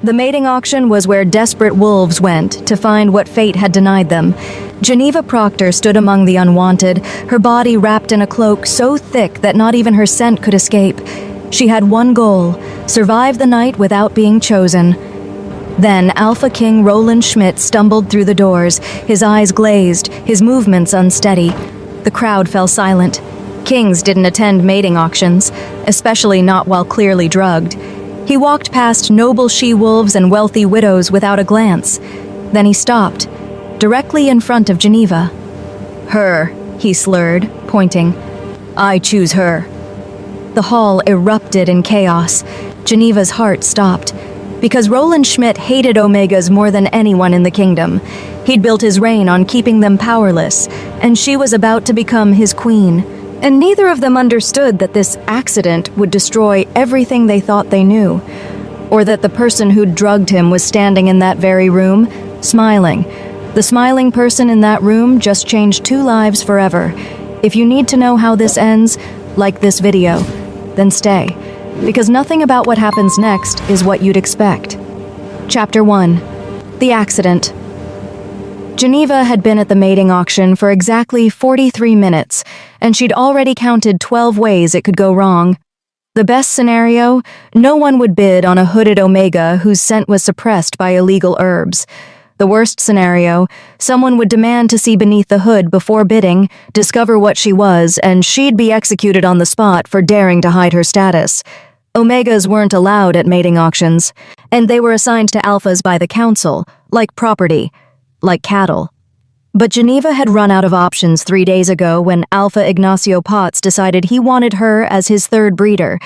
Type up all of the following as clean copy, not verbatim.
The mating auction was where desperate wolves went to find what fate had denied them. Geneva Proctor stood among the unwanted, her body wrapped in a cloak so thick that not even her scent could escape. She had one goal: survive the night without being chosen. Then Alpha King Roland Schmidt stumbled through the doors, his eyes glazed, his movements unsteady. The crowd fell silent. Kings didn't attend mating auctions, especially not while clearly drugged. He walked past noble she-wolves and wealthy widows without a glance. Then he stopped, directly in front of Geneva. "Her," he slurred, pointing. "I choose her." The hall erupted in chaos. Geneva's heart stopped. Because Roland Schmidt hated Omegas more than anyone in the kingdom. He'd built his reign on keeping them powerless, and she was about to become his queen. And neither of them understood that this accident would destroy everything they thought they knew, or that the person who'd drugged him was standing in that very room, smiling. The smiling person in that room just changed 2 lives forever. If you need to know how this ends, like this video, then stay, because nothing about what happens next is what you'd expect. Chapter 1. The Accident. Geneva had been at the mating auction for exactly 43 minutes, and she'd already counted 12 ways it could go wrong. The best scenario, no one would bid on a hooded Omega whose scent was suppressed by illegal herbs. The worst scenario, someone would demand to see beneath the hood before bidding, discover what she was, and she'd be executed on the spot for daring to hide her status. Omegas weren't allowed at mating auctions, and they were assigned to alphas by the council, like property. Like cattle. But Geneva had run out of options 3 days ago when Alpha Ignacio Potts decided he wanted her as his third breeder.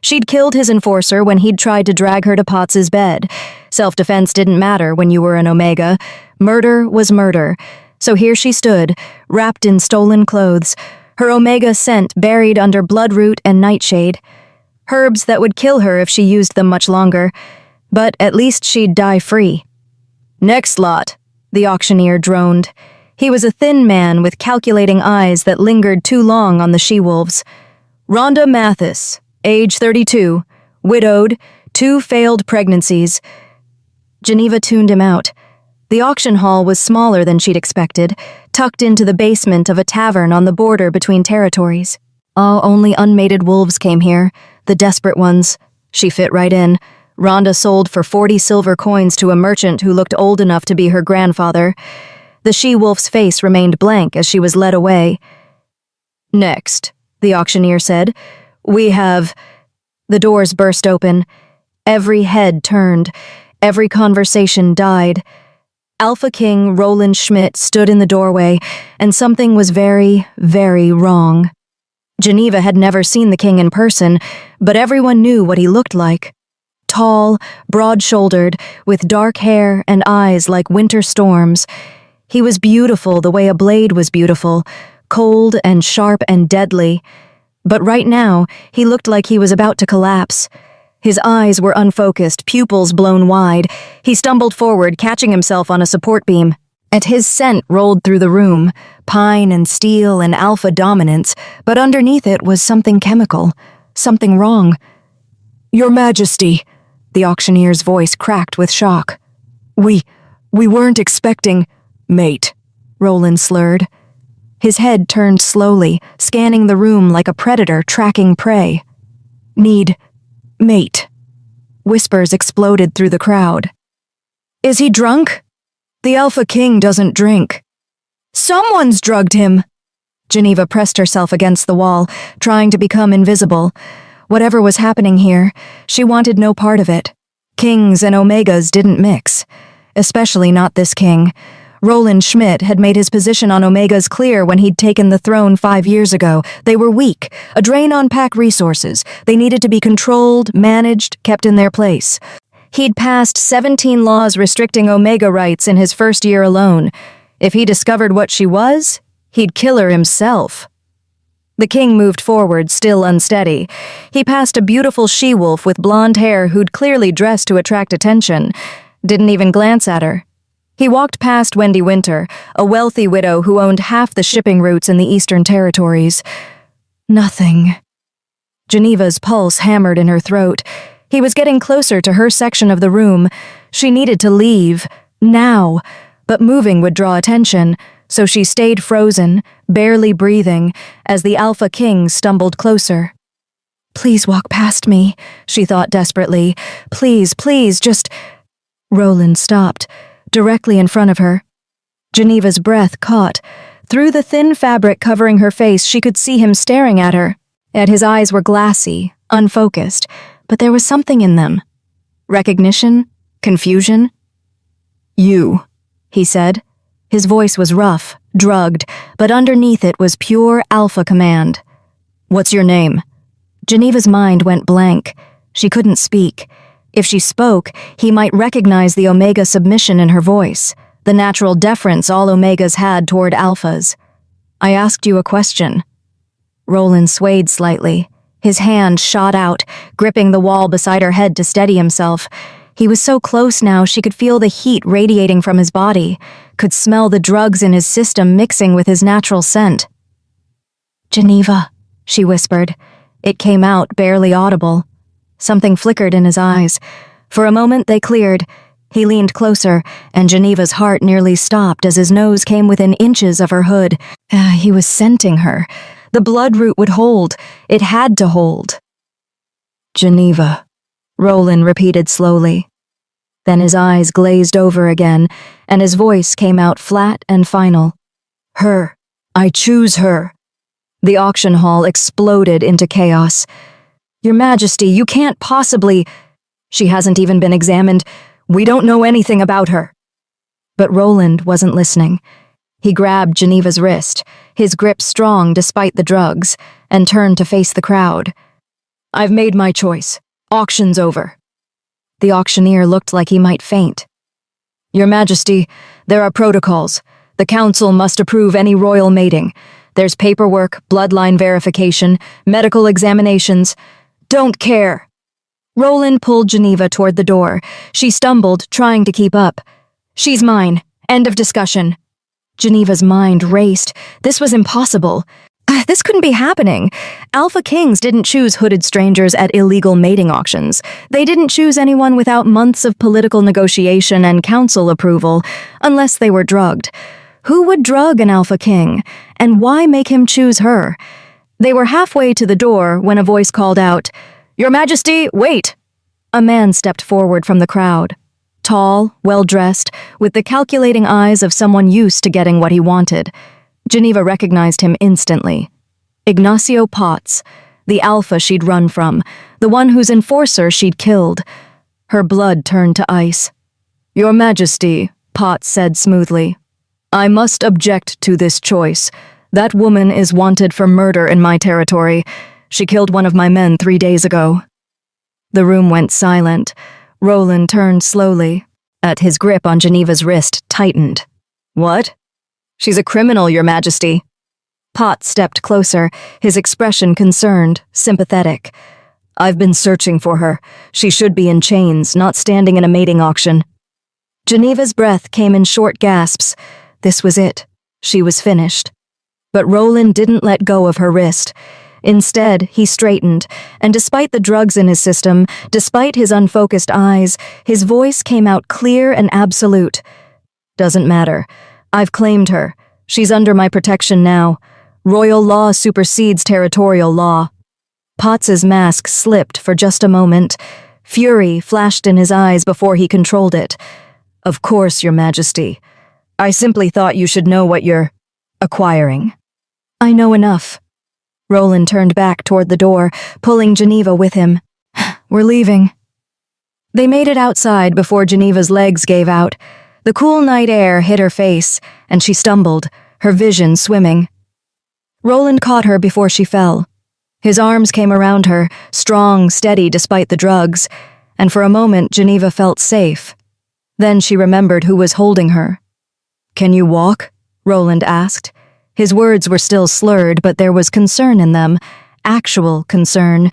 She'd killed his enforcer when he'd tried to drag her to Potts's bed. Self-defense didn't matter when you were an Omega. Murder was murder. So here she stood, wrapped in stolen clothes, her Omega scent buried under bloodroot and nightshade. Herbs that would kill her if she used them much longer. But at least she'd die free. "Next lot," the auctioneer droned. He was a thin man with calculating eyes that lingered too long on the she-wolves. "Rhonda Mathis, age 32, widowed, 2 failed pregnancies." Geneva tuned him out. The auction hall was smaller than she'd expected, tucked into the basement of a tavern on the border between territories. Only unmated wolves came here, the desperate ones. She fit right in. Rhonda sold for 40 silver coins to a merchant who looked old enough to be her grandfather. The she-wolf's face remained blank as she was led away. "Next," the auctioneer said, "we have—" The doors burst open. Every head turned. Every conversation died. Alpha King Roland Schmidt stood in the doorway, and something was very, very wrong. Geneva had never seen the king in person, but everyone knew what he looked like. Tall, broad-shouldered, with dark hair and eyes like winter storms. He was beautiful the way a blade was beautiful, cold and sharp and deadly. But right now, he looked like he was about to collapse. His eyes were unfocused, pupils blown wide. He stumbled forward, catching himself on a support beam. And his scent rolled through the room, pine and steel and alpha dominance, but underneath it was something chemical, something wrong. "Your Majesty," the auctioneer's voice cracked with shock. We weren't expecting—" "Mate," Roland slurred. His head turned slowly, scanning the room like a predator tracking prey. "Need mate." Whispers exploded through the crowd. "Is he drunk?" "The Alpha King doesn't drink." "Someone's drugged him!" Geneva pressed herself against the wall, trying to become invisible. Whatever was happening here, she wanted no part of it. Kings and Omegas didn't mix. Especially not this king. Roland Schmidt had made his position on Omegas clear when he'd taken the throne 5 years ago. They were weak, a drain on pack resources. They needed to be controlled, managed, kept in their place. He'd passed 17 laws restricting Omega rights in his first year alone. If he discovered what she was, he'd kill her himself. The king moved forward, still unsteady. He passed a beautiful she-wolf with blonde hair who'd clearly dressed to attract attention. Didn't even glance at her. He walked past Wendy Winter, a wealthy widow who owned half the shipping routes in the Eastern Territories. Nothing. Geneva's pulse hammered in her throat. He was getting closer to her section of the room. She needed to leave, now, but moving would draw attention, so she stayed frozen, barely breathing, as the Alpha King stumbled closer. "Please walk past me," she thought desperately. "Please, please, just—" Roland stopped, directly in front of her. Geneva's breath caught. Through the thin fabric covering her face, she could see him staring at her. Yet his eyes were glassy, unfocused, but there was something in them. Recognition? Confusion? "You," he said. His voice was rough, drugged, but underneath it was pure alpha command. "What's your name?" Geneva's mind went blank. She couldn't speak. If she spoke, he might recognize the Omega submission in her voice, the natural deference all Omegas had toward alphas. "I asked you a question." Roland swayed slightly. His hand shot out, gripping the wall beside her head to steady himself. He was so close now she could feel the heat radiating from his body, could smell the drugs in his system mixing with his natural scent. "Geneva," she whispered. It came out barely audible. Something flickered in his eyes. For a moment they cleared. He leaned closer, and Geneva's heart nearly stopped as his nose came within inches of her hood. He was scenting her. The blood root would hold. It had to hold. "Geneva," Roland repeated slowly. Then his eyes glazed over again, and his voice came out flat and final. "Her. I choose her." The auction hall exploded into chaos. "Your Majesty, you can't possibly—" "She hasn't even been examined. We don't know anything about her." But Roland wasn't listening. He grabbed Geneva's wrist, his grip strong despite the drugs, and turned to face the crowd. "I've made my choice. Auction's over." The auctioneer looked like he might faint. "Your Majesty, there are protocols. The council must approve any royal mating. There's paperwork, bloodline verification, medical examinations. Don't care." Roland pulled Geneva toward the door. She stumbled, trying to keep up. "She's mine. End of discussion." Geneva's mind raced. This was impossible. This couldn't be happening. Alpha Kings didn't choose hooded strangers at illegal mating auctions. They didn't choose anyone without months of political negotiation and council approval, unless they were drugged. Who would drug an Alpha King? And why make him choose her? They were halfway to the door when a voice called out, "Your Majesty, wait!" A man stepped forward from the crowd. Tall, well-dressed, with the calculating eyes of someone used to getting what he wanted. Geneva recognized him instantly. Ignacio Potts, the alpha she'd run from, the one whose enforcer she'd killed. Her blood turned to ice. "Your Majesty," Potts said smoothly, "I must object to this choice. That woman is wanted for murder in my territory. She killed one of my men 3 days ago." The room went silent. Roland turned slowly. His grip on Geneva's wrist tightened. "What?" "She's a criminal, Your Majesty." Potts stepped closer, his expression concerned, sympathetic. "I've been searching for her. She should be in chains, not standing in a mating auction." Geneva's breath came in short gasps. This was it. She was finished. But Roland didn't let go of her wrist. Instead, he straightened, and despite the drugs in his system, despite his unfocused eyes, his voice came out clear and absolute. "Doesn't matter. I've claimed her. She's under my protection now. Royal law supersedes territorial law." Potts's mask slipped for just a moment. Fury flashed in his eyes before he controlled it. "Of course, Your Majesty. I simply thought you should know what you're acquiring." "I know enough." Roland turned back toward the door, pulling Geneva with him. "We're leaving." They made it outside before Geneva's legs gave out. The cool night air hit her face, and she stumbled, her vision swimming. Roland caught her before she fell. His arms came around her, strong, steady despite the drugs, and for a moment Geneva felt safe. Then she remembered who was holding her. "Can you walk?" Roland asked. His words were still slurred, but there was concern in them, actual concern.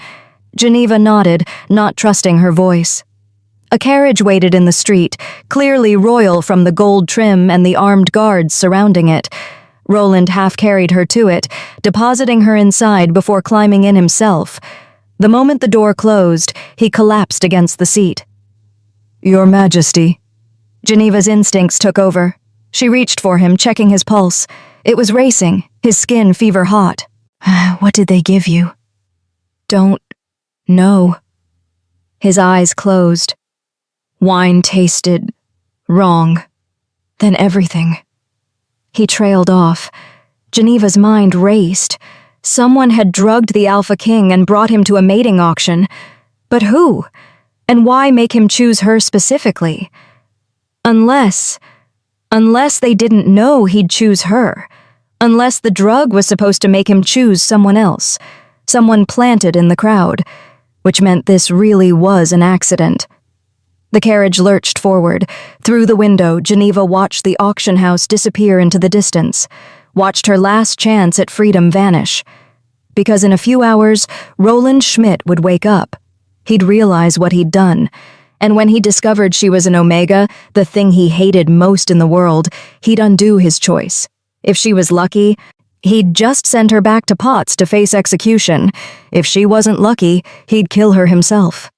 Geneva nodded, not trusting her voice. A carriage waited in the street, clearly royal from the gold trim and the armed guards surrounding it. Roland half-carried her to it, depositing her inside before climbing in himself. The moment the door closed, he collapsed against the seat. "Your Majesty." Geneva's instincts took over. She reached for him, checking his pulse. It was racing, his skin fever-hot. "What did they give you?" "Don't know." His eyes closed. "Wine tasted wrong. Then everything." He trailed off. Geneva's mind raced. Someone had drugged the Alpha King and brought him to a mating auction. But who? And why make him choose her specifically? Unless they didn't know he'd choose her. Unless the drug was supposed to make him choose someone else. Someone planted in the crowd. Which meant this really was an accident. The carriage lurched forward. Through the window, Geneva watched the auction house disappear into the distance. Watched her last chance at freedom vanish. Because in a few hours, Roland Schmidt would wake up. He'd realize what he'd done. And when he discovered she was an Omega, the thing he hated most in the world, he'd undo his choice. If she was lucky, he'd just send her back to Potts to face execution. If she wasn't lucky, he'd kill her himself.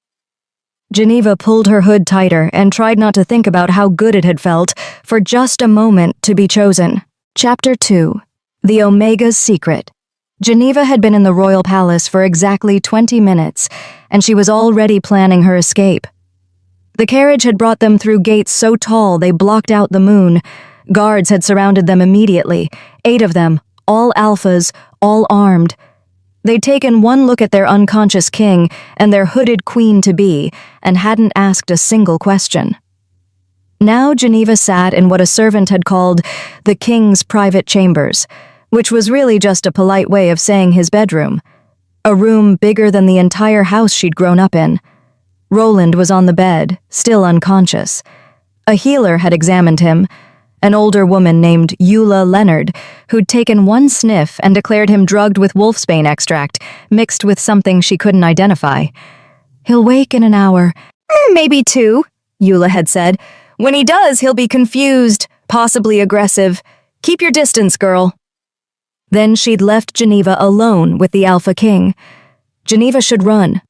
Geneva pulled her hood tighter and tried not to think about how good it had felt for just a moment to be chosen. Chapter 2. The Omega's Secret. Geneva had been in the royal palace for exactly 20 minutes, and she was already planning her escape. The carriage had brought them through gates so tall they blocked out the moon. Guards had surrounded them immediately, 8 of them, all alphas, all armed. They'd taken one look at their unconscious king and their hooded queen-to-be and hadn't asked a single question. Now Geneva sat in what a servant had called the king's private chambers, which was really just a polite way of saying his bedroom. A room bigger than the entire house she'd grown up in. Roland was on the bed, still unconscious. A healer had examined him, an older woman named Eula Leonard, who'd taken one sniff and declared him drugged with wolfsbane extract, mixed with something she couldn't identify. "He'll wake in an hour." "Maybe 2, Eula had said. "When he does, he'll be confused, possibly aggressive. Keep your distance, girl." Then she'd left Geneva alone with the Alpha King. Geneva should run.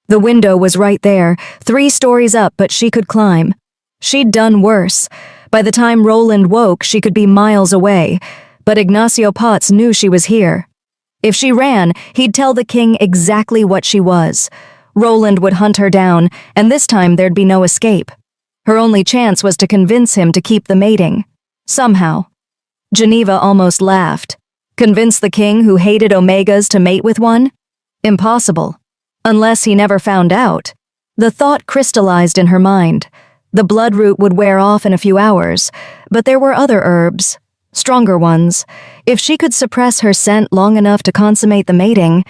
The window was right there, 3 stories up, but she could climb. She'd done worse. By the time Roland woke, she could be miles away, but Ignacio Potts knew she was here. If she ran, he'd tell the king exactly what she was. Roland would hunt her down, and this time there'd be no escape. Her only chance was to convince him to keep the mating. Somehow. Geneva almost laughed. Convince the king who hated Omegas to mate with one? Impossible. Unless he never found out. The thought crystallized in her mind. The bloodroot would wear off in a few hours, but there were other herbs. Stronger ones. If she could suppress her scent long enough to consummate the mating,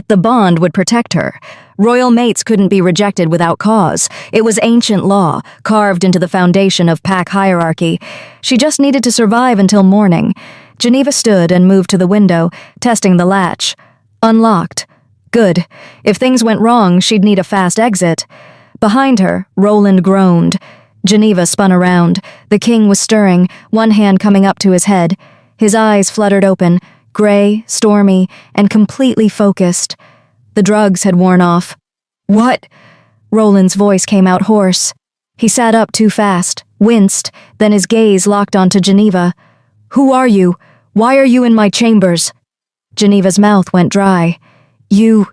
the bond would protect her. Royal mates couldn't be rejected without cause. It was ancient law, carved into the foundation of pack hierarchy. She just needed to survive until morning. Geneva stood and moved to the window, testing the latch. Unlocked. Good. If things went wrong, she'd need a fast exit. Behind her, Roland groaned. Geneva spun around. The king was stirring, one hand coming up to his head. His eyes fluttered open, gray, stormy, and completely focused. The drugs had worn off. "What?" Roland's voice came out hoarse. He sat up too fast, winced, then his gaze locked onto Geneva. "Who are you? Why are you in my chambers?" Geneva's mouth went dry. You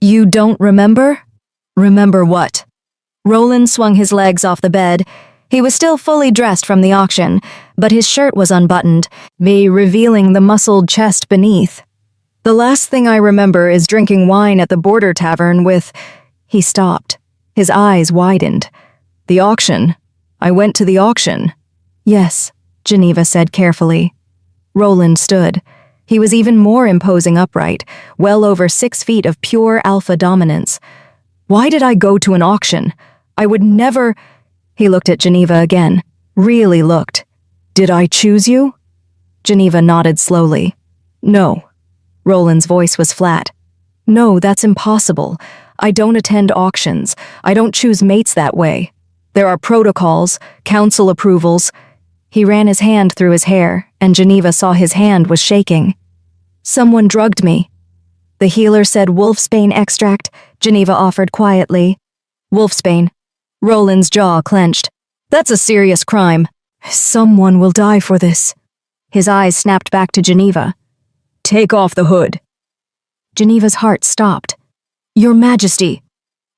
don't remember?" "Remember what?" Roland swung his legs off the bed. He was still fully dressed from the auction, but his shirt was unbuttoned, revealing the muscled chest beneath. "The last thing I remember is drinking wine at the border tavern with—" He stopped. His eyes widened. "The auction. I went to the auction." "Yes," Geneva said carefully. Roland stood. He was even more imposing upright, well over 6 feet of pure alpha dominance. "Why did I go to an auction? I would never—" He looked at Geneva again. Really looked. "Did I choose you?" Geneva nodded slowly. "No." Roland's voice was flat. "No, that's impossible. I don't attend auctions. I don't choose mates that way. There are protocols, council approvals." He ran his hand through his hair, and Geneva saw his hand was shaking. "Someone drugged me." The healer said wolfsbane extract, Geneva offered quietly. Wolfsbane. Roland's jaw clenched. That's a serious crime. Someone will die for this. His eyes snapped back to Geneva. Take off the hood. Geneva's heart stopped. Your Majesty.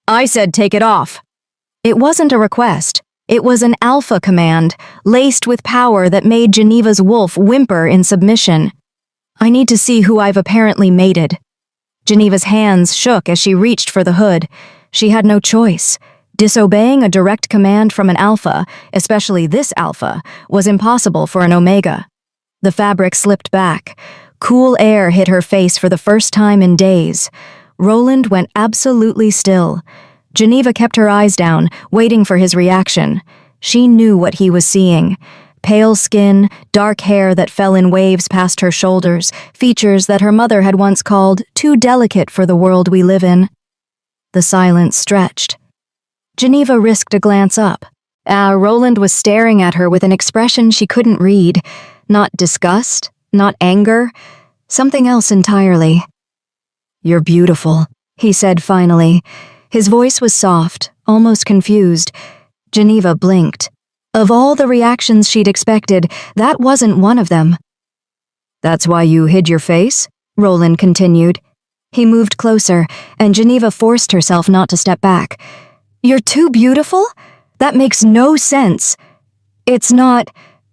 I said take it off. It wasn't a request. It was an alpha command, laced with power that made Geneva's wolf whimper in submission. I need to see who I've apparently mated. Geneva's hands shook as she reached for the hood. She had no choice. Disobeying a direct command from an alpha, especially this alpha, was impossible for an omega. The fabric slipped back. Cool air hit her face for the first time in days. Roland went absolutely still. Geneva kept her eyes down, waiting for his reaction. She knew what he was seeing. Pale skin, dark hair that fell in waves past her shoulders, features that her mother had once called too delicate for the world we live in. The silence stretched. Geneva risked a glance up. Roland was staring at her with an expression she couldn't read. Not disgust, not anger, something else entirely. You're beautiful, he said finally. His voice was soft, almost confused. Geneva blinked. Of all the reactions she'd expected, that wasn't one of them. That's why you hid your face? Roland continued. He moved closer, and Geneva forced herself not to step back. You're too beautiful? That makes no sense. It's not,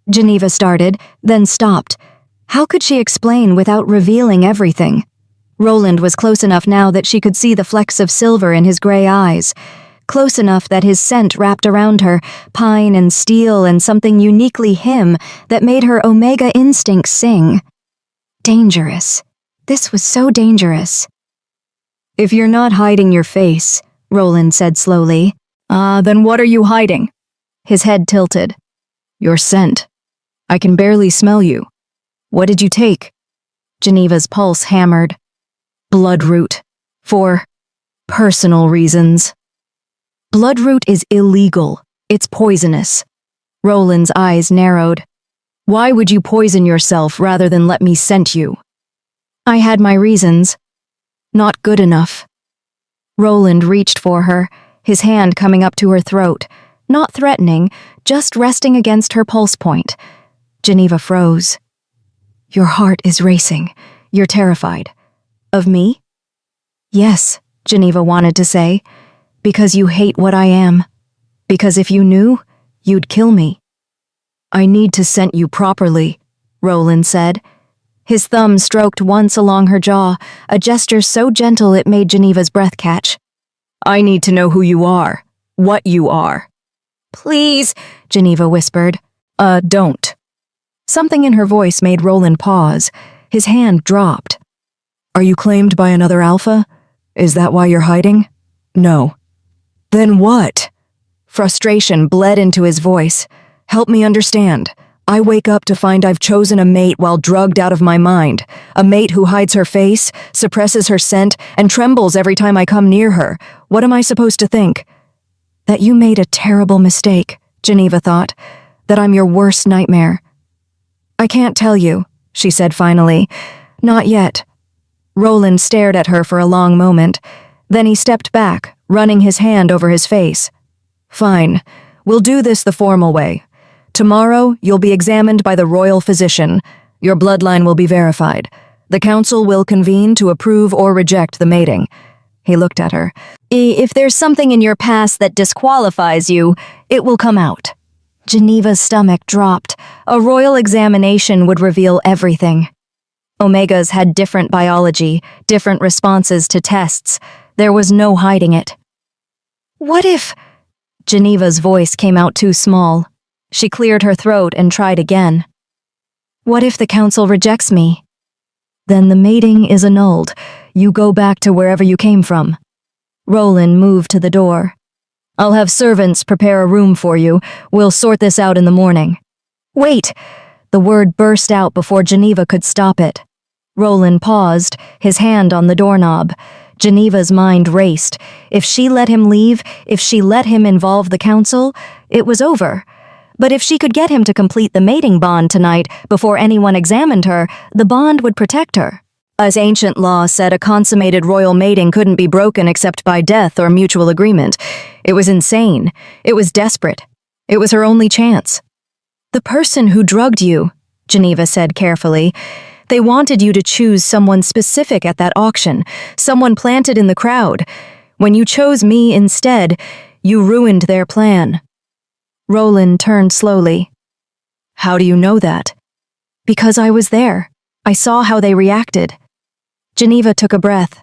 Geneva started, then stopped. How could she explain without revealing everything? Roland was close enough now that she could see the flecks of silver in his gray eyes. Close enough that his scent wrapped around her, pine and steel and something uniquely him that made her omega instincts sing. Dangerous. This was so dangerous. If you're not hiding your face, Roland said slowly, then what are you hiding? His head tilted. Your scent. I can barely smell you. What did you take? Geneva's pulse hammered. Bloodroot. For personal reasons. Bloodroot is illegal. It's poisonous. Roland's eyes narrowed. Why would you poison yourself rather than let me scent you? I had my reasons. Not good enough. Roland reached for her, his hand coming up to her throat, not threatening, just resting against her pulse point. Geneva froze. Your heart is racing. You're terrified. Of me? Yes, Geneva wanted to say. Because you hate what I am. Because if you knew, you'd kill me. I need to scent you properly, Roland said. His thumb stroked once along her jaw, a gesture so gentle it made Geneva's breath catch. I need to know who you are, what you are. Please, Geneva whispered. Don't. Something in her voice made Roland pause. His hand dropped. Are you claimed by another alpha? Is that why you're hiding? No. Then what? Frustration bled into his voice. Help me understand. I wake up to find I've chosen a mate while drugged out of my mind. A mate who hides her face, suppresses her scent, and trembles every time I come near her. What am I supposed to think? That you made a terrible mistake, Geneva thought. That I'm your worst nightmare. I can't tell you, she said finally. Not yet. Roland stared at her for a long moment. Then he stepped back, running his hand over his face. Fine. We'll do this the formal way. Tomorrow, you'll be examined by the royal physician. Your bloodline will be verified. The council will convene to approve or reject the mating. He looked at her. If there's something in your past that disqualifies you, it will come out. Geneva's stomach dropped. A royal examination would reveal everything. Omegas had different biology, different responses to tests. There was no hiding it. What if... Geneva's voice came out too small. She cleared her throat and tried again. What if the council rejects me? Then the mating is annulled. You go back to wherever you came from. Roland moved to the door. I'll have servants prepare a room for you. We'll sort this out in the morning. Wait! The word burst out before Geneva could stop it. Roland paused, his hand on the doorknob. Geneva's mind raced. If she let him leave, if she let him involve the council, it was over. But if she could get him to complete the mating bond tonight before anyone examined her, the bond would protect her. As ancient law said, a consummated royal mating couldn't be broken except by death or mutual agreement. It was insane. It was desperate. It was her only chance. The person who drugged you, Geneva said carefully, they wanted you to choose someone specific at that auction, someone planted in the crowd. When you chose me instead, you ruined their plan. Roland turned slowly. How do you know that? Because I was there. I saw how they reacted. Geneva took a breath.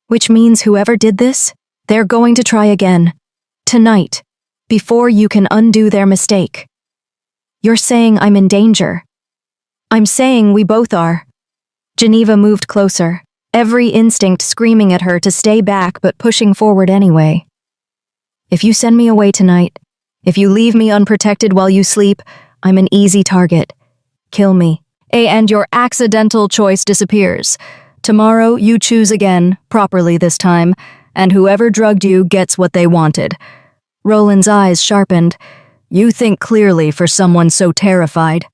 Which means whoever did this, they're going to try again. Tonight, before you can undo their mistake. You're saying I'm in danger. I'm saying we both are. Geneva moved closer, every instinct screaming at her to stay back but pushing forward anyway. If you send me away tonight, if you leave me unprotected while you sleep, I'm an easy target. Kill me. And your accidental choice disappears. Tomorrow you choose again, properly this time, and whoever drugged you gets what they wanted. Roland's eyes sharpened. You think clearly for someone so terrified.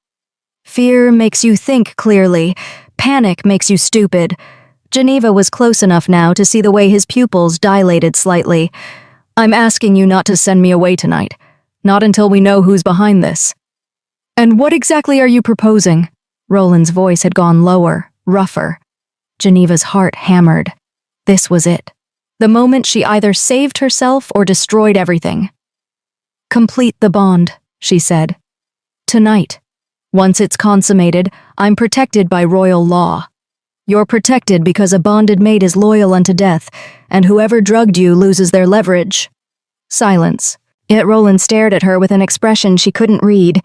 Fear makes you think clearly. Panic makes you stupid. Geneva was close enough now to see the way his pupils dilated slightly. I'm asking you not to send me away tonight. Not until we know who's behind this. And what exactly are you proposing? Roland's voice had gone lower, rougher. Geneva's heart hammered. This was it. The moment she either saved herself or destroyed everything. Complete the bond, she said. Tonight. Once it's consummated, I'm protected by royal law. You're protected because a bonded mate is loyal unto death, and whoever drugged you loses their leverage. Silence. Yet Roland stared at her with an expression she couldn't read.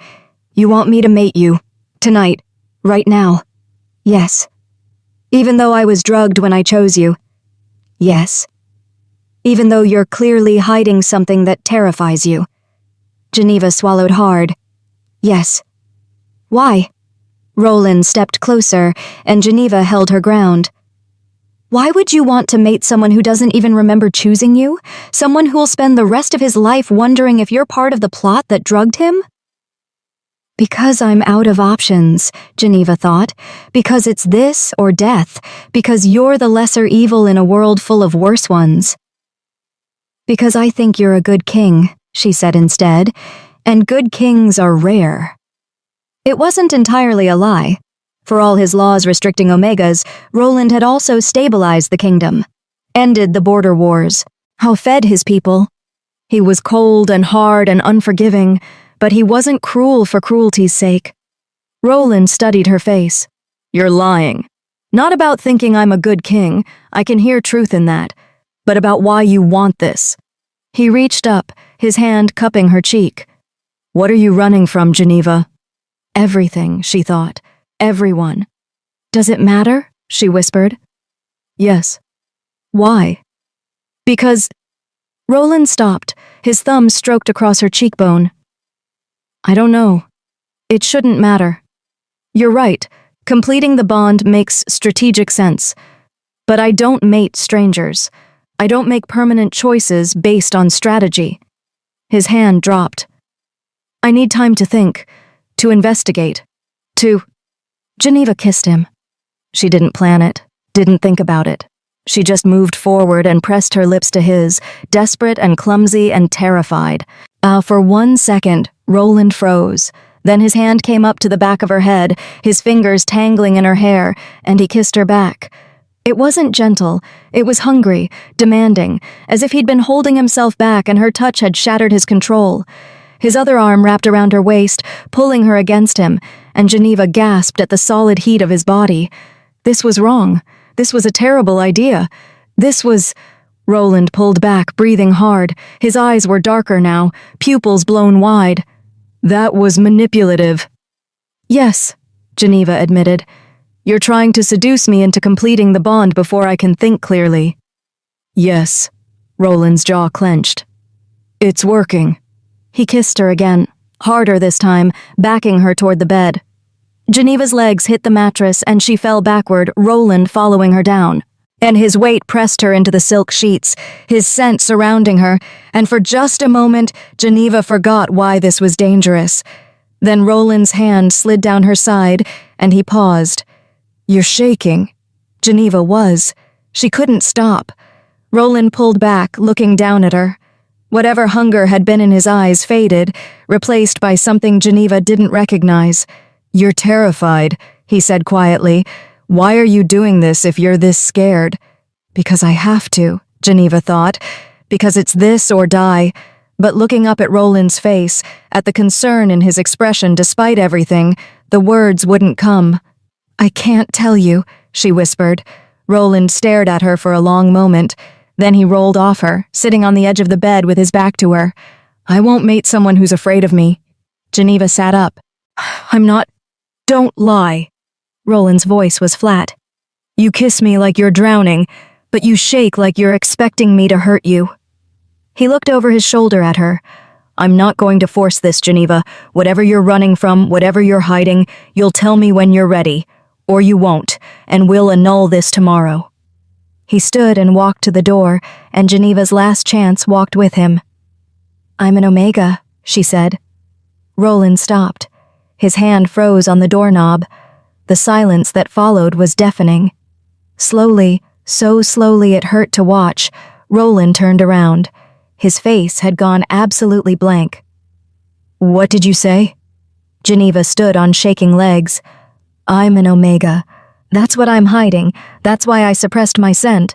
You want me to mate you. Tonight. Right now. Yes. Even though I was drugged when I chose you. Yes. Even though you're clearly hiding something that terrifies you. Geneva swallowed hard. Yes. Why? Roland stepped closer, and Geneva held her ground. Why would you want to mate someone who doesn't even remember choosing you? Someone who'll spend the rest of his life wondering if you're part of the plot that drugged him? Because I'm out of options, Geneva thought. Because it's this or death. Because you're the lesser evil in a world full of worse ones. Because I think you're a good king, she said instead, and good kings are rare. It wasn't entirely a lie. For all his laws restricting Omegas, Roland had also stabilized the kingdom, ended the border wars, fed his people. He was cold and hard and unforgiving, but he wasn't cruel for cruelty's sake. Roland studied her face. You're lying. Not about thinking I'm a good king, I can hear truth in that, but about why you want this. He reached up, his hand cupping her cheek. What are you running from, Geneva? Everything, she thought. Everyone. Does it matter? She whispered. Yes. Why? Because... Roland stopped, his thumb stroked across her cheekbone. I don't know. It shouldn't matter. You're right, completing the bond makes strategic sense. But I don't mate strangers. I don't make permanent choices based on strategy. His hand dropped. I need time to think, to investigate, to... Geneva kissed him. She didn't plan it, didn't think about it. She just moved forward and pressed her lips to his, desperate and clumsy and terrified. For 1 second, Roland froze. Then his hand came up to the back of her head, his fingers tangling in her hair, and he kissed her back. It wasn't gentle, it was hungry, demanding, as if he'd been holding himself back and her touch had shattered his control. His other arm wrapped around her waist, pulling her against him, and Geneva gasped at the solid heat of his body. This was wrong. This was a terrible idea. This was... Roland pulled back, breathing hard. His eyes were darker now, pupils blown wide. That was manipulative. Yes, Geneva admitted. You're trying to seduce me into completing the bond before I can think clearly. Yes. Roland's jaw clenched. It's working. He kissed her again, harder this time, backing her toward the bed. Geneva's legs hit the mattress and she fell backward, Roland following her down. And his weight pressed her into the silk sheets, his scent surrounding her, and for just a moment, Geneva forgot why this was dangerous. Then Roland's hand slid down her side, and he paused. You're shaking. Geneva was. She couldn't stop. Roland pulled back, looking down at her. Whatever hunger had been in his eyes faded, replaced by something Geneva didn't recognize. "You're terrified," he said quietly. "Why are you doing this if you're this scared?" "Because I have to," Geneva thought. "Because it's this or die." But looking up at Roland's face, at the concern in his expression despite everything, the words wouldn't come. "I can't tell you," she whispered. Roland stared at her for a long moment. Then he rolled off her, sitting on the edge of the bed with his back to her. "I won't mate someone who's afraid of me." Geneva sat up. "I'm not. Don't lie." Roland's voice was flat. "You kiss me like you're drowning, but you shake like you're expecting me to hurt you." He looked over his shoulder at her. "I'm not going to force this, Geneva. Whatever you're running from, whatever you're hiding, you'll tell me when you're ready. Or you won't, and we'll annul this tomorrow." He stood and walked to the door, and Geneva's last chance walked with him. "I'm an Omega," she said. Roland stopped. His hand froze on the doorknob. The silence that followed was deafening. Slowly, so slowly it hurt to watch, Roland turned around. His face had gone absolutely blank. "What did you say?" Geneva stood on shaking legs. "I'm an Omega. That's what I'm hiding. That's why I suppressed my scent."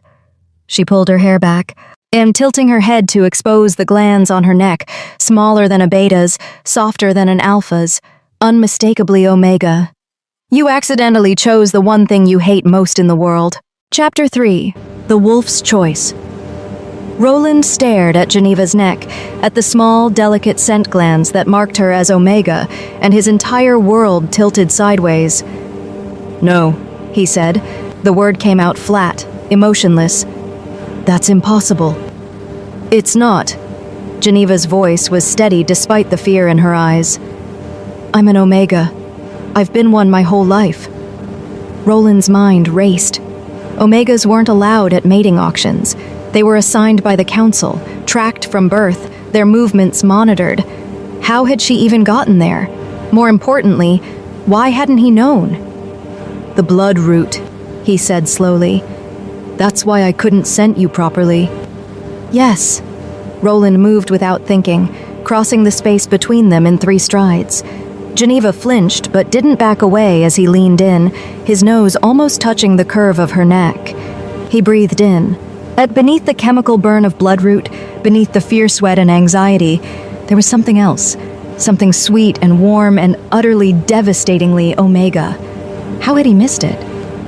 She pulled her hair back, and tilting her head to expose the glands on her neck, smaller than a beta's, softer than an alpha's, unmistakably Omega. "You accidentally chose the one thing you hate most in the world." Chapter 3. The Wolf's Choice. Roland stared at Geneva's neck, at the small, delicate scent glands that marked her as Omega, and his entire world tilted sideways. "No," he said. The word came out flat, emotionless. "That's impossible." "It's not." Geneva's voice was steady despite the fear in her eyes. "I'm an Omega. I've been one my whole life." Roland's mind raced. Omegas weren't allowed at mating auctions. They were assigned by the council, tracked from birth, their movements monitored. How had she even gotten there? More importantly, why hadn't he known? "The blood route," he said slowly. "That's why I couldn't scent you properly." "Yes." Roland moved without thinking, crossing the space between them in 3 strides. Geneva flinched but didn't back away as he leaned in, his nose almost touching the curve of her neck. He breathed in. Beneath the chemical burn of bloodroot, beneath the fear sweat and anxiety, there was something else, something sweet and warm and utterly devastatingly Omega. How had he missed it?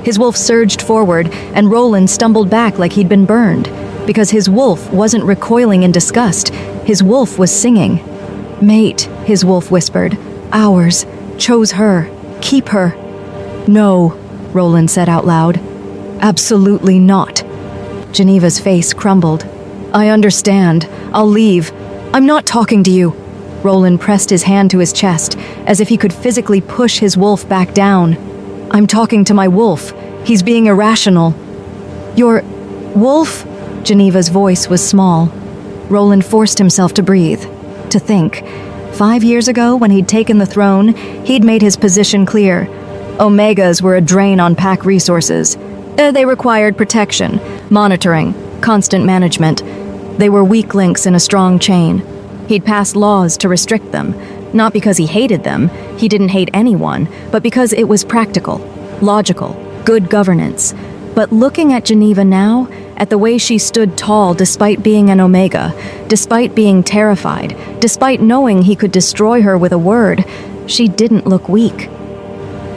His wolf surged forward, and Roland stumbled back like he'd been burned, because his wolf wasn't recoiling in disgust. His wolf was singing. "Mate," his wolf whispered. "Ours. Chose her. Keep her." "No," Roland said out loud. "Absolutely not." Geneva's face crumbled. "I understand. I'll leave. I'm not talking to you." Roland pressed his hand to his chest, as if he could physically push his wolf back down. "I'm talking to my wolf. He's being irrational." "Your wolf?" Geneva's voice was small. Roland forced himself to breathe, to think. 5 years ago, when he'd taken the throne, he'd made his position clear. Omegas were a drain on pack resources. They required protection, monitoring, constant management. They were weak links in a strong chain. He'd passed laws to restrict them, not because he hated them, he didn't hate anyone, but because it was practical, logical, good governance. But looking at Geneva now, at the way she stood tall despite being an Omega, despite being terrified, despite knowing he could destroy her with a word, she didn't look weak.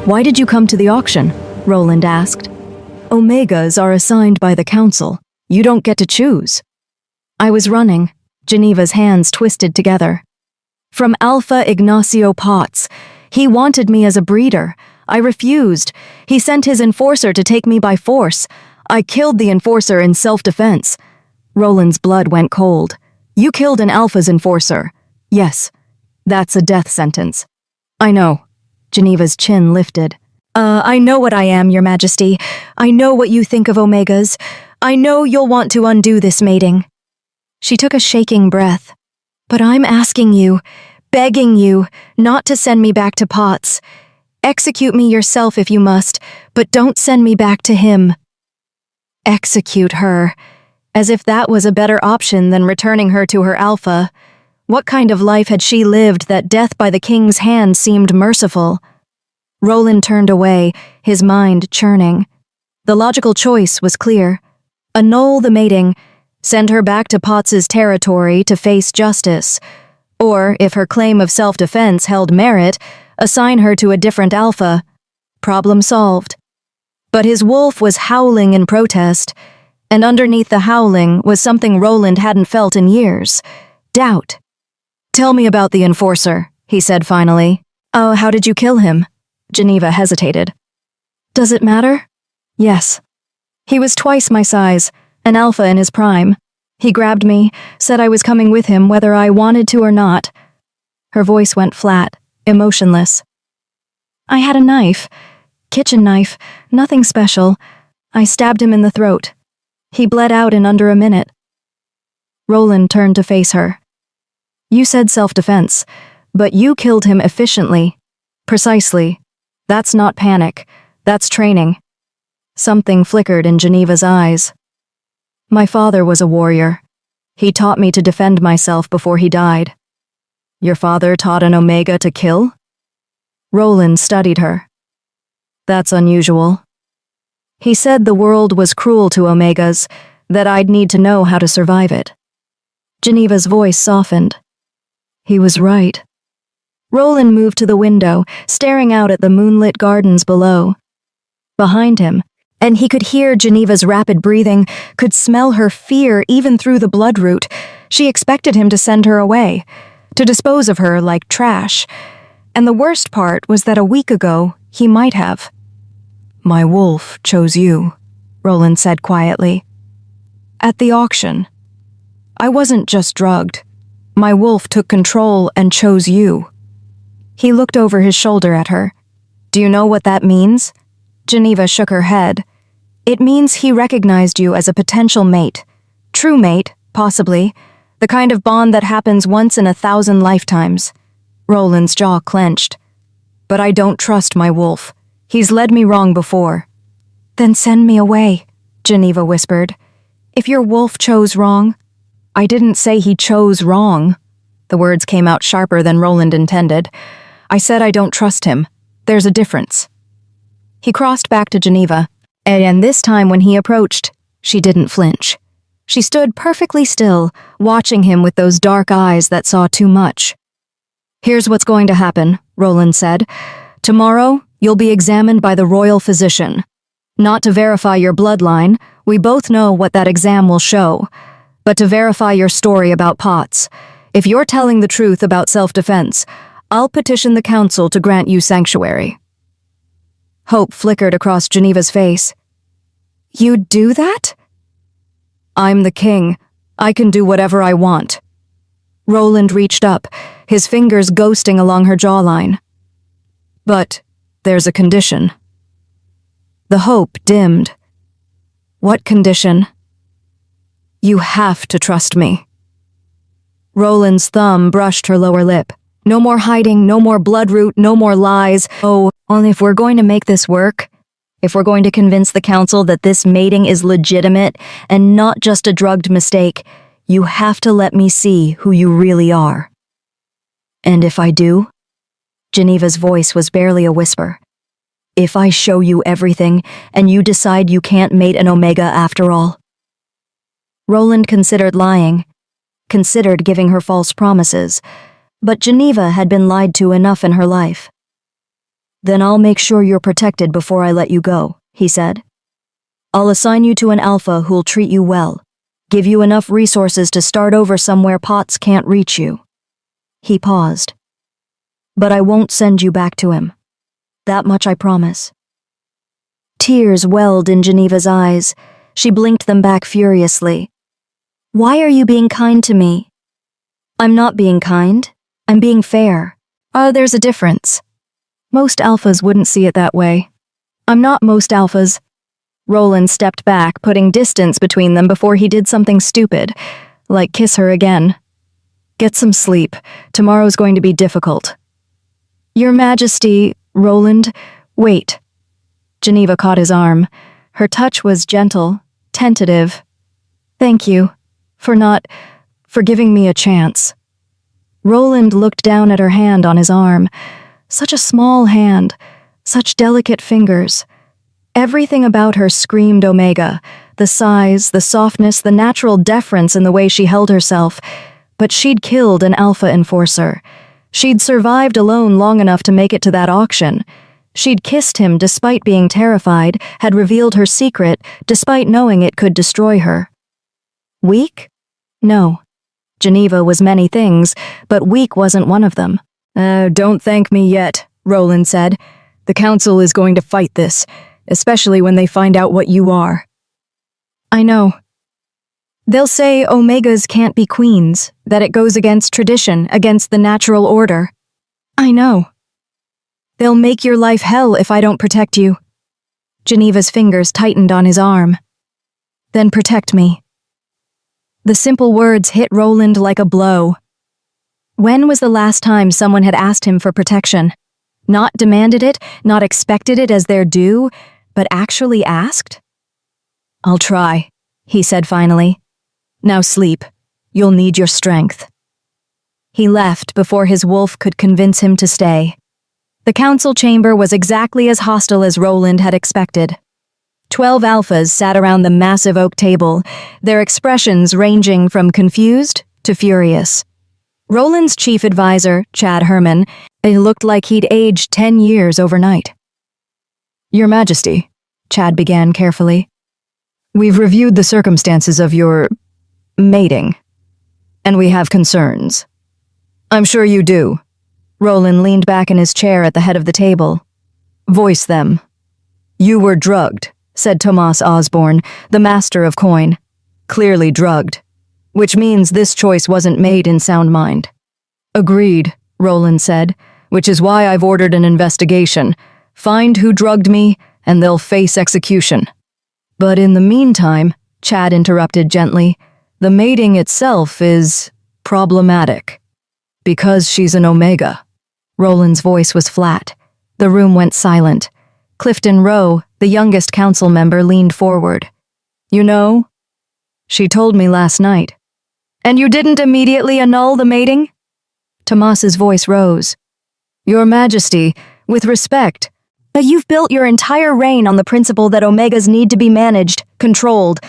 "Why did you come to the auction?" Roland asked. "Omegas are assigned by the council. You don't get to choose." "I was running." Geneva's hands twisted together. "From Alpha Ignacio Potts. He wanted me as a breeder. I refused. He sent his enforcer to take me by force. I killed the enforcer in self-defense." Roland's blood went cold. "You killed an Alpha's enforcer." "Yes. That's a death sentence." "I know." Geneva's chin lifted. I know what I am, Your Majesty. I know what you think of Omegas. I know you'll want to undo this mating." She took a shaking breath. "But I'm asking you, begging you, not to send me back to Potts. Execute me yourself if you must, but don't send me back to him." Execute her. As if that was a better option than returning her to her alpha. What kind of life had she lived that death by the king's hand seemed merciful? Roland turned away, his mind churning. The logical choice was clear. Annul the mating, send her back to Potts's territory to face justice. Or, if her claim of self-defense held merit, assign her to a different alpha. Problem solved. But his wolf was howling in protest, and underneath the howling was something Roland hadn't felt in years. Doubt. "Tell me about the enforcer," he said finally. "Oh, how did you kill him?" Geneva hesitated. "Does it matter?" "Yes. He was twice my size, an alpha in his prime. He grabbed me, said I was coming with him whether I wanted to or not." Her voice went flat, emotionless. "I had a knife. Kitchen knife, nothing special. I stabbed him in the throat. He bled out in under a minute." Roland turned to face her. "You said self-defense, but you killed him efficiently. Precisely. That's not panic. That's training." Something flickered in Geneva's eyes. "My father was a warrior. He taught me to defend myself before he died." "Your father taught an Omega to kill?" Roland studied her. "That's unusual." "He said the world was cruel to Omegas, that I'd need to know how to survive it." Geneva's voice softened. "He was right." Roland moved to the window, staring out at the moonlit gardens below. Behind him, and he could hear Geneva's rapid breathing, could smell her fear even through the bloodroot. She expected him to send her away, to dispose of her like trash. And the worst part was that a week ago, he might have. "My wolf chose you," Roland said quietly. "At the auction. I wasn't just drugged. My wolf took control and chose you." He looked over his shoulder at her. "Do you know what that means?" Geneva shook her head. "It means he recognized you as a potential mate. True mate, possibly. The kind of bond that happens once in 1,000 lifetimes." Roland's jaw clenched. "But I don't trust my wolf. He's led me wrong before." "Then send me away," Geneva whispered. "If your wolf chose wrong—" "I didn't say he chose wrong." The words came out sharper than Roland intended. "I said I don't trust him. There's a difference." He crossed back to Geneva, and this time when he approached, she didn't flinch. She stood perfectly still, watching him with those dark eyes that saw too much. "Here's what's going to happen," Roland said. "Tomorrow, you'll be examined by the royal physician. Not to verify your bloodline, we both know what that exam will show, but to verify your story about Potts. If you're telling the truth about self-defense, I'll petition the council to grant you sanctuary." Hope flickered across Geneva's face. "You'd do that?" "I'm the king. I can do whatever I want." Roland reached up, his fingers ghosting along her jawline. "But there's a condition." The hope dimmed. "What condition?" "You have to trust me." Roland's thumb brushed her lower lip. "No more hiding, no more bloodroot, no more lies. Oh, only if we're going to make this work, if we're going to convince the council that this mating is legitimate and not just a drugged mistake, you have to let me see who you really are." "And if I do?" Geneva's voice was barely a whisper. "If I show you everything and you decide you can't mate an Omega after all?" Roland considered lying, considered giving her false promises, but Geneva had been lied to enough in her life. "Then I'll make sure you're protected before I let you go," he said. "I'll assign you to an alpha who'll treat you well, give you enough resources to start over somewhere Potts can't reach you." He paused. "But I won't send you back to him. That much I promise." Tears welled in Geneva's eyes. She blinked them back furiously. "Why are you being kind to me?" "I'm not being kind. I'm being fair." There's a difference. Most alphas wouldn't see it that way. I'm not most alphas." Roland stepped back, putting distance between them before he did something stupid, like kiss her again. "Get some sleep. Tomorrow's going to be difficult." "Your Majesty, Roland, wait." Geneva caught his arm. Her touch was gentle, tentative. Thank you for giving me a chance. Roland looked down at her hand on his arm. Such a small hand, such delicate fingers. Everything about her screamed Omega, the size, the softness, the natural deference in the way she held herself. But she'd killed an Alpha Enforcer. She'd survived alone long enough to make it to that auction. She'd kissed him despite being terrified, had revealed her secret despite knowing it could destroy her. Weak? No. Geneva was many things, but weak wasn't one of them. Don't thank me yet, Roland said. The Council is going to fight this, especially when they find out what you are. I know. They'll say Omegas can't be queens, that it goes against tradition, against the natural order. I know. They'll make your life hell if I don't protect you. Geneva's fingers tightened on his arm. Then protect me. The simple words hit Roland like a blow. When was the last time someone had asked him for protection? Not demanded it, not expected it as their due, but actually asked? I'll try, he said finally. Now sleep. You'll need your strength. He left before his wolf could convince him to stay. The council chamber was exactly as hostile as Roland had expected. 12 alphas sat around the massive oak table, their expressions ranging from confused to furious. Roland's chief advisor, Chad Herman, looked like he'd aged 10 years overnight. Your Majesty, Chad began carefully, we've reviewed the circumstances of your mating, and we have concerns. I'm sure you do. Roland leaned back in his chair at the head of the table. Voice them. You were drugged, said Tomas Osborne, the master of coin. Clearly drugged. Which means this choice wasn't made in sound mind. Agreed, Roland said, which is why I've ordered an investigation. Find who drugged me, and they'll face execution. But in the meantime, Chad interrupted gently, the mating itself is problematic. Because she's an Omega. Roland's voice was flat. The room went silent. Clifton Rowe, the youngest council member, leaned forward. You know? She told me last night. And you didn't immediately annul the mating? Tomas's voice rose. Your Majesty, with respect, but you've built your entire reign on the principle that Omegas need to be managed, controlled.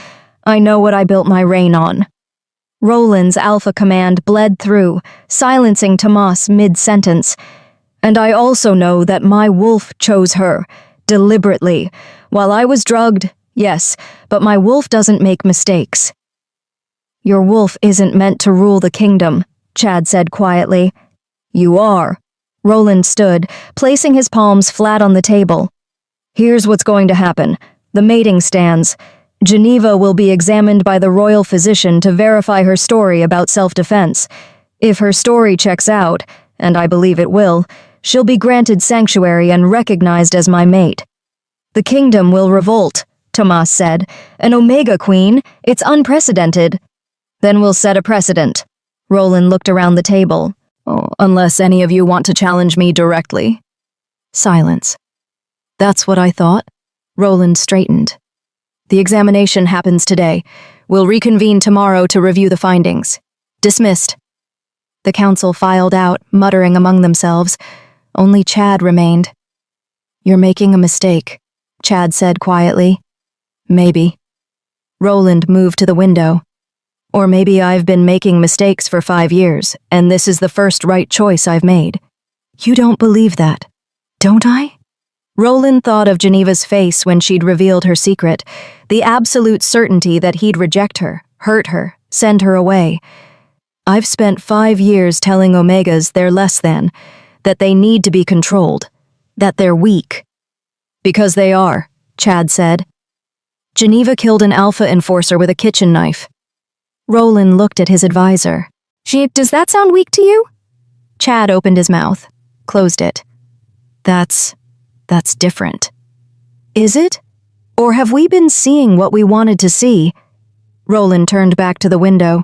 I know what I built my reign on. Roland's alpha command bled through, silencing Tomas mid-sentence. And I also know that my wolf chose her, deliberately. While I was drugged, yes, but my wolf doesn't make mistakes. Your wolf isn't meant to rule the kingdom, Chad said quietly. You are. Roland stood, placing his palms flat on the table. Here's what's going to happen. The mating stands. Geneva will be examined by the royal physician to verify her story about self-defense. If her story checks out, and I believe it will, she'll be granted sanctuary and recognized as my mate. The kingdom will revolt, Tomas said. An Omega queen, it's unprecedented. Then we'll set a precedent. Roland looked around the table. Oh, unless any of you want to challenge me directly. Silence. That's what I thought. Roland straightened. The examination happens today. We'll reconvene tomorrow to review the findings. Dismissed. The council filed out, muttering among themselves. Only Chad remained. You're making a mistake, Chad said quietly. Maybe. Roland moved to the window. Or maybe I've been making mistakes for 5 years, and this is the first right choice I've made. You don't believe that, don't I? Roland thought of Geneva's face when she'd revealed her secret, the absolute certainty that he'd reject her, hurt her, send her away. I've spent 5 years telling Omegas they're less than, that they need to be controlled, that they're weak. Because they are, Chad said. Geneva killed an Alpha Enforcer with a kitchen knife. Roland looked at his advisor. Does that sound weak to you? Chad opened his mouth, closed it. That's different. Is it? Or have we been seeing what we wanted to see? Roland turned back to the window.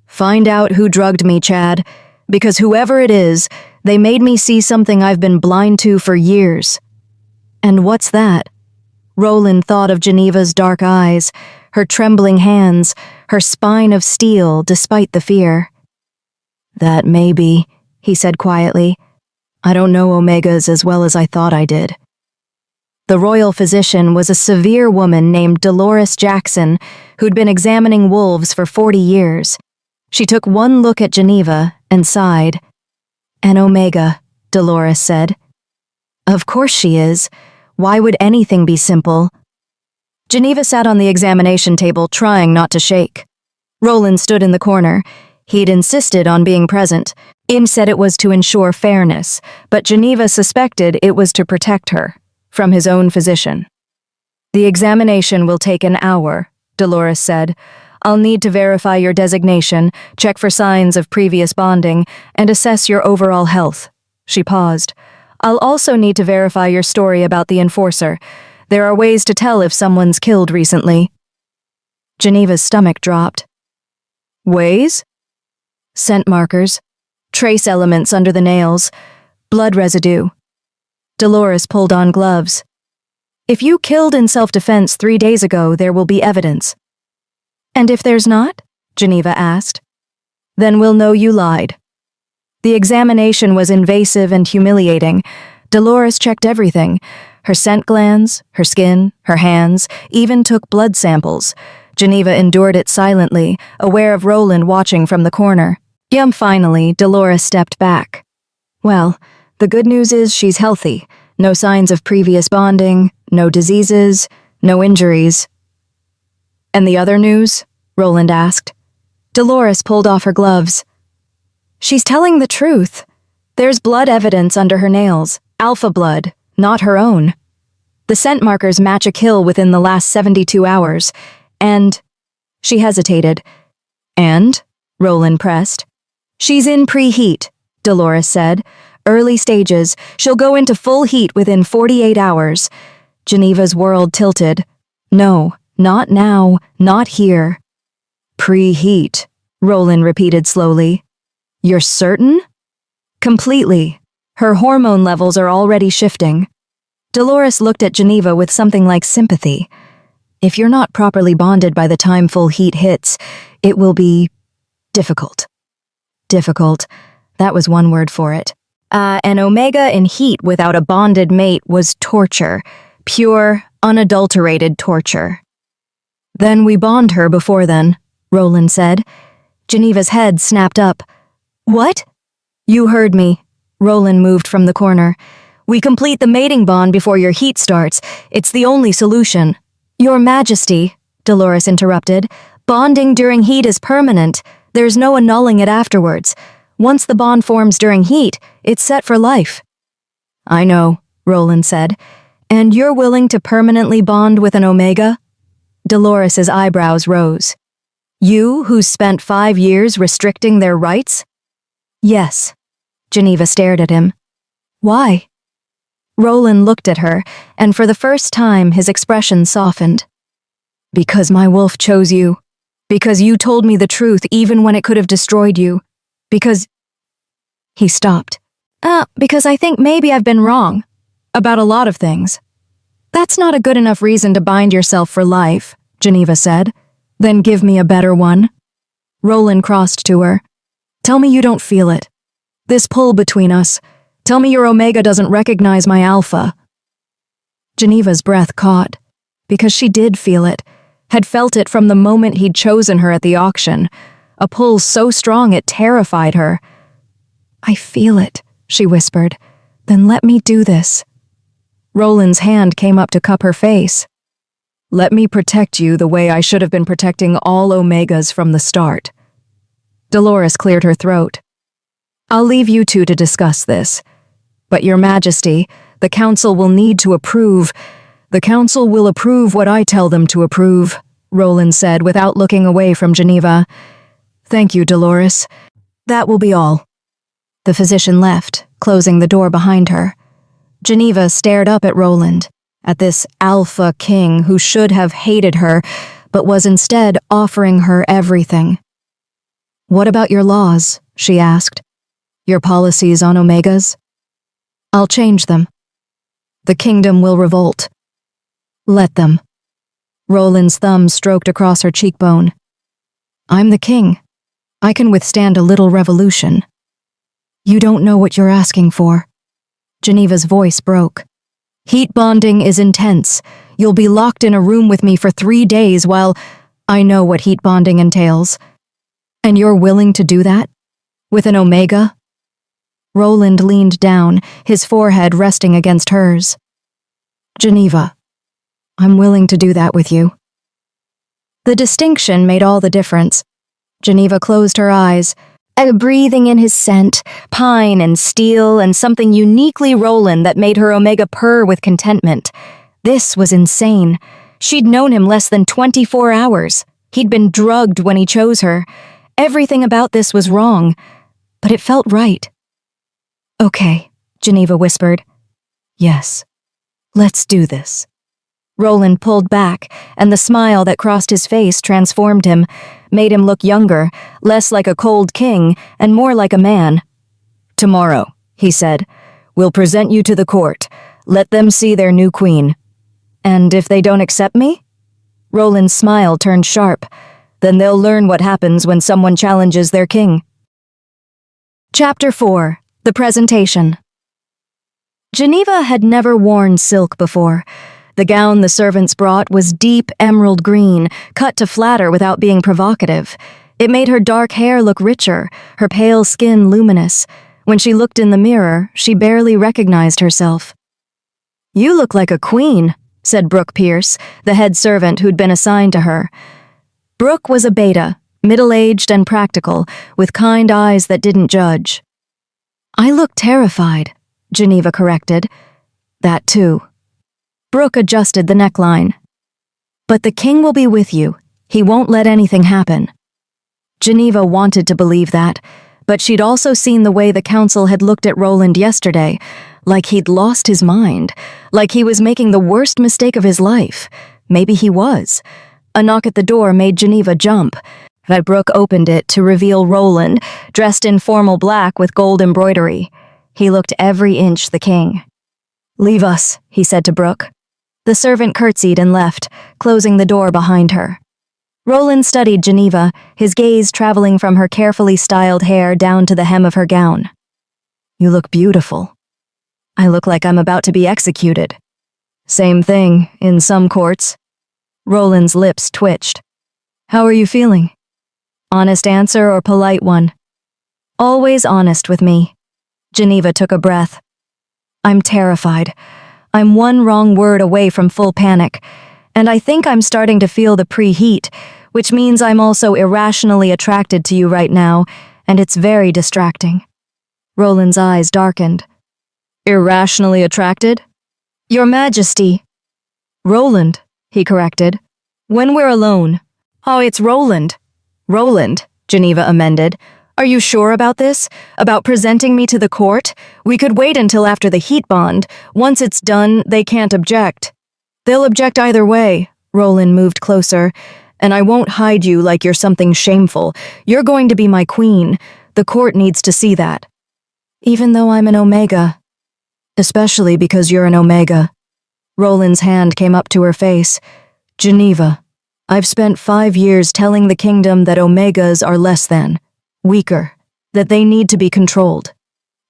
Find out who drugged me, Chad, because whoever it is, they made me see something I've been blind to for years. And what's that? Roland thought of Geneva's dark eyes, her trembling hands, her spine of steel despite the fear. "That may be," he said quietly. "I don't know omegas as well as I thought I did." The royal physician was a severe woman named Dolores Jackson, who'd been examining wolves for 40 years. She took one look at Geneva and sighed. "An omega," Dolores said. "Of course she is. Why would anything be simple?" Geneva sat on the examination table, trying not to shake. Roland stood in the corner. He'd insisted on being present. Im said it was to ensure fairness, but Geneva suspected it was to protect her from his own physician. "The examination will take an hour," Dolores said. "I'll need to verify your designation, check for signs of previous bonding, and assess your overall health." She paused. "I'll also need to verify your story about the enforcer. There are ways to tell if someone's killed recently." Geneva's stomach dropped. "Ways?" "Scent markers, trace elements under the nails, blood residue." Dolores pulled on gloves. "If you killed in self-defense 3 days ago, there will be evidence." "And if there's not?" Geneva asked. "Then we'll know you lied." The examination was invasive and humiliating. Dolores checked everything: her scent glands, her skin, her hands, even took blood samples. Geneva endured it silently, aware of Roland watching from the corner. Finally, Dolores stepped back. "Well, the good news is she's healthy. No signs of previous bonding, no diseases, no injuries." "And the other news?" Roland asked. Dolores pulled off her gloves. "She's telling the truth. There's blood evidence under her nails, alpha blood, not her own. The scent markers match a kill within the last 72 hours, and—" She hesitated. "And?" Roland pressed. "She's in preheat," Dolores said. "Early stages. She'll go into full heat within 48 hours. Geneva's world tilted. "No, not now, not here." "Preheat," Roland repeated slowly. "You're certain?" "Completely. Her hormone levels are already shifting." Dolores looked at Geneva with something like sympathy. "If you're not properly bonded by the time full heat hits, it will be difficult." Difficult. That was one word for it. An omega in heat without a bonded mate was torture. Pure, unadulterated torture. "Then we bond her before then," Roland said. Geneva's head snapped up. "What?" "You heard me." Roland moved from the corner. "We complete the mating bond before your heat starts. It's the only solution." "Your Majesty," Dolores interrupted, "bonding during heat is permanent. There's no annulling it afterwards. Once the bond forms during heat, it's set for life." "I know," Roland said. "And you're willing to permanently bond with an omega?" Dolores's eyebrows rose. "You, who's spent 5 years restricting their rights?" "Yes." Geneva stared at him. "Why?" Roland looked at her, and for the first time his expression softened. "Because my wolf chose you. Because you told me the truth even when it could have destroyed you. Because—" He stopped. Because I think maybe I've been wrong. About a lot of things." "That's not a good enough reason to bind yourself for life," Geneva said. "Then give me a better one." Roland crossed to her. "Tell me you don't feel it. This pull between us. Tell me your omega doesn't recognize my alpha." Geneva's breath caught, because she did feel it, had felt it from the moment he'd chosen her at the auction, a pull so strong it terrified her. "I feel it," she whispered. "Then let me do this." Roland's hand came up to cup her face. "Let me protect you the way I should have been protecting all omegas from the start." Dolores cleared her throat. "I'll leave you two to discuss this. But Your Majesty, the Council will need to approve. The Council will approve what I tell them to approve," Roland said without looking away from Geneva. "Thank you, Dolores. That will be all." The physician left, closing the door behind her. Geneva stared up at Roland, at this alpha king who should have hated her, but was instead offering her everything. "What about your laws?" she asked. "Your policies on omegas?" "I'll change them." "The kingdom will revolt." "Let them." Roland's thumb stroked across her cheekbone. I'm the king. I can withstand a little revolution. You don't know what you're asking for. Geneva's voice broke. Heat bonding is intense. You'll be locked in a room with me for 3 days while I know what heat bonding entails. And you're willing to do that? With an Omega? Roland leaned down, his forehead resting against hers. Geneva, I'm willing to do that with you. The distinction made all the difference. Geneva closed her eyes, breathing in his scent, pine and steel and something uniquely Roland that made her Omega purr with contentment. This was insane. She'd known him less than 24 hours. He'd been drugged when he chose her. Everything about this was wrong, but it felt right. Okay, Geneva whispered. Yes, let's do this. Roland pulled back, and the smile that crossed his face transformed him, made him look younger, less like a cold king, and more like a man. Tomorrow, he said, we'll present you to the court. Let them see their new queen. And if they don't accept me? Roland's smile turned sharp. Then they'll learn what happens when someone challenges their king. Chapter 4. The Presentation. Geneva had never worn silk before. The gown the servants brought was deep emerald green, cut to flatter without being provocative. It made her dark hair look richer, her pale skin luminous. When she looked in the mirror, she barely recognized herself. You look like a queen, said Brooke Pierce, the head servant who'd been assigned to her. Brooke was a beta, middle-aged and practical, with kind eyes that didn't judge. I look terrified, Geneva corrected. That too. Brooke adjusted the neckline. But the king will be with you. He won't let anything happen. Geneva wanted to believe that, but she'd also seen the way the council had looked at Roland yesterday, like he'd lost his mind, like he was making the worst mistake of his life. Maybe he was. A knock at the door made Geneva jump. Brooke opened it to reveal Roland, dressed in formal black with gold embroidery. He looked every inch the king. Leave us, he said to Brooke. The servant curtsied and left, closing the door behind her. Roland studied Geneva, his gaze traveling from her carefully styled hair down to the hem of her gown. You look beautiful. I look like I'm about to be executed. Same thing, in some courts. Roland's lips twitched. How are you feeling? Honest answer or polite one? Always honest with me. Geneva took a breath. I'm terrified. I'm one wrong word away from full panic, and I think I'm starting to feel the preheat, which means I'm also irrationally attracted to you right now, and it's very distracting. Roland's eyes darkened. Irrationally attracted? Your Majesty. Roland, he corrected. When we're alone. Oh, it's Roland. Roland, Geneva amended. Are you sure about this? About presenting me to the court? We could wait until after the heat bond. Once it's done, they can't object. They'll object either way. Roland moved closer. And I won't hide you like you're something shameful. You're going to be my queen. The court needs to see that. Even though I'm an Omega. Especially because you're an Omega. Roland's hand came up to her face. Geneva, I've spent 5 years telling the kingdom that Omegas are less than, weaker, that they need to be controlled.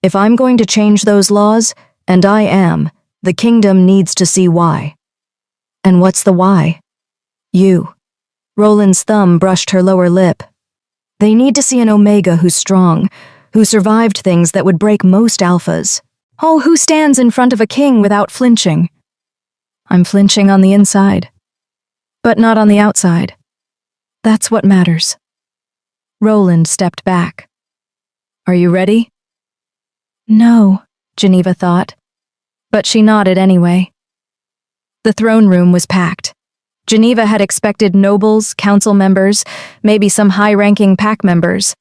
If I'm going to change those laws, and I am, the kingdom needs to see why. And what's the why? You. Roland's thumb brushed her lower lip. They need to see an Omega who's strong, who survived things that would break most alphas. Oh, who stands in front of a king without flinching? I'm flinching on the inside. But not on the outside. That's what matters. Roland stepped back. Are you ready? No, Geneva thought. But she nodded anyway. The throne room was packed. Geneva had expected nobles, council members, maybe some high-ranking pack members.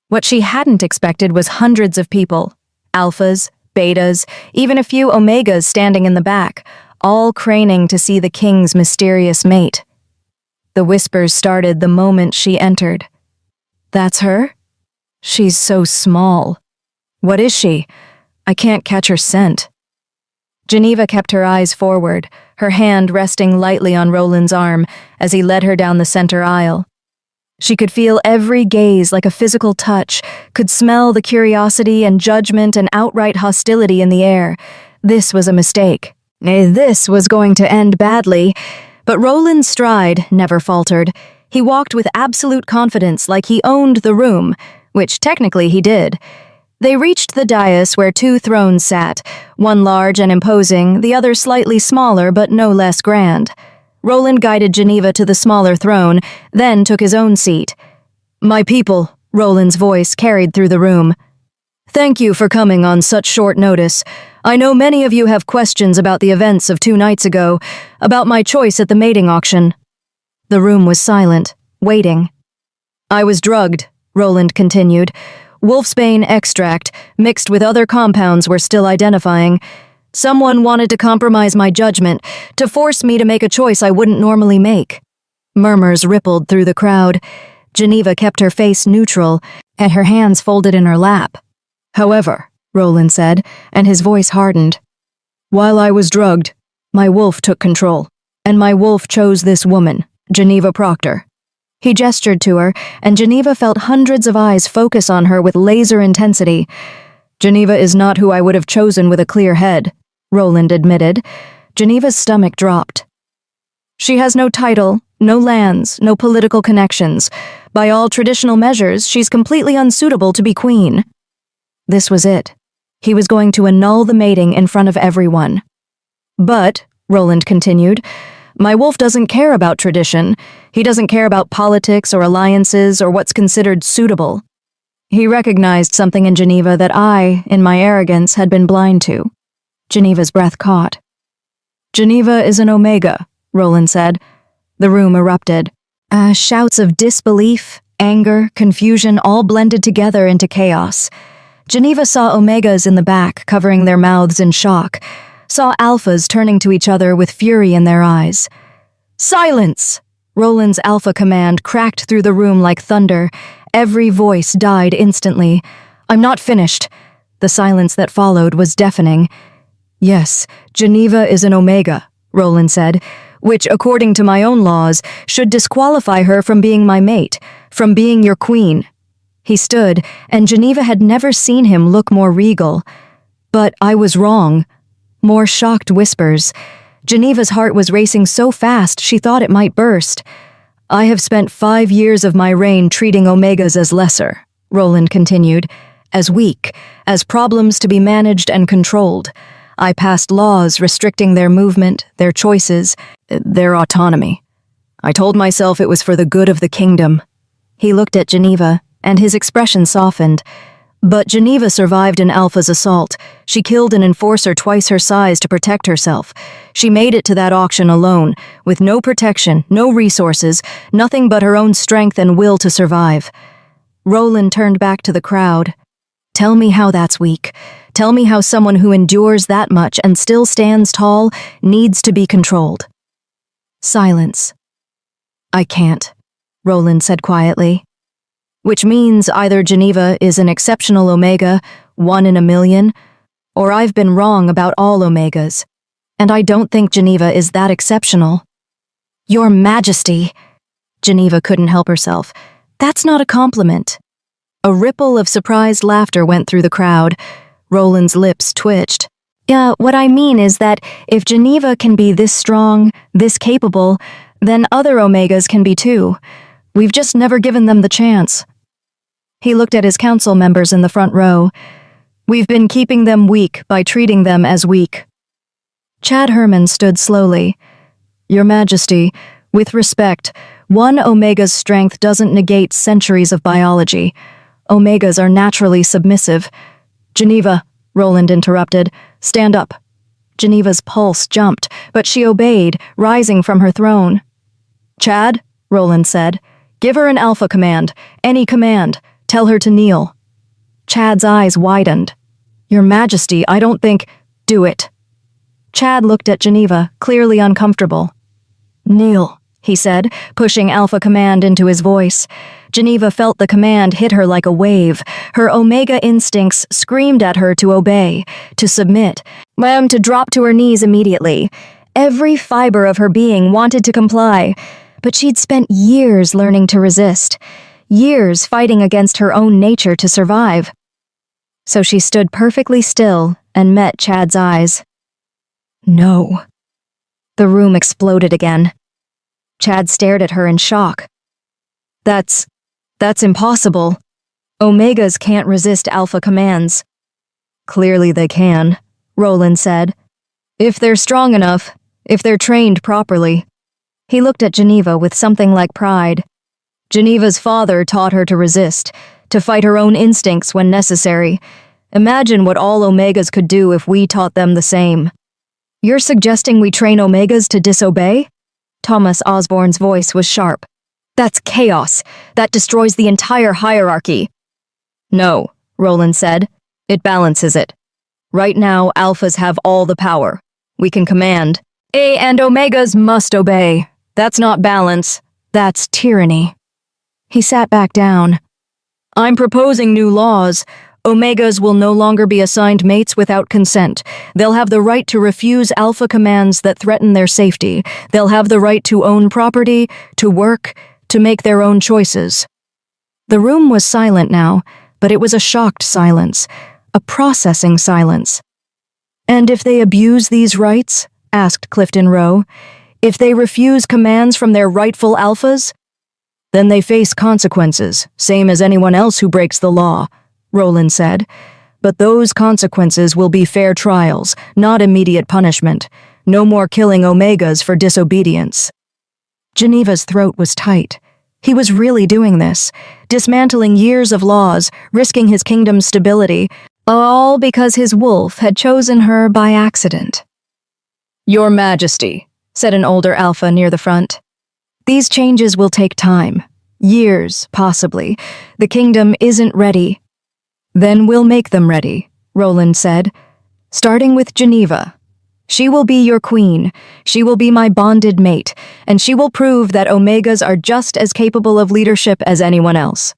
What she hadn't expected was hundreds of people, alphas, betas, even a few omegas standing in the back, all craning to see the king's mysterious mate. The whispers started the moment she entered. That's her? She's so small. What is she? I can't catch her scent. Geneva kept her eyes forward, her hand resting lightly on Roland's arm as he led her down the center aisle. She could feel every gaze like a physical touch, could smell the curiosity and judgment and outright hostility in the air. This was a mistake. This was going to end badly, but Roland's stride never faltered. He walked with absolute confidence like he owned the room, which technically he did. They reached the dais where two thrones sat, one large and imposing, the other slightly smaller but no less grand. Roland guided Geneva to the smaller throne, then took his own seat. "My people," Roland's voice carried through the room. "Thank you for coming on such short notice. I know many of you have questions about the events of 2 nights ago, about my choice at the mating auction." The room was silent, waiting. "I was drugged," Roland continued. "Wolfsbane extract, mixed with other compounds we're still identifying. Someone wanted to compromise my judgment, to force me to make a choice I wouldn't normally make." Murmurs rippled through the crowd. Geneva kept her face neutral, and her hands folded in her lap. "However," Roland said, and his voice hardened, "while I was drugged, my wolf took control, and my wolf chose this woman, Geneva Proctor." He gestured to her, and Geneva felt hundreds of eyes focus on her with laser intensity. "Geneva is not who I would have chosen with a clear head," Roland admitted. Geneva's stomach dropped. "She has no title, no lands, no political connections. By all traditional measures, she's completely unsuitable to be queen." This was it. He was going to annul the mating in front of everyone. "But," Roland continued, "my wolf doesn't care about tradition. He doesn't care about politics or alliances or what's considered suitable." He recognized something in Geneva that I, in my arrogance, had been blind to. Geneva's breath caught. "Geneva is an Omega," Roland said. The room erupted. Shouts of disbelief, anger, confusion all blended together into chaos. Geneva saw Omegas in the back, covering their mouths in shock, saw Alphas turning to each other with fury in their eyes. "Silence!" Roland's Alpha command cracked through the room like thunder. Every voice died instantly. "I'm not finished." The silence that followed was deafening. "Yes, Geneva is an Omega," Roland said, "which, according to my own laws, should disqualify her from being my mate, from being your queen." He stood, and Geneva had never seen him look more regal. "But I was wrong." More shocked whispers. Geneva's heart was racing so fast she thought it might burst. "I have spent 5 years of my reign treating Omegas as lesser," Roland continued, "as weak, as problems to be managed and controlled. I passed laws restricting their movement, their choices, their autonomy. I told myself it was for the good of the kingdom." He looked at Geneva, and his expression softened. "But Geneva survived an Alpha's assault. She killed an enforcer twice her size to protect herself. She made it to that auction alone, with no protection, no resources, nothing but her own strength and will to survive." Roland turned back to the crowd. "Tell me how that's weak. Tell me how someone who endures that much and still stands tall needs to be controlled." Silence. "I can't," Roland said quietly. "Which means either Geneva is an exceptional Omega, 1 in a million, or I've been wrong about all Omegas. And I don't think Geneva is that exceptional." "Your Majesty," Geneva couldn't help herself. "That's not a compliment." A ripple of surprised laughter went through the crowd. Roland's lips twitched. What I mean is that if Geneva can be this strong, this capable, then other Omegas can be too. We've just never given them the chance." He looked at his council members in the front row. "We've been keeping them weak by treating them as weak." Chad Herman stood slowly. "Your Majesty, with respect, one Omega's strength doesn't negate centuries of biology. Omegas are naturally submissive." "Geneva," Roland interrupted, "stand up." Geneva's pulse jumped, but she obeyed, rising from her throne. "Chad," Roland said, "give her an Alpha command, any command. Tell her to kneel." Chad's eyes widened. "Your Majesty, I don't think—" "Do it." Chad looked at Geneva, clearly uncomfortable. "Kneel," he said, pushing Alpha command into his voice. Geneva felt the command hit her like a wave. Her Omega instincts screamed at her to obey, to submit, To drop to her knees immediately. Every fiber of her being wanted to comply, but she'd spent years learning to resist, years fighting against her own nature to survive. So she stood perfectly still and met Chad's eyes. No. The room exploded again. Chad stared at her in shock. That's impossible. Omegas can't resist Alpha commands. Clearly they can, Roland said. If they're strong enough, if they're trained properly. He looked at Geneva with something like pride. Geneva's father taught her to resist, to fight her own instincts when necessary. Imagine what all Omegas could do if we taught them the same. You're suggesting we train Omegas to disobey? Thomas Osborne's voice was sharp. That's chaos. That destroys the entire hierarchy. No, Roland said. It balances it. Right now, Alphas have all the power. We can command. And Omegas must obey. That's not balance. That's tyranny. He sat back down. I'm proposing new laws. Omegas will no longer be assigned mates without consent. They'll have the right to refuse Alpha commands that threaten their safety. They'll have the right to own property, to work, to make their own choices. The room was silent now, but it was a shocked silence, a processing silence. And if they abuse these rights? Asked Clifton Rowe. If they refuse commands from their rightful Alphas? Then they face consequences, same as anyone else who breaks the law, Roland said. But those consequences will be fair trials, not immediate punishment. No more killing Omegas for disobedience. Geneva's throat was tight. He was really doing this, dismantling years of laws, risking his kingdom's stability, all because his wolf had chosen her by accident. Your Majesty, said an older Alpha near the front. These changes will take time. Years, possibly. The kingdom isn't ready. Then we'll make them ready, Roland said. Starting with Geneva. She will be your queen. She will be my bonded mate, and she will prove that Omegas are just as capable of leadership as anyone else.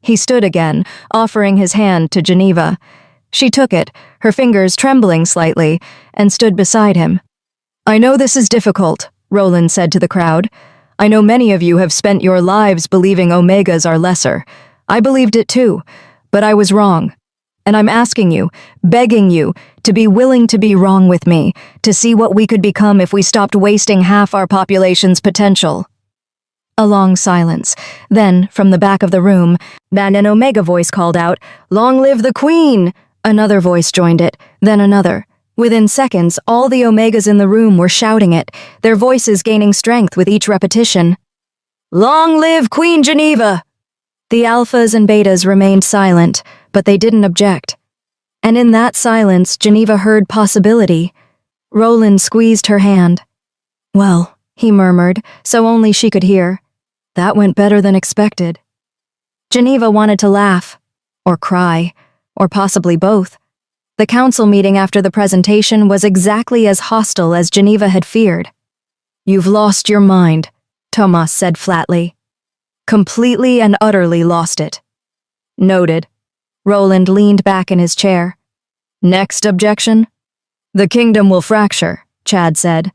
He stood again, offering his hand to Geneva. She took it, her fingers trembling slightly, and stood beside him. I know this is difficult, Roland said to the crowd. I know many of you have spent your lives believing Omegas are lesser. I believed it too, but I was wrong. And I'm asking you, begging you, to be willing to be wrong with me, to see what we could become if we stopped wasting half our population's potential. A long silence. Then, from the back of the room, an Omega voice called out, Long live the Queen! Another voice joined it, then another. Within seconds, all the Omegas in the room were shouting it, their voices gaining strength with each repetition. Long live Queen Geneva! The Alphas and Betas remained silent, but they didn't object. And in that silence, Geneva heard possibility. Roland squeezed her hand. Well, he murmured, so only she could hear. That went better than expected. Geneva wanted to laugh, or cry, or possibly both. The council meeting after the presentation was exactly as hostile as Geneva had feared. You've lost your mind, Thomas said flatly. Completely and utterly lost it. Noted. Roland leaned back in his chair. Next objection? The kingdom will fracture, Chad said.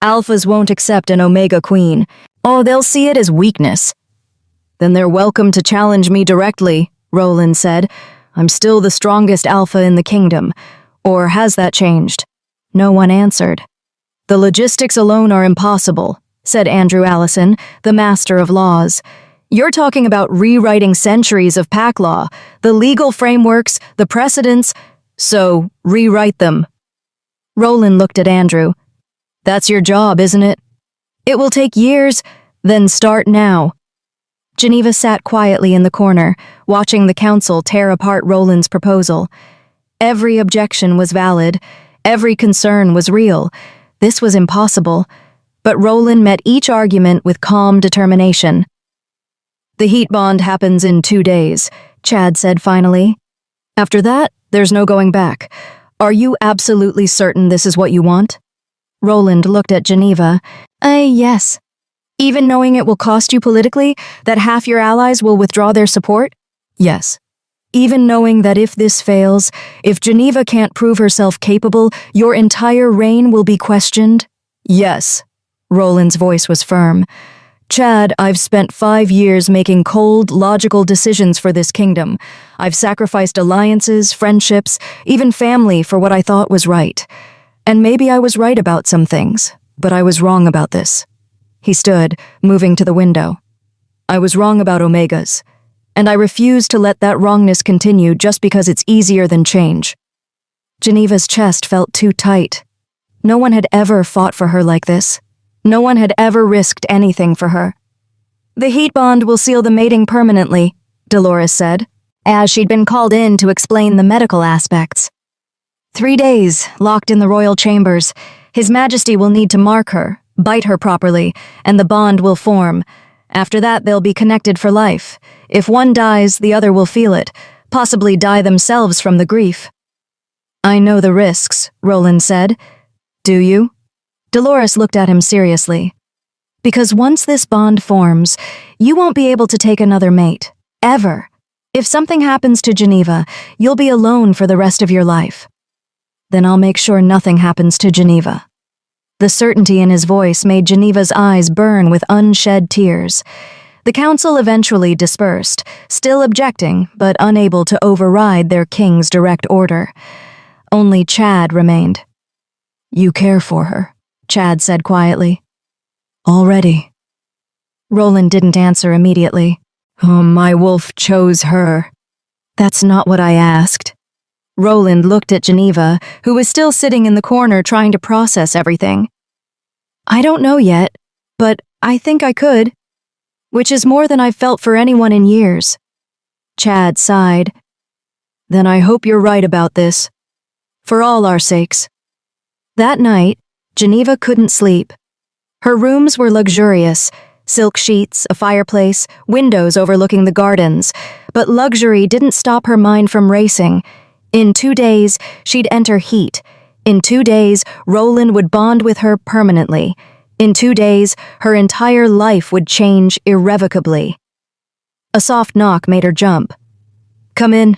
Alphas won't accept an Omega queen. Oh, they'll see it as weakness. Then they're welcome to challenge me directly, Roland said. I'm still the strongest Alpha in the kingdom. Or has that changed? No one answered. The logistics alone are impossible, said Andrew Allison, the master of laws. You're talking about rewriting centuries of pack law, the legal frameworks, the precedents, so rewrite them. Roland looked at Andrew. That's your job, isn't it? It will take years, then start now. Geneva sat quietly in the corner, watching the council tear apart Roland's proposal. Every objection was valid, every concern was real. This was impossible, but Roland met each argument with calm determination. The heat bond happens in 2 days, Chad said finally. After that, there's no going back. Are you absolutely certain this is what you want? Roland looked at Geneva. Yes. Even knowing it will cost you politically, that half your allies will withdraw their support? Yes. Even knowing that if this fails, if Geneva can't prove herself capable, your entire reign will be questioned? Yes. Roland's voice was firm. Chad, I've spent 5 years making cold, logical decisions for this kingdom. I've sacrificed alliances, friendships, even family for what I thought was right. And maybe I was right about some things, but I was wrong about this. He stood, moving to the window. I was wrong about Omegas, and I refuse to let that wrongness continue just because it's easier than change. Geneva's chest felt too tight. No one had ever fought for her like this. No one had ever risked anything for her. The heat bond will seal the mating permanently, Dolores said, as she'd been called in to explain the medical aspects. 3 days, locked in the royal chambers. His Majesty will need to mark her, bite her properly, and the bond will form. After that, they'll be connected for life. If one dies, the other will feel it, possibly die themselves from the grief. I know the risks, Roland said. Do you? Dolores looked at him seriously. Because once this bond forms, you won't be able to take another mate. Ever. If something happens to Geneva, you'll be alone for the rest of your life. Then I'll make sure nothing happens to Geneva. The certainty in his voice made Geneva's eyes burn with unshed tears. The council eventually dispersed, still objecting, but unable to override their king's direct order. Only Chad remained. You care for her, Chad said quietly. Already. Roland didn't answer immediately. Oh, my wolf chose her. That's not what I asked. Roland looked at Geneva, who was still sitting in the corner trying to process everything. I don't know yet, but I think I could, which is more than I've felt for anyone in years. Chad sighed. Then I hope you're right about this. For all our sakes. That night, Geneva couldn't sleep. Her rooms were luxurious, silk sheets, a fireplace, windows overlooking the gardens, but luxury didn't stop her mind from racing. In 2 days, she'd enter heat. In 2 days, Roland would bond with her permanently. In 2 days, her entire life would change irrevocably. A soft knock made her jump. Come in.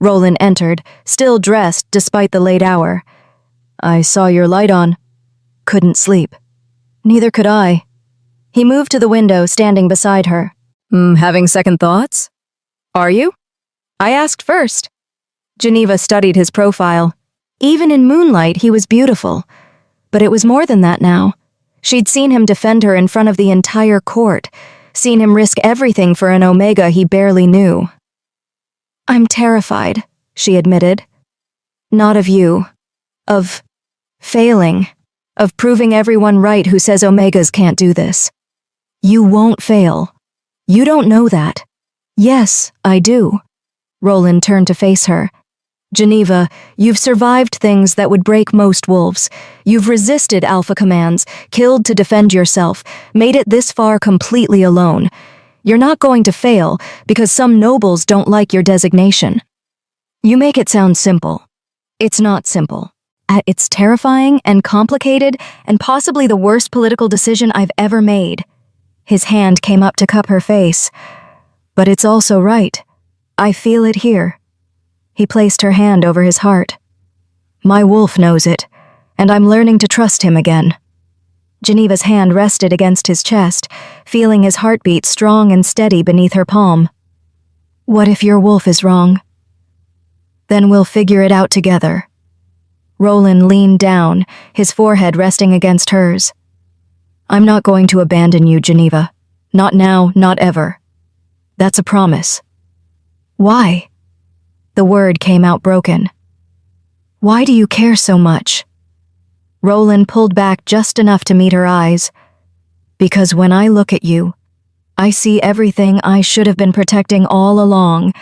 Roland entered, still dressed despite the late hour. I saw your light on. Couldn't sleep. Neither could I. He moved to the window, standing beside her. Having second thoughts? Are you? I asked first. Geneva studied his profile. Even in moonlight, he was beautiful. But it was more than that now. She'd seen him defend her in front of the entire court, seen him risk everything for an Omega he barely knew. I'm terrified, she admitted. Not of you. Of failing. Of proving everyone right who says Omegas can't do this. You won't fail. You don't know that. Yes, I do. Roland turned to face her. Geneva, you've survived things that would break most wolves. You've resisted alpha commands, killed to defend yourself, made it this far completely alone. You're not going to fail because some nobles don't like your designation. You make it sound simple. It's not simple. It's terrifying and complicated and possibly the worst political decision I've ever made. His hand came up to cup her face. But it's also right. I feel it here. He placed her hand over his heart. My wolf knows it, and I'm learning to trust him again. Geneva's hand rested against his chest, feeling his heartbeat strong and steady beneath her palm. What if your wolf is wrong? Then we'll figure it out together. Roland leaned down, his forehead resting against hers. I'm not going to abandon you, Geneva. Not now, not ever. That's a promise. Why? The word came out broken. Why do you care so much? Roland pulled back just enough to meet her eyes. Because when I look at you, I see everything I should have been protecting all along.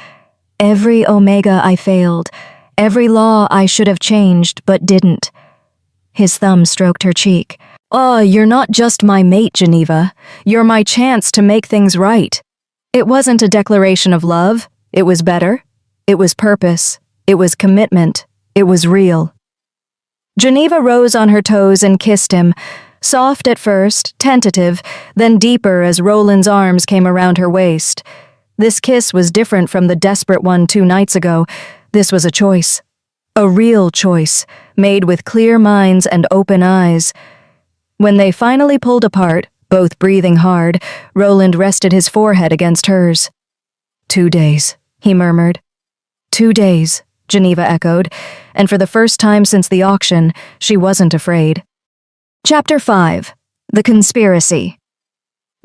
Every Omega I failed. Every law I should have changed but didn't. His thumb stroked her cheek. Oh, you're not just my mate, Geneva. You're my chance to make things right. It wasn't a declaration of love. It was better. It was purpose. It was commitment. It was real. Geneva rose on her toes and kissed him, soft at first, tentative, then deeper as Roland's arms came around her waist. This kiss was different from the desperate one 2 nights ago. This was a choice. A real choice, made with clear minds and open eyes. When they finally pulled apart, both breathing hard, Roland rested his forehead against hers. 2 days, he murmured. 2 days, Geneva echoed, and for the first time since the auction, she wasn't afraid. Chapter 5. The Conspiracy.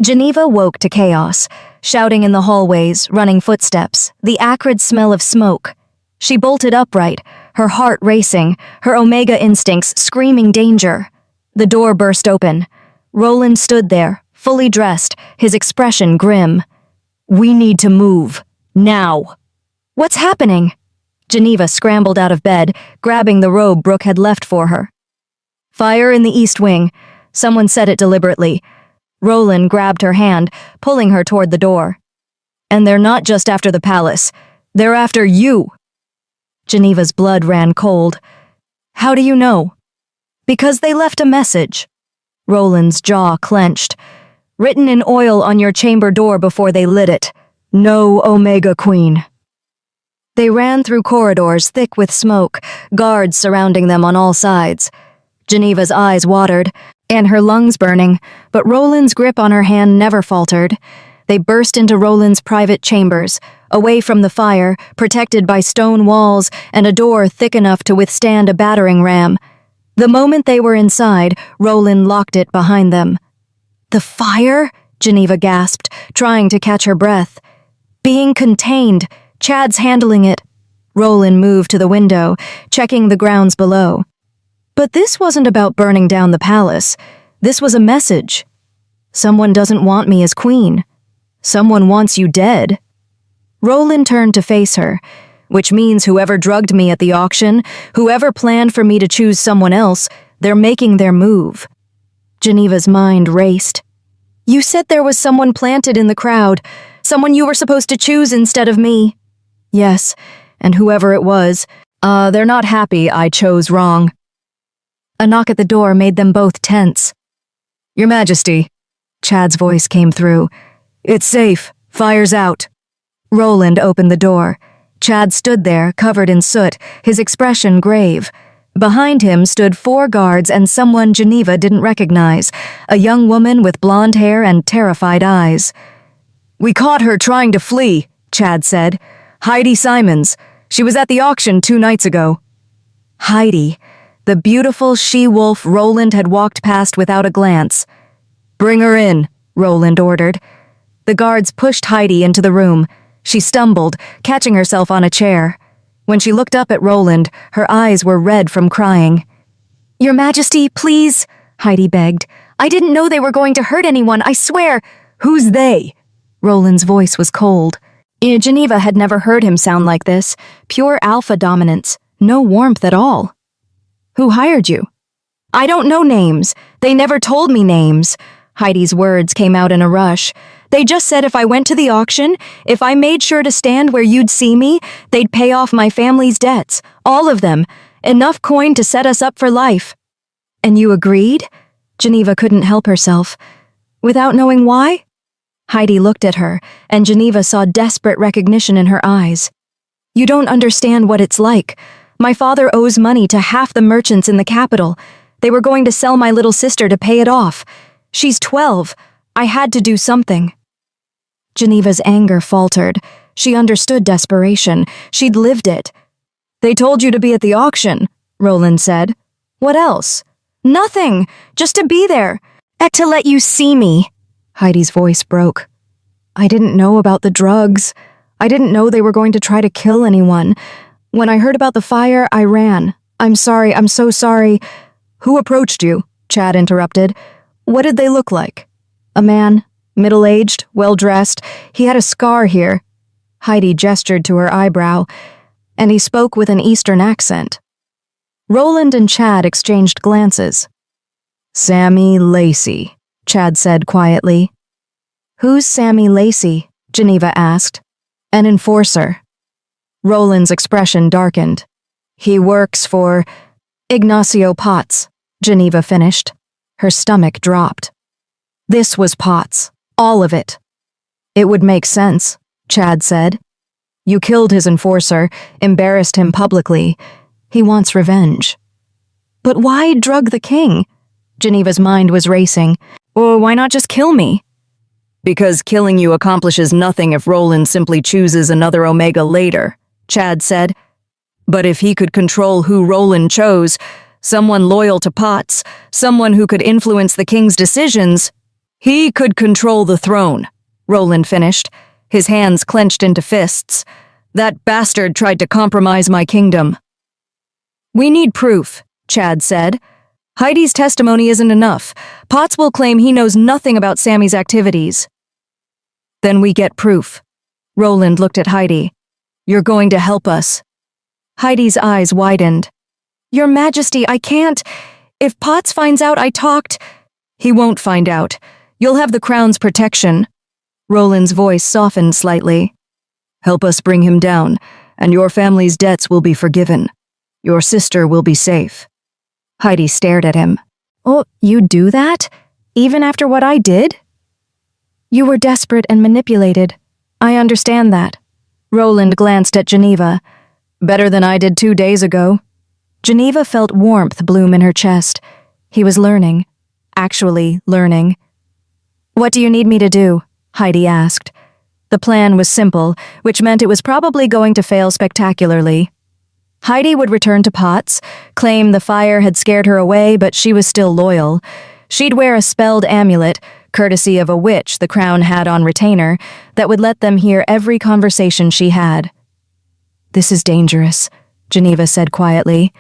Geneva woke to chaos, shouting in the hallways, running footsteps, the acrid smell of smoke. She bolted upright, her heart racing, her Omega instincts screaming danger. The door burst open. Roland stood there, fully dressed, his expression grim. "We need to move. Now." "What's happening?" Geneva scrambled out of bed, grabbing the robe Brooke had left for her. "Fire in the East Wing." Someone said it deliberately. Roland grabbed her hand, pulling her toward the door. "And they're not just after the palace. They're after you." Geneva's blood ran cold. "How do you know?" "Because they left a message." Roland's jaw clenched. "Written in oil on your chamber door before they lit it. No Omega Queen." They ran through corridors thick with smoke, guards surrounding them on all sides. Geneva's eyes watered, and her lungs burning, but Roland's grip on her hand never faltered. They burst into Roland's private chambers, away from the fire, protected by stone walls and a door thick enough to withstand a battering ram. The moment they were inside, Roland locked it behind them. "The fire?" Geneva gasped, trying to catch her breath. "Being contained. Chad's handling it." Roland moved to the window, checking the grounds below. "But this wasn't about burning down the palace. This was a message. Someone doesn't want me as queen. Someone wants you dead." Roland turned to face her, "Which means whoever drugged me at the auction, whoever planned for me to choose someone else, they're making their move." Geneva's mind raced. "You said there was someone planted in the crowd, someone you were supposed to choose instead of me." "Yes, and whoever it was, they're not happy I chose wrong." A knock at the door made them both tense. "Your Majesty," Chad's voice came through. "It's safe. Fire's out." Roland opened the door. Chad stood there, covered in soot, his expression grave. Behind him stood 4 guards and someone Geneva didn't recognize, a young woman with blonde hair and terrified eyes. "We caught her trying to flee," Chad said. "Heidi Simons. She was at the auction 2 nights ago." Heidi, the beautiful she-wolf Roland had walked past without a glance. "Bring her in," Roland ordered. The guards pushed Heidi into the room. She stumbled, catching herself on a chair. When she looked up at Roland, her eyes were red from crying. "Your Majesty, please," Heidi begged. "I didn't know they were going to hurt anyone, I swear." "Who's they?" Roland's voice was cold. Geneva had never heard him sound like this. Pure alpha dominance. No warmth at all. "Who hired you?" "I don't know names. They never told me names." Heidi's words came out in a rush. "They just said if I went to the auction, if I made sure to stand where you'd see me, they'd pay off my family's debts, all of them, enough coin to set us up for life." "And you agreed?" Geneva couldn't help herself. "Without knowing why?" Heidi looked at her, and Geneva saw desperate recognition in her eyes. "You don't understand what it's like. My father owes money to half the merchants in the capital. They were going to sell my little sister to pay it off. She's 12. I had to do something." Geneva's anger faltered. She understood desperation. She'd lived it. "They told you to be at the auction," Roland said. "What else?" "Nothing. Just to be there. To let you see me." Heidi's voice broke. "I didn't know about the drugs. I didn't know they were going to try to kill anyone. When I heard about the fire, I ran. I'm sorry, I'm so sorry." "Who approached you?" Chad interrupted. "What did they look like?" "A man. Middle-aged, well-dressed. He had a scar here." Heidi gestured to her eyebrow, "and he spoke with an Eastern accent." Roland and Chad exchanged glances. "Sammy Lacey," Chad said quietly. "Who's Sammy Lacey?" Geneva asked. "An enforcer." Roland's expression darkened. "He works for Ignacio Potts," Geneva finished. Her stomach dropped. This was Potts. All of it. It would make sense. Chad said. You killed his enforcer, embarrassed him publicly. He wants revenge. But why drug the king? Geneva's mind was racing. Or why not just kill me? Because killing you accomplishes nothing if Roland simply chooses another Omega later, Chad said. But if he could control who Roland chose, someone loyal to Potts, someone who could influence the king's decisions, he could control the throne, Roland finished, his hands clenched into fists. That bastard tried to compromise my kingdom. We need proof, Chad said. Heidi's testimony isn't enough. Potts will claim he knows nothing about Sammy's activities. Then we get proof. Roland looked at Heidi. You're going to help us. Heidi's eyes widened. Your Majesty, I can't. If Potts finds out I talked... He won't find out. You'll have the crown's protection. Roland's voice softened slightly. Help us bring him down, and your family's debts will be forgiven. Your sister will be safe. Heidi stared at him. Oh, you'd do that? Even after what I did? You were desperate and manipulated. I understand that. Roland glanced at Geneva. Better than I did 2 days ago. Geneva felt warmth bloom in her chest. He was learning. Actually learning. What do you need me to do? Heidi asked. The plan was simple, which meant it was probably going to fail spectacularly. Heidi would return to Potts, claim the fire had scared her away, but she was still loyal. She'd wear a spelled amulet, courtesy of a witch the crown had on retainer, that would let them hear every conversation she had. This is dangerous, Geneva said quietly.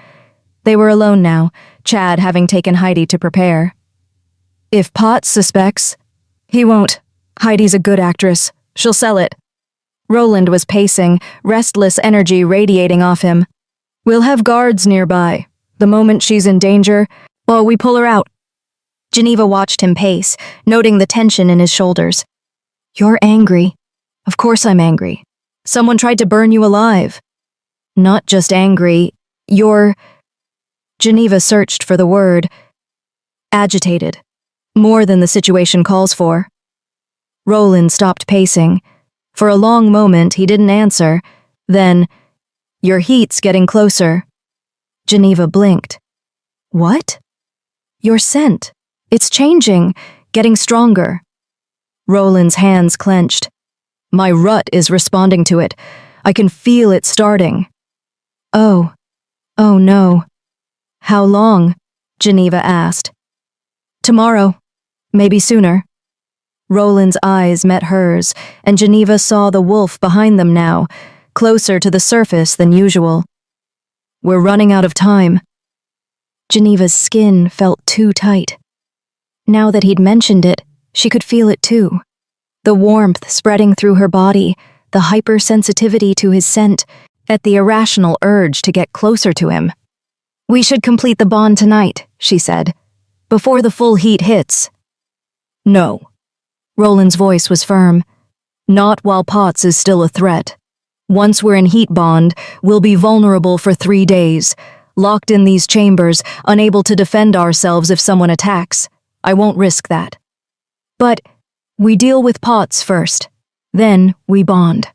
They were alone now, Chad having taken Heidi to prepare. If Potts suspects... He won't. Heidi's a good actress. She'll sell it. Roland was pacing, restless energy radiating off him. We'll have guards nearby. The moment she's in danger, well, we pull her out. Geneva watched him pace, noting the tension in his shoulders. You're angry. Of course I'm angry. Someone tried to burn you alive. Not just angry, you're... Geneva searched for the word. Agitated. More than the situation calls for. Roland stopped pacing. For a long moment, he didn't answer. Then, your heat's getting closer. Geneva blinked. What? Your scent. It's changing, getting stronger. Roland's hands clenched. My rut is responding to it. I can feel it starting. Oh no. How long? Geneva asked. Tomorrow. Maybe sooner. Roland's eyes met hers, and Geneva saw the wolf behind them now, closer to the surface than usual. We're running out of time. Geneva's skin felt too tight. Now that he'd mentioned it, she could feel it too. The warmth spreading through her body, the hypersensitivity to his scent, at the irrational urge to get closer to him. We should complete the bond tonight, she said, before the full heat hits. No. Roland's voice was firm. Not while Potts is still a threat. Once we're in heat bond, we'll be vulnerable for 3 days, locked in these chambers, unable to defend ourselves if someone attacks. I won't risk that. But we deal with Potts first. Then we bond.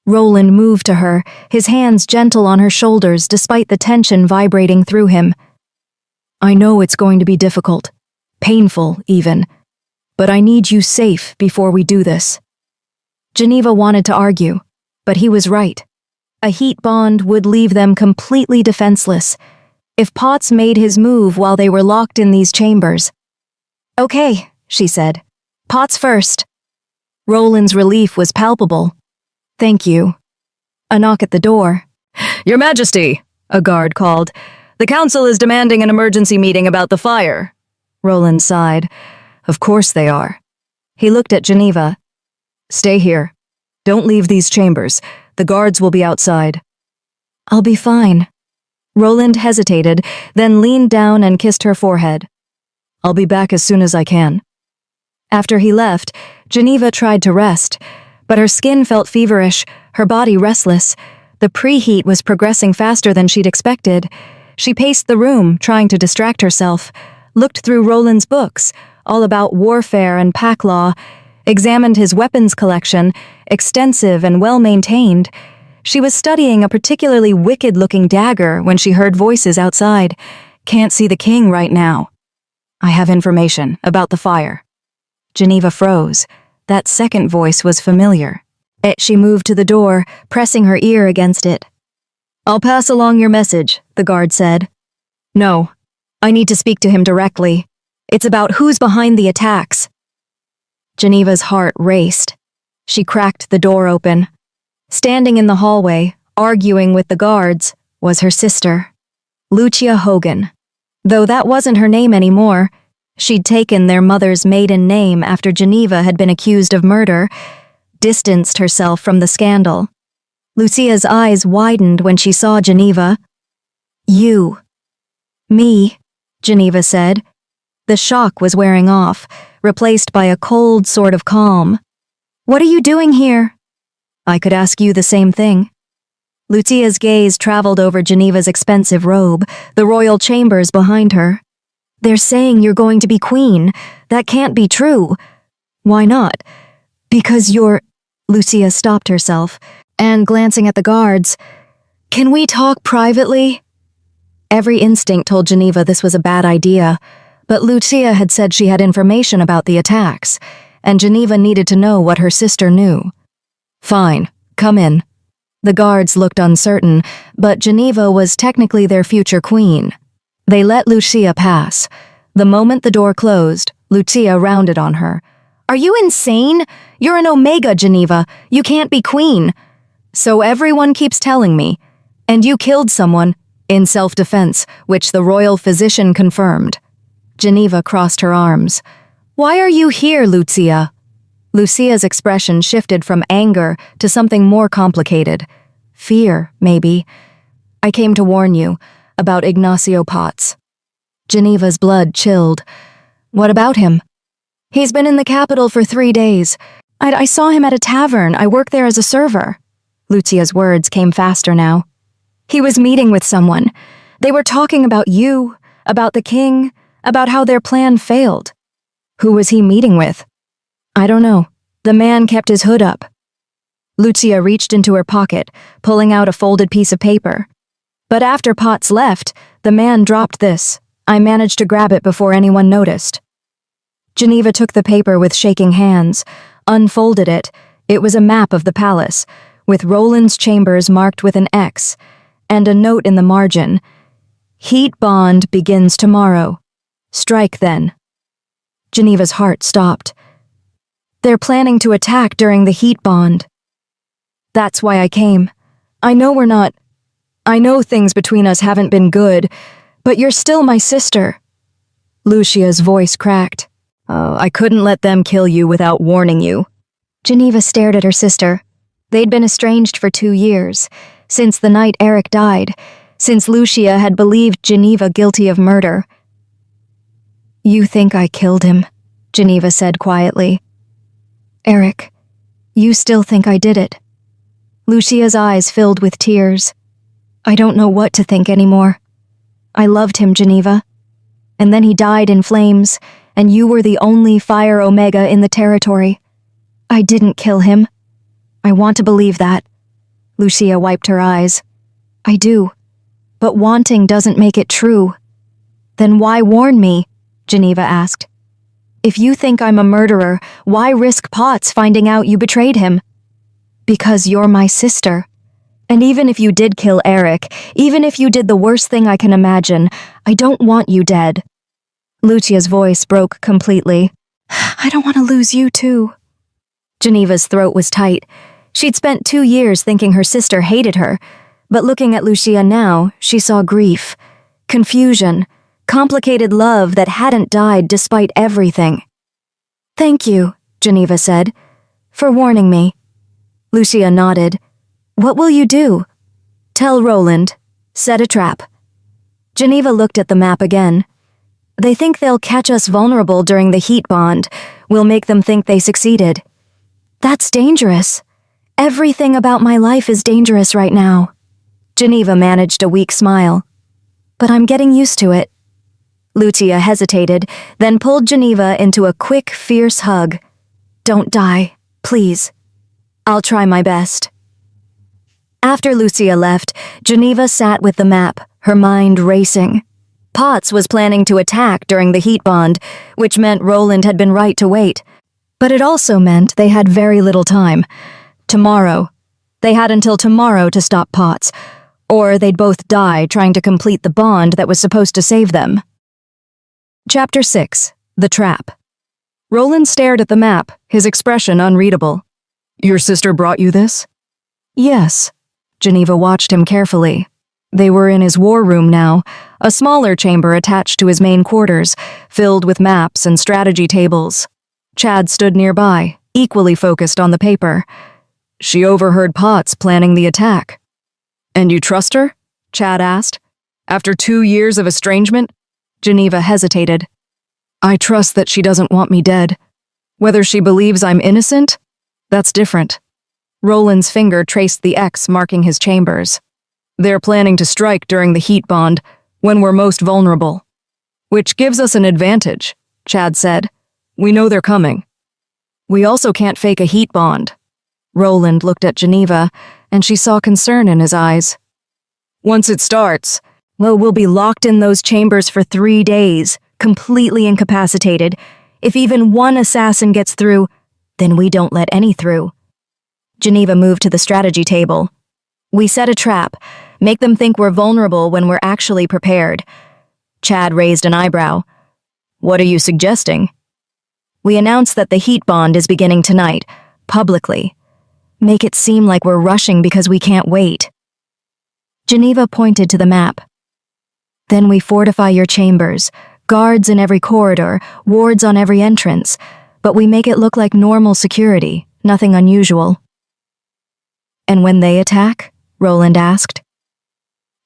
Roland moved to her, his hands gentle on her shoulders despite the tension vibrating through him. I know it's going to be difficult, painful even, but I need you safe before we do this. Geneva wanted to argue, but he was right. A heat bond would leave them completely defenseless. If Potts made his move while they were locked in these chambers. Okay, she said. Potts first. Roland's relief was palpable. Thank you. A knock at the door. Your Majesty, a guard called. The council is demanding an emergency meeting about the fire. Roland sighed. Of course they are. He looked at Geneva. Stay here. Don't leave these chambers. The guards will be outside. I'll be fine. Roland hesitated, then leaned down and kissed her forehead. I'll be back as soon as I can. After he left, Geneva tried to rest, but her skin felt feverish, her body restless. The preheat was progressing faster than she'd expected. She paced the room, trying to distract herself, looked through Roland's books, all about warfare and pack law, examined his weapons collection, extensive and well-maintained. She was studying a particularly wicked-looking dagger when she heard voices outside. "Can't see the king right now." "I have information about the fire." Geneva froze. That second voice was familiar. She moved to the door, pressing her ear against it. "I'll pass along your message," the guard said. "No, I need to speak to him directly. It's about who's behind the attacks." Geneva's heart raced. She cracked the door open. Standing in the hallway, arguing with the guards, was her sister, Lucia Hogan. Though that wasn't her name anymore, she'd taken their mother's maiden name after Geneva had been accused of murder, distanced herself from the scandal. Lucia's eyes widened when she saw Geneva. "You." "Me," Geneva said. The shock was wearing off, replaced by a cold sort of calm. "What are you doing here?" "I could ask you the same thing." Lucia's gaze traveled over Geneva's expensive robe, the royal chambers behind her. "They're saying you're going to be queen. That can't be true." "Why not?" "Because you're—" Lucia stopped herself, and glancing at the guards, "Can we talk privately?" Every instinct told Geneva this was a bad idea, but Lucia had said she had information about the attacks, and Geneva needed to know what her sister knew. "Fine, come in." The guards looked uncertain, but Geneva was technically their future queen. They let Lucia pass. The moment the door closed, Lucia rounded on her. "Are you insane? You're an Omega, Geneva. You can't be queen." "So everyone keeps telling me. And you killed someone, in self-defense, which the royal physician confirmed." Geneva crossed her arms. "Why are you here, Lucia?" Lucia's expression shifted from anger to something more complicated. Fear, maybe. "I came to warn you about Ignacio Potts." Geneva's blood chilled. "What about him?" "He's been in the capital for 3 days. I saw him at a tavern. I work there as a server." Lucia's words came faster now. "He was meeting with someone. They were talking about you, about the king, about how their plan failed." "Who was he meeting with?" "I don't know. The man kept his hood up." Lucia reached into her pocket, pulling out a folded piece of paper. "But after Potts left, the man dropped this. I managed to grab it before anyone noticed." Geneva took the paper with shaking hands, unfolded it. It was a map of the palace, with Roland's chambers marked with an X, and a note in the margin. "Heat bond begins tomorrow. Strike then." Geneva's heart stopped. "They're planning to attack during the heat bond." "That's why I came. I know things between us haven't been good, but you're still my sister." Lucia's voice cracked. I couldn't let them kill you without warning you." Geneva stared at her sister. They'd been estranged for 2 years, since the night Eric died, since Lucia had believed Geneva guilty of murder. "You think I killed him," Geneva said quietly. "Eric, you still think I did it?" Lucia's eyes filled with tears. "I don't know what to think anymore. I loved him, Geneva. And then he died in flames, and you were the only Fire Omega in the territory. I didn't kill him. I want to believe that." Lucia wiped her eyes. "I do. But wanting doesn't make it true." "Then why warn me?" Geneva asked. "If you think I'm a murderer, why risk Potts finding out you betrayed him?" "Because you're my sister. And even if you did kill Eric, even if you did the worst thing I can imagine, I don't want you dead." Lucia's voice broke completely. "I don't want to lose you too." Geneva's throat was tight. She'd spent 2 years thinking her sister hated her, but looking at Lucia now, she saw grief, confusion, complicated love that hadn't died despite everything. "Thank you," Geneva said, "for warning me." Lucia nodded. "What will you do?" "Tell Roland. Set a trap." Geneva looked at the map again. "They think they'll catch us vulnerable during the heat bond. We'll make them think they succeeded." "That's dangerous. Everything about my life is dangerous right now." Geneva managed a weak smile. "But I'm getting used to it." Lucia hesitated, then pulled Geneva into a quick, fierce hug. "Don't die, please." I'll try my best. After Lucia left, Geneva sat with the map, her mind racing. Potts was planning to attack during the heat bond, which meant Roland had been right to wait. But it also meant they had very little time. Tomorrow. They had until tomorrow to stop Potts, or they'd both die trying to complete the bond that was supposed to save them. Chapter 6. The Trap. Roland stared at the map, his expression unreadable. Your sister brought you this? Yes. Geneva watched him carefully. They were in his war room now, a smaller chamber attached to his main quarters, filled with maps and strategy tables. Chad stood nearby, equally focused on the paper. She overheard Potts planning the attack. And you trust her? Chad asked. After 2 years of estrangement? Geneva hesitated. I trust that she doesn't want me dead. Whether she believes I'm innocent? That's different. Roland's finger traced the X marking his chambers. They're planning to strike during the heat bond, when we're most vulnerable. Which gives us an advantage, Chad said. We know they're coming. We also can't fake a heat bond. Roland looked at Geneva, and she saw concern in his eyes. Once it starts, well, we'll be locked in those chambers for 3 days, completely incapacitated. If even one assassin gets through, then we don't let any through. Geneva moved to the strategy table. We set a trap, make them think we're vulnerable when we're actually prepared. Chad raised an eyebrow. What are you suggesting? We announce that the heat bond is beginning tonight, publicly. Make it seem like we're rushing because we can't wait. Geneva pointed to the map. Then we fortify your chambers, guards in every corridor, wards on every entrance, but we make it look like normal security, nothing unusual. And when they attack? Roland asked.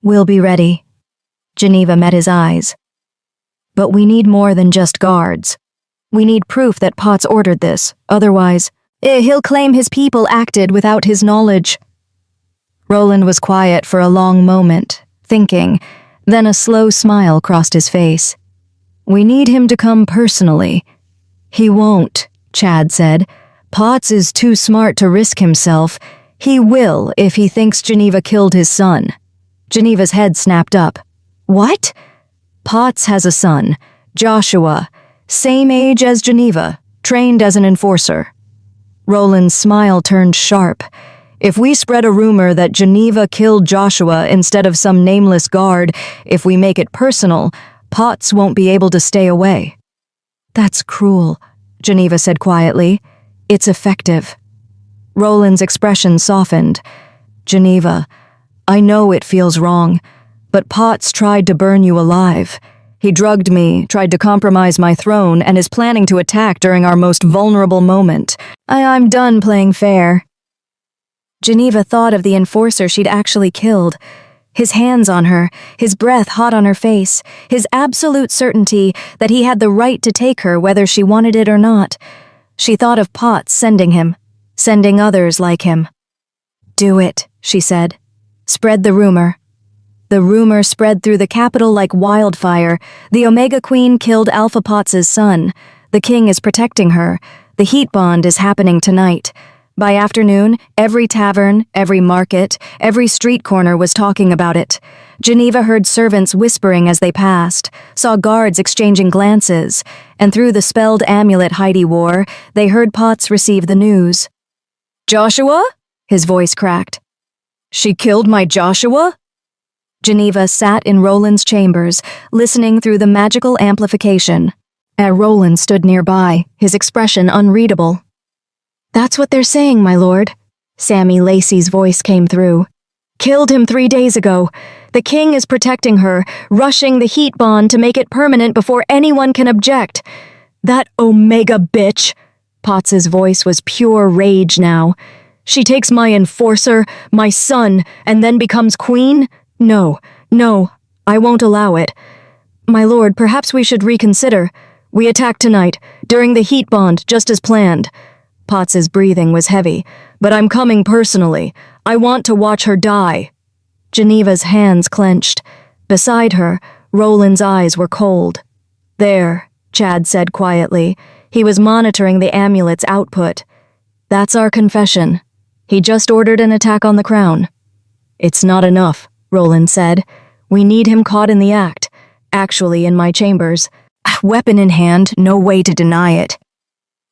We'll be ready. Geneva met his eyes. But we need more than just guards. We need proof that Potts ordered this, otherwise, he'll claim his people acted without his knowledge. Roland was quiet for a long moment, thinking, then a slow smile crossed his face. We need him to come personally. He won't, Chad said. Potts is too smart to risk himself. He will if he thinks Geneva killed his son. Geneva's head snapped up. What? Potts has a son, Joshua, same age as Geneva, trained as an enforcer. Roland's smile turned sharp. If we spread a rumor that Geneva killed Joshua instead of some nameless guard, if we make it personal, Potts won't be able to stay away. That's cruel, Geneva said quietly. It's effective. Roland's expression softened. Geneva, I know it feels wrong, but Potts tried to burn you alive. He drugged me, tried to compromise my throne, and is planning to attack during our most vulnerable moment. I'm done playing fair. Geneva thought of the enforcer she'd actually killed. His hands on her, his breath hot on her face, his absolute certainty that he had the right to take her whether she wanted it or not. She thought of Potts sending him, sending others like him. Do it, she said. Spread the rumor. The rumor spread through the capital like wildfire. The Omega Queen killed Alpha Potts' son. The king is protecting her. The heat bond is happening tonight. By afternoon, every tavern, every market, every street corner was talking about it. Geneva heard servants whispering as they passed, saw guards exchanging glances, and through the spelled amulet Heidi wore, they heard Potts receive the news. Joshua? His voice cracked. She killed my Joshua? Geneva sat in Roland's chambers, listening through the magical amplification. Roland stood nearby, his expression unreadable. That's what they're saying, my lord. Sammy Lacey's voice came through. Killed him 3 days ago. The king is protecting her, rushing the heat bond to make it permanent before anyone can object. That Omega bitch. Potts's voice was pure rage now. She takes my enforcer, my son, and then becomes queen? No, I won't allow it. My lord, perhaps we should reconsider. We attack tonight, during the heat bond, just as planned. Potts's breathing was heavy. But I'm coming personally. I want to watch her die. Geneva's hands clenched. Beside her, Roland's eyes were cold. There, Chad said quietly. He was monitoring the amulet's output. That's our confession. He just ordered an attack on the crown. It's not enough, Roland said. We need him caught in the act. Actually, in my chambers. Weapon in hand, no way to deny it.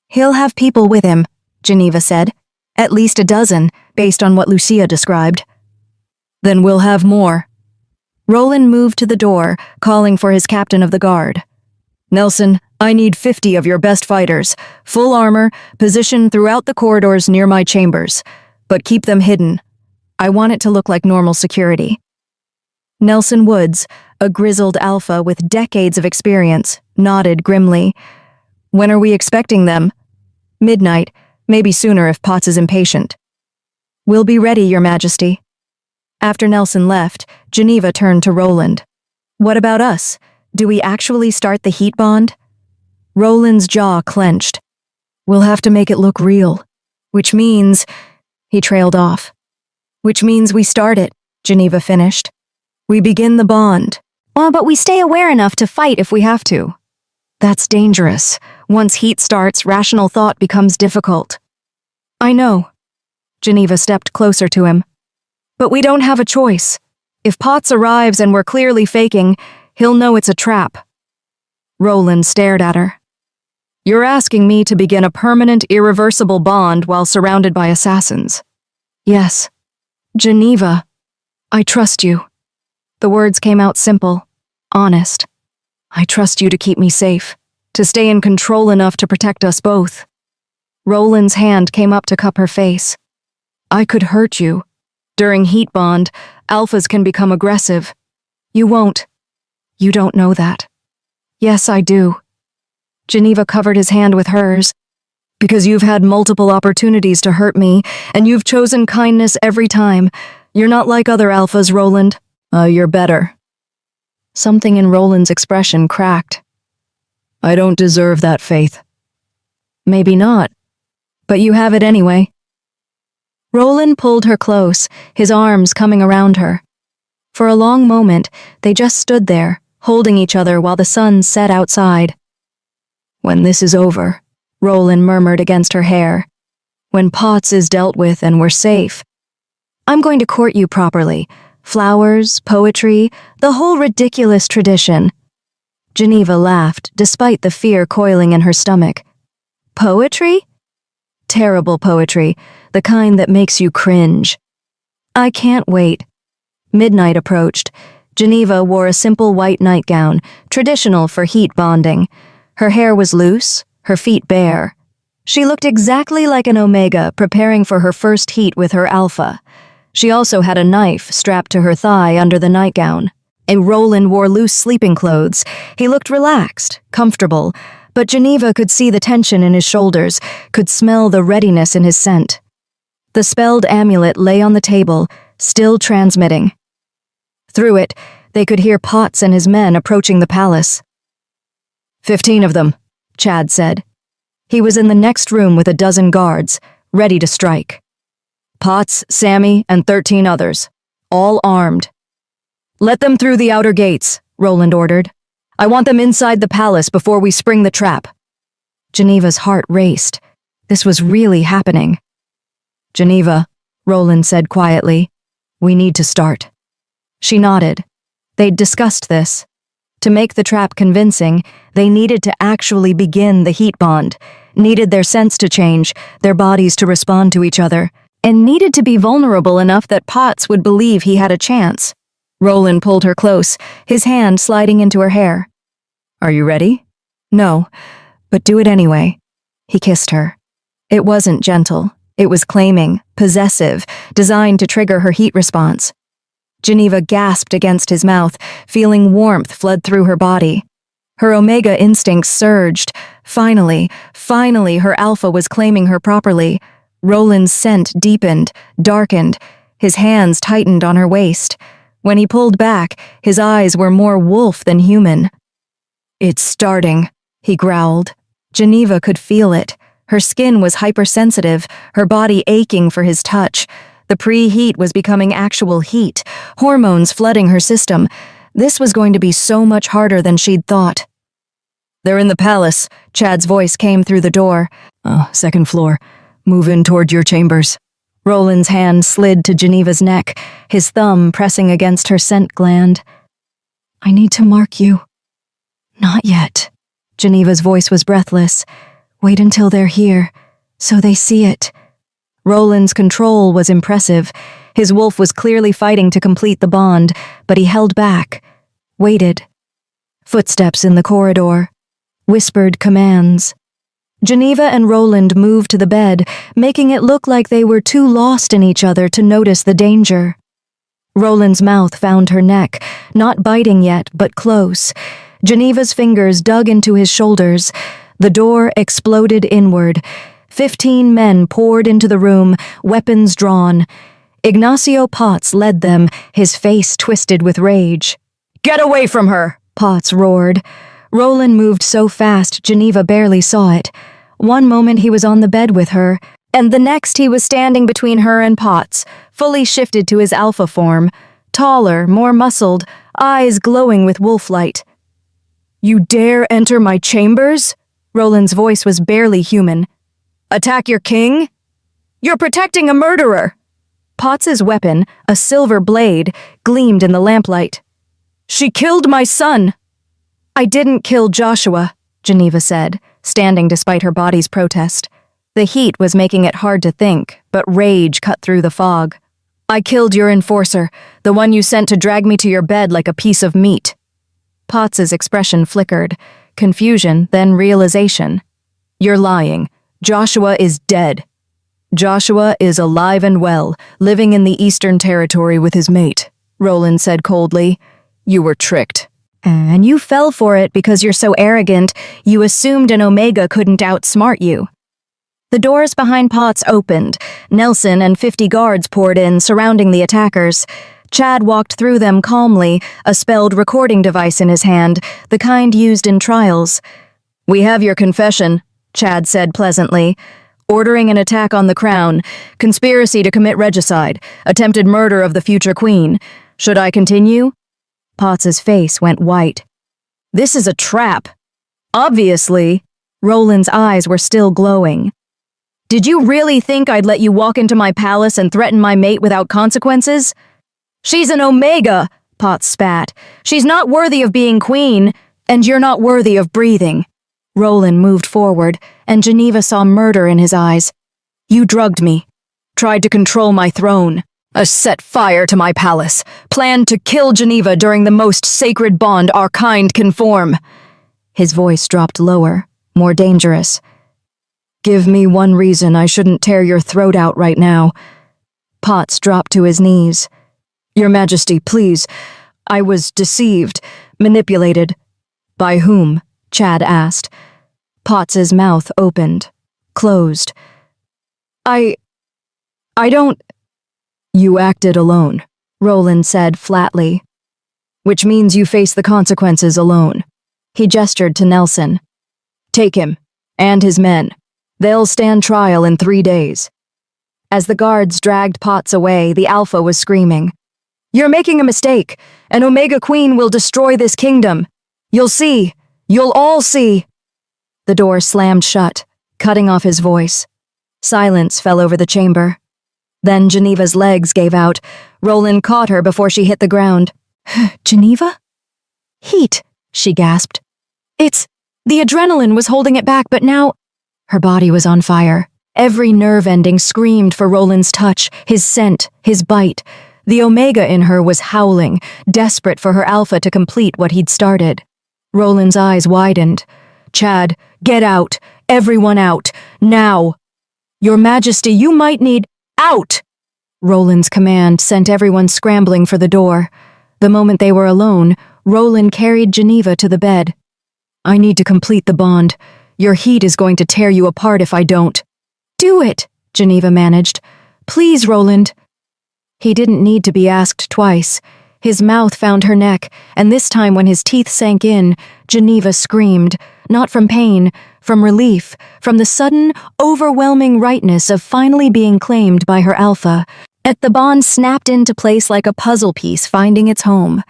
He'll have people with him, Geneva said. At least a dozen, based on what Lucia described. Then we'll have more. Roland moved to the door, calling for his captain of the guard. Nelson, I need 50 of your best fighters, full armor, positioned throughout the corridors near my chambers, but keep them hidden. I want it to look like normal security. Nelson Woods, a grizzled alpha with decades of experience, nodded grimly. When are we expecting them? Midnight, maybe sooner if Potts is impatient. We'll be ready, Your Majesty. After Nelson left, Geneva turned to Roland. What about us? Do we actually start the heat bond? Roland's jaw clenched. We'll have to make it look real. Which means... He trailed off. Which means we start it, Geneva finished. We begin the bond. But we stay aware enough to fight if we have to. That's dangerous. Once heat starts, rational thought becomes difficult. I know. Geneva stepped closer to him. But we don't have a choice. If Potts arrives and we're clearly faking, he'll know it's a trap. Roland stared at her. You're asking me to begin a permanent, irreversible bond while surrounded by assassins. Yes. Geneva, I trust you. The words came out simple, honest. I trust you to keep me safe, to stay in control enough to protect us both. Roland's hand came up to cup her face. I could hurt you. During heat bond, alphas can become aggressive. You won't. You don't know that. Yes, I do. Geneva covered his hand with hers. Because you've had multiple opportunities to hurt me, and you've chosen kindness every time. You're not like other alphas, Roland. You're better. Something in Roland's expression cracked. I don't deserve that faith. Maybe not. But you have it anyway. Roland pulled her close, his arms coming around her. For a long moment, they just stood there, holding each other while the sun set outside. When this is over, Roland murmured against her hair. When Potts is dealt with and we're safe. I'm going to court you properly. Flowers, poetry, the whole ridiculous tradition. Geneva laughed, despite the fear coiling in her stomach. Poetry? Terrible poetry, the kind that makes you cringe. I can't wait. Midnight approached. Geneva wore a simple white nightgown, traditional for heat bonding. Her hair was loose, her feet bare. She looked exactly like an Omega preparing for her first heat with her Alpha. She also had a knife strapped to her thigh under the nightgown. Roland wore loose sleeping clothes. He looked relaxed, comfortable, but Geneva could see the tension in his shoulders, could smell the readiness in his scent. The spelled amulet lay on the table, still transmitting. Through it, they could hear Potts and his men approaching the palace. 15 of them, Chad said. He was in the next room with a dozen guards, ready to strike. Potts, Sammy, and 13 others, all armed. Let them through the outer gates, Roland ordered. I want them inside the palace before we spring the trap. Geneva's heart raced. This was really happening. Geneva, Roland said quietly, we need to start. She nodded. They'd discussed this. To make the trap convincing, they needed to actually begin the heat bond, needed their scents to change, their bodies to respond to each other, and needed to be vulnerable enough that Potts would believe he had a chance. Roland pulled her close, his hand sliding into her hair. Are you ready? No, but do it anyway. He kissed her. It wasn't gentle. It was claiming, possessive, designed to trigger her heat response. Geneva gasped against his mouth, feeling warmth flood through her body. Her Omega instincts surged. Finally, her Alpha was claiming her properly. Roland's scent deepened, darkened. His hands tightened on her waist. When he pulled back, his eyes were more wolf than human. It's starting, he growled. Geneva could feel it. Her skin was hypersensitive, her body aching for his touch. The preheat was becoming actual heat, hormones flooding her system. This was going to be so much harder than she'd thought. They're in the palace, Chad's voice came through the door. Second floor. Move in toward your chambers. Roland's hand slid to Geneva's neck, his thumb pressing against her scent gland. I need to mark you. Not yet. Geneva's voice was breathless. Wait until they're here, so they see it. Roland's control was impressive. His wolf was clearly fighting to complete the bond, but he held back, waited. Footsteps in the corridor. Whispered commands. Geneva and Roland moved to the bed, making it look like they were too lost in each other to notice the danger. Roland's mouth found her neck, not biting yet, but close. Geneva's fingers dug into his shoulders. The door exploded inward. 15 men poured into the room, weapons drawn. Ignacio Potts led them, his face twisted with rage. Get away from her! Potts roared. Roland moved so fast Geneva barely saw it. One moment he was on the bed with her, and the next he was standing between her and Potts, fully shifted to his alpha form, taller, more muscled, eyes glowing with wolf light. You dare enter my chambers? Roland's voice was barely human. Attack your king? You're protecting a murderer! Potts's weapon, a silver blade, gleamed in the lamplight. She killed my son! I didn't kill Joshua, Geneva said, standing despite her body's protest. The heat was making it hard to think, but rage cut through the fog. I killed your enforcer, the one you sent to drag me to your bed like a piece of meat. Potts's expression flickered, confusion, then realization. You're lying. Joshua is dead. Joshua is alive and well, living in the Eastern Territory with his mate, Roland said coldly. You were tricked. And you fell for it because you're so arrogant, you assumed an Omega couldn't outsmart you. The doors behind Potts opened. Nelson and 50 guards poured in, surrounding the attackers. Chad walked through them calmly, a spelled recording device in his hand, the kind used in trials. We have your confession, Chad said pleasantly. Ordering an attack on the crown, conspiracy to commit regicide, attempted murder of the future queen. Should I continue? Potts's face went white. This is a trap. Obviously. Roland's eyes were still glowing. Did you really think I'd let you walk into my palace and threaten my mate without consequences? She's an Omega, Potts spat. She's not worthy of being queen, and you're not worthy of breathing. Roland moved forward, and Geneva saw murder in his eyes. You drugged me. Tried to control my throne. Set fire to my palace, planned to kill Geneva during the most sacred bond our kind can form. His voice dropped lower, more dangerous. Give me one reason I shouldn't tear your throat out right now. Potts dropped to his knees. Your Majesty, please. I was deceived, manipulated. By whom? Chad asked. Potts's mouth opened, closed. I don't... You acted alone, Roland said flatly. Which means you face the consequences alone. He gestured to Nelson. Take him, and his men. They'll stand trial in 3 days. As the guards dragged Potts away, the Alpha was screaming. You're making a mistake. An Omega Queen will destroy this kingdom. You'll see. You'll all see. The door slammed shut, cutting off his voice. Silence fell over the chamber. Then Geneva's legs gave out. Roland caught her before she hit the ground. Geneva? Heat, she gasped. The adrenaline was holding it back, but now... Her body was on fire. Every nerve ending screamed for Roland's touch, his scent, his bite. The Omega in her was howling, desperate for her Alpha to complete what he'd started. Roland's eyes widened. Chad, get out. Everyone out. Now. Your Majesty, you might need... Out! Roland's command sent everyone scrambling for the door. The moment they were alone, Roland carried Geneva to the bed. I need to complete the bond. Your heat is going to tear you apart if I don't. Do it, Geneva managed. Please, Roland. He didn't need to be asked twice. His mouth found her neck, and this time when his teeth sank in, Geneva screamed, not from pain, from relief, from the sudden, overwhelming rightness of finally being claimed by her Alpha. The bond snapped into place like a puzzle piece finding its home.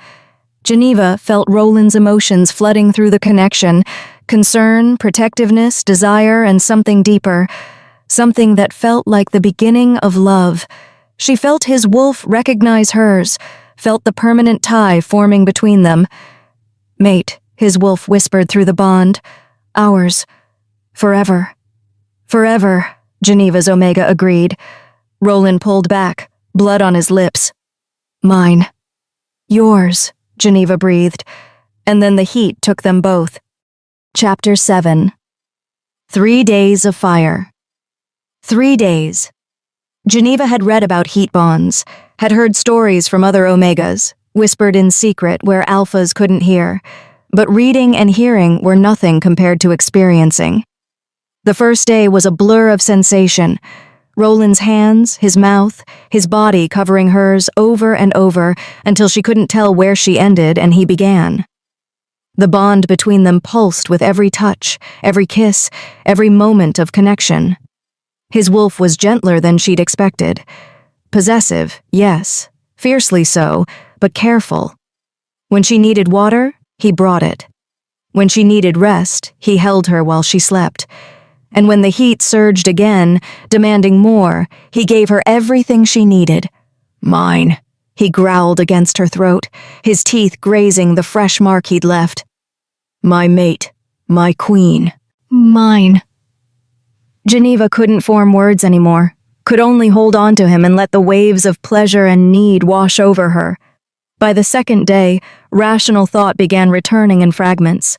Geneva felt Roland's emotions flooding through the connection, concern, protectiveness, desire, and something deeper. something that felt like the beginning of love. She felt his wolf recognize hers, felt the permanent tie forming between them. "Mate," his wolf whispered through the bond. "Ours. Forever." "Forever," Geneva's Omega agreed. Roland pulled back, blood on his lips. "Mine." "Yours," Geneva breathed, and then the heat took them both. Chapter 7. 3 days of fire. 3 days. Geneva had read about heat bonds, had heard stories from other Omegas, whispered in secret where alphas couldn't hear, but reading and hearing were nothing compared to experiencing. The first day was a blur of sensation. Roland's hands, his mouth, his body covering hers over and over until she couldn't tell where she ended and he began. The bond between them pulsed with every touch, every kiss, every moment of connection. His wolf was gentler than she'd expected. Possessive, yes, fiercely so, but careful. When she needed water, he brought it. When she needed rest, he held her while she slept. And when the heat surged again, demanding more, he gave her everything she needed. "Mine," he growled against her throat, his teeth grazing the fresh mark he'd left. "My mate, my queen." "Mine." Geneva couldn't form words anymore, could only hold on to him and let the waves of pleasure and need wash over her. By the second day, rational thought began returning in fragments.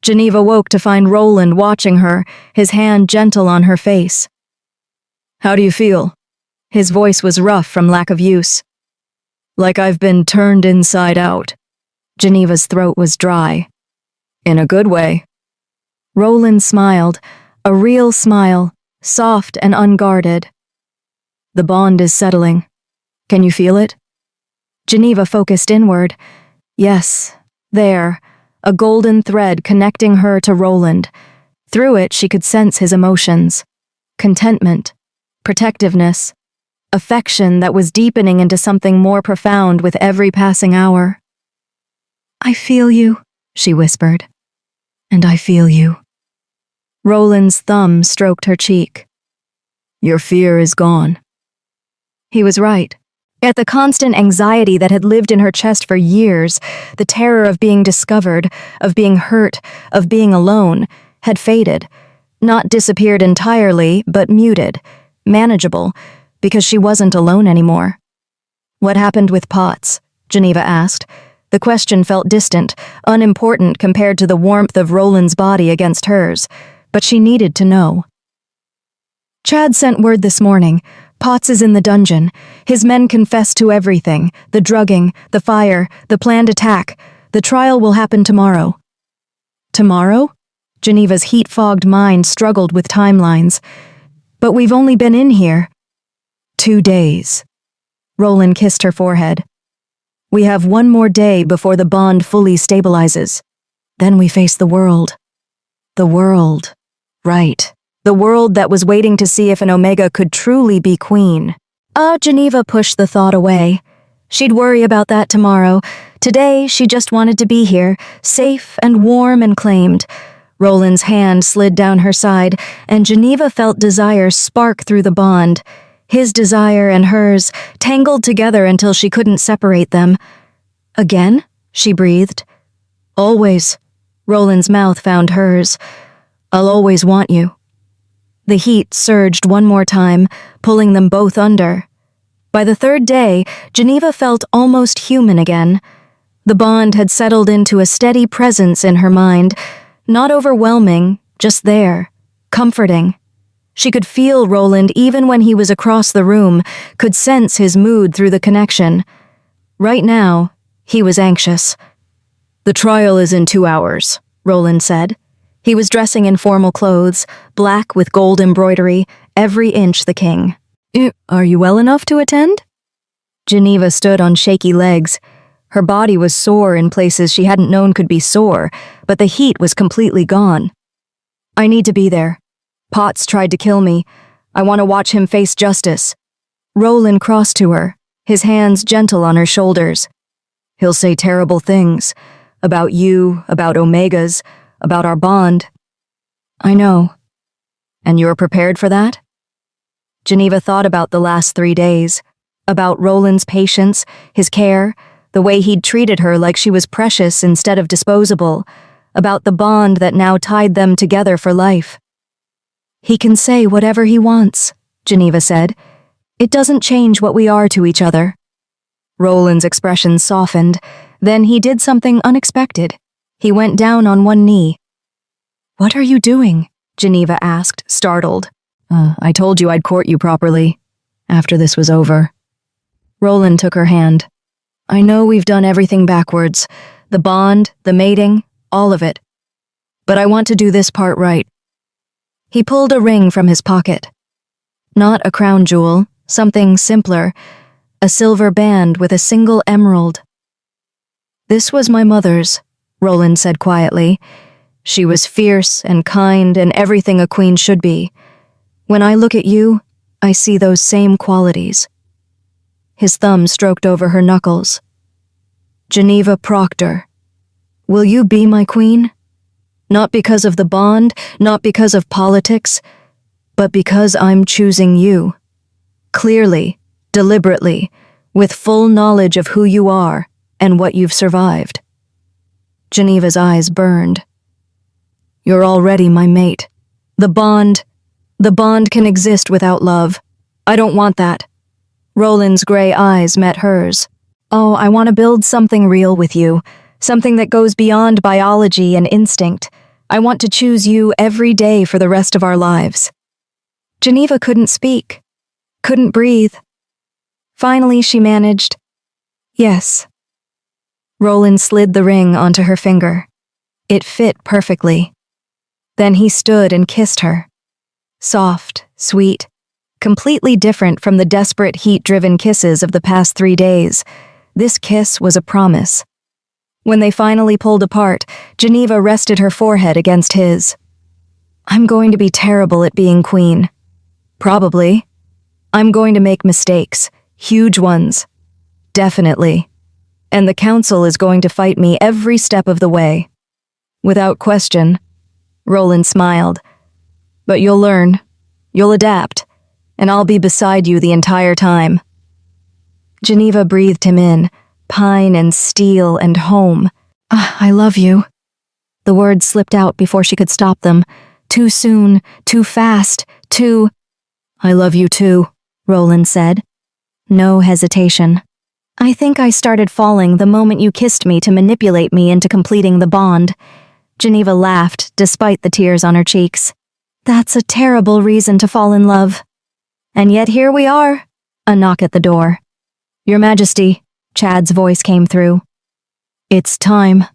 Geneva woke to find Roland watching her, his hand gentle on her face. "How do you feel?" His voice was rough from lack of use. "Like I've been turned inside out." Geneva's throat was dry. "In a good way." Roland smiled, a real smile, soft and unguarded. "The bond is settling. Can you feel it?" Geneva focused inward. Yes, there, a golden thread connecting her to Roland. Through it she could sense his emotions. Contentment, protectiveness, affection that was deepening into something more profound with every passing hour. "I feel you," she whispered. "And I feel you." Roland's thumb stroked her cheek. "Your fear is gone." He was right. Yet the constant anxiety that had lived in her chest for years, the terror of being discovered, of being hurt, of being alone, had faded. Not disappeared entirely, but muted, manageable, because she wasn't alone anymore. "What happened with Potts?" Geneva asked. The question felt distant, unimportant compared to the warmth of Roland's body against hers, but she needed to know. "Chad sent word this morning. Potts is in the dungeon. His men confessed to everything, the drugging, the fire, the planned attack. The trial will happen tomorrow." "Tomorrow?" Geneva's heat-fogged mind struggled with timelines. "But we've only been in here." 2 days. Roland kissed her forehead. "We have 1 more day before the bond fully stabilizes. Then we face the world." The world. Right. The world that was waiting to see if an Omega could truly be queen. Geneva pushed the thought away. She'd worry about that tomorrow. Today, she just wanted to be here, safe and warm and claimed. Roland's hand slid down her side, and Geneva felt desire spark through the bond. His desire and hers, tangled together until she couldn't separate them. "Again?" she breathed. "Always." Roland's mouth found hers. "I'll always want you." The heat surged 1 more time, pulling them both under. By the 3rd day, Geneva felt almost human again. The bond had settled into a steady presence in her mind, not overwhelming, just there, comforting. She could feel Roland even when he was across the room, could sense his mood through the connection. Right now, he was anxious. "The trial is in 2 hours," Roland said. He was dressing in formal clothes, black with gold embroidery, every inch the king. "Are you well enough to attend?" Geneva stood on shaky legs. Her body was sore in places she hadn't known could be sore, but the heat was completely gone. "I need to be there. Potts tried to kill me. I want to watch him face justice." Roland crossed to her, his hands gentle on her shoulders. "He'll say terrible things. About you, about Omegas, about our bond." "I know." "And you're prepared for that?" Geneva thought about the last 3 days, about Roland's patience, his care, the way he'd treated her like she was precious instead of disposable, about the bond that now tied them together for life. "He can say whatever he wants," Geneva said. "It doesn't change what we are to each other." Roland's expression softened. Then he did something unexpected. He went down on one knee. "What are you doing?" Geneva asked, startled. I told you I'd court you properly, after this was over." Roland took her hand. "I know we've done everything backwards. The bond, the mating, all of it. But I want to do this part right." He pulled a ring from his pocket. Not a crown jewel, something simpler, a silver band with a single emerald. "This was my mother's," Roland said quietly. "She was fierce and kind and everything a queen should be. When I look at you, I see those same qualities." His thumb stroked over her knuckles. "Geneva Proctor, will you be my queen? Not because of the bond, not because of politics, but because I'm choosing you. Clearly, deliberately, with full knowledge of who you are and what you've survived." Geneva's eyes burned. "You're already my mate. The bond can exist without love. I don't want that." Roland's gray eyes met hers. "Oh, I want to build something real with you, something that goes beyond biology and instinct. I want to choose you every day for the rest of our lives." Geneva couldn't speak, couldn't breathe. Finally, she managed, "Yes." Roland slid the ring onto her finger. It fit perfectly. Then he stood and kissed her. Soft, sweet, completely different from the desperate heat-driven kisses of the past 3 days. This kiss was a promise. When they finally pulled apart, Geneva rested her forehead against his. "I'm going to be terrible at being queen. Probably. I'm going to make mistakes, huge ones. Definitely. And the council is going to fight me every step of the way. Without question." Roland smiled. "But you'll learn. You'll adapt. And I'll be beside you the entire time." Geneva breathed him in, pine and steel and home. "I love you." The words slipped out before she could stop them. Too soon, too fast, too... "I love you too," Roland said. No hesitation. "I think I started falling the moment you kissed me to manipulate me into completing the bond." Geneva laughed, despite the tears on her cheeks. "That's a terrible reason to fall in love. And yet here we are." A knock at the door. "Your Majesty," Chad's voice came through. "It's time."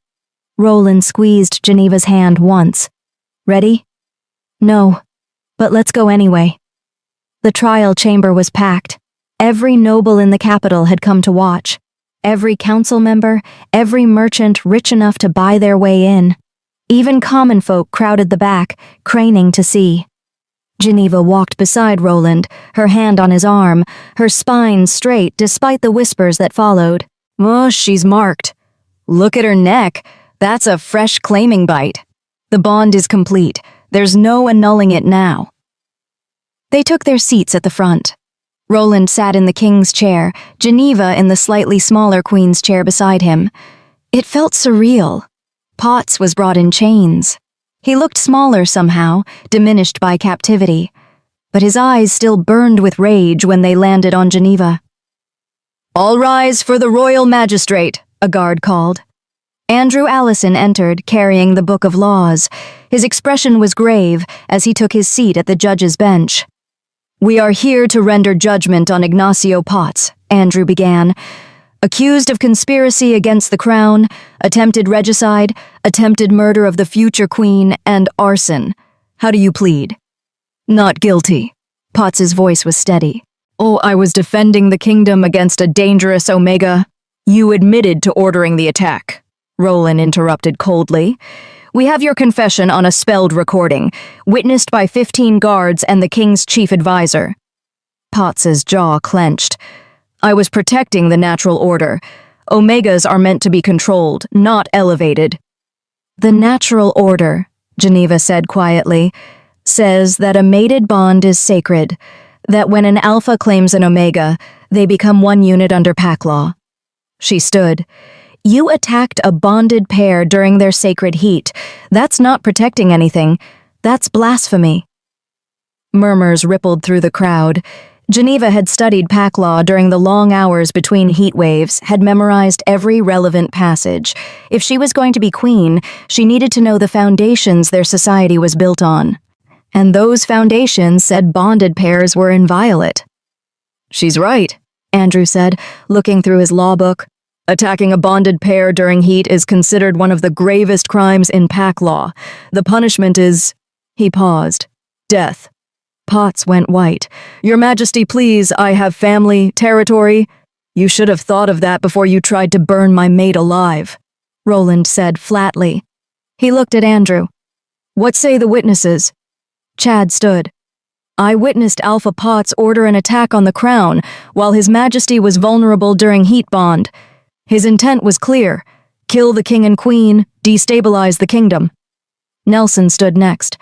Roland squeezed Geneva's hand once. "Ready?" "No, but let's go anyway." The trial chamber was packed. Every noble in the capital had come to watch. Every council member, every merchant rich enough to buy their way in. Even common folk crowded the back, craning to see. Geneva walked beside Roland, her hand on his arm, her spine straight despite the whispers that followed. "Oh, she's marked. Look at her neck. That's a fresh claiming bite. The bond is complete. There's no annulling it now." They took their seats at the front. Roland sat in the king's chair, Geneva in the slightly smaller queen's chair beside him. It felt surreal. Potts was brought in chains. He looked smaller somehow, diminished by captivity, but his eyes still burned with rage when they landed on Geneva. "All rise for the royal magistrate," a guard called. Andrew Allison entered, carrying the Book of Laws. His expression was grave as he took his seat at the judge's bench. "We are here to render judgment on Ignacio Potts," Andrew began. "Accused of conspiracy against the crown, attempted regicide, attempted murder of the future queen, and arson. How do you plead?" "Not guilty." Potts's voice was steady. "Oh, I was defending the kingdom against a dangerous Omega." "You admitted to ordering the attack," Roland interrupted coldly. "We have your confession on a spelled recording, witnessed by 15 guards and the king's chief advisor." Potts's jaw clenched. "I was protecting the natural order. Omegas are meant to be controlled, not elevated." "The natural order," Geneva said quietly, "says that a mated bond is sacred, that when an alpha claims an omega, they become one unit under pack law. She stood. You attacked a bonded pair during their sacred heat. That's not protecting anything. That's blasphemy. Murmurs rippled through the crowd. Geneva had studied pack law during the long hours between heat waves, had memorized every relevant passage. If she was going to be queen, she needed to know the foundations their society was built on. And those foundations said bonded pairs were inviolate. She's right, Andrew said, looking through his law book. Attacking a bonded pair during heat is considered one of the gravest crimes in pack law. The punishment is... He paused. Death. Potts went white. Your Majesty, please, I have family, territory. You should have thought of that before you tried to burn my mate alive, Roland said flatly. He looked at Andrew. What say the witnesses? Chad stood. I witnessed Alpha Potts order an attack on the crown while His Majesty was vulnerable during heat bond. His intent was clear. Kill the king and queen, destabilize the kingdom. Nelson stood next.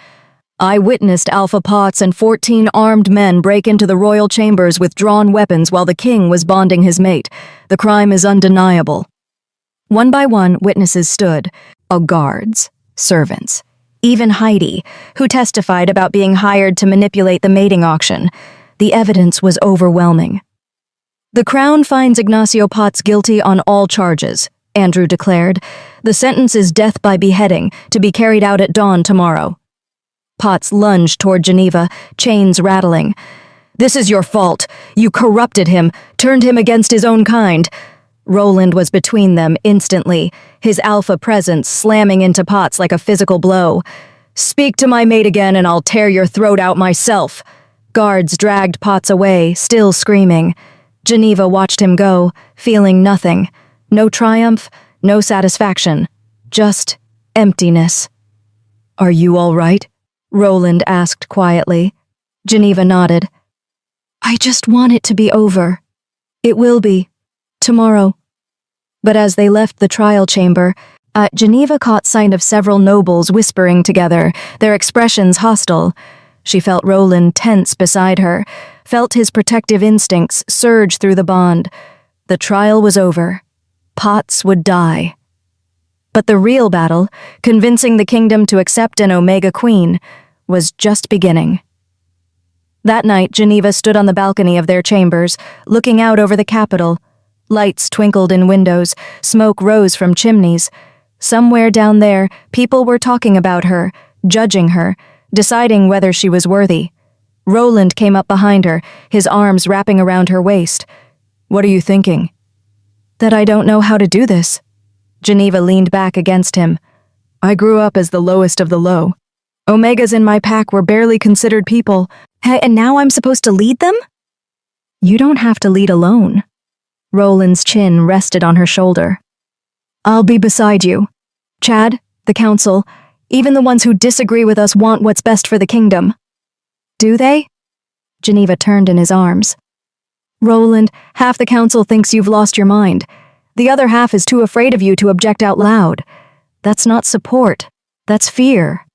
I witnessed Alpha Potts and 14 armed men break into the royal chambers with drawn weapons while the king was bonding his mate. The crime is undeniable. One by one, witnesses stood. Guards, servants, even Heidi, who testified about being hired to manipulate the mating auction. The evidence was overwhelming. The Crown finds Ignacio Potts guilty on all charges, Andrew declared. The sentence is death by beheading, to be carried out at dawn tomorrow. Potts lunged toward Geneva, chains rattling. This is your fault. You corrupted him, turned him against his own kind. Roland was between them instantly, his alpha presence slamming into Potts like a physical blow. Speak to my mate again and I'll tear your throat out myself. Guards dragged Potts away, still screaming. Geneva watched him go, feeling nothing. No triumph, no satisfaction. Just emptiness. Are you all right? Roland asked quietly. Geneva nodded. I just want it to be over. It will be. Tomorrow. But as they left the trial chamber, Geneva caught sight of several nobles whispering together, their expressions hostile. She felt Roland tense beside her, felt his protective instincts surge through the bond. The trial was over. Potts would die. But the real battle, convincing the kingdom to accept an Omega Queen, was just beginning. That night, Geneva stood on the balcony of their chambers, looking out over the capital. Lights twinkled in windows, smoke rose from chimneys. Somewhere down there, people were talking about her, judging her, deciding whether she was worthy. Roland came up behind her, his arms wrapping around her waist. What are you thinking? That I don't know how to do this. Geneva leaned back against him. I grew up as the lowest of the low. Omegas in my pack were barely considered people. Hey, and now I'm supposed to lead them? You don't have to lead alone. Roland's chin rested on her shoulder. I'll be beside you. Chad, the council, even the ones who disagree with us want what's best for the kingdom. Do they? Geneva turned in his arms. Roland, half the council thinks you've lost your mind. The other half is too afraid of you to object out loud. That's not support. That's fear.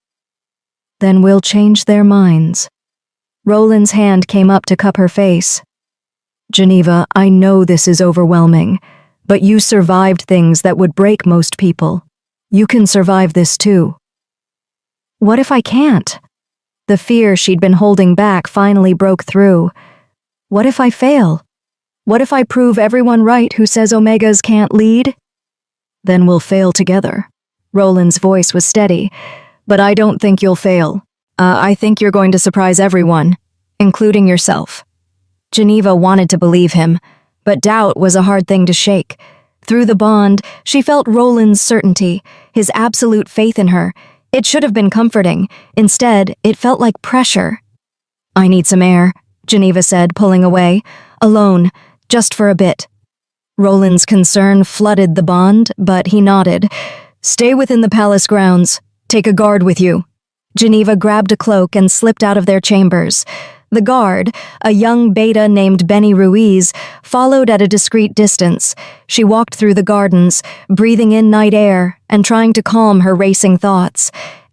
Then we'll change their minds. Roland's hand came up to cup her face. Geneva, I know this is overwhelming, but you survived things that would break most people. You can survive this too. What if I can't? The fear she'd been holding back finally broke through. What if I fail? What if I prove everyone right who says Omegas can't lead? Then we'll fail together. Roland's voice was steady. But I don't think you'll fail. I think you're going to surprise everyone, including yourself. Geneva wanted to believe him, but doubt was a hard thing to shake. Through the bond, she felt Roland's certainty, his absolute faith in her. It should have been comforting. Instead, it felt like pressure. I need some air, Geneva said, pulling away. Alone, just for a bit. Roland's concern flooded the bond, but he nodded. Stay within the palace grounds. Take a guard with you. Geneva grabbed a cloak and slipped out of their chambers. The guard, a young beta named Benny Ruiz, followed at a discreet distance. She walked through the gardens, breathing in night air and trying to calm her racing thoughts.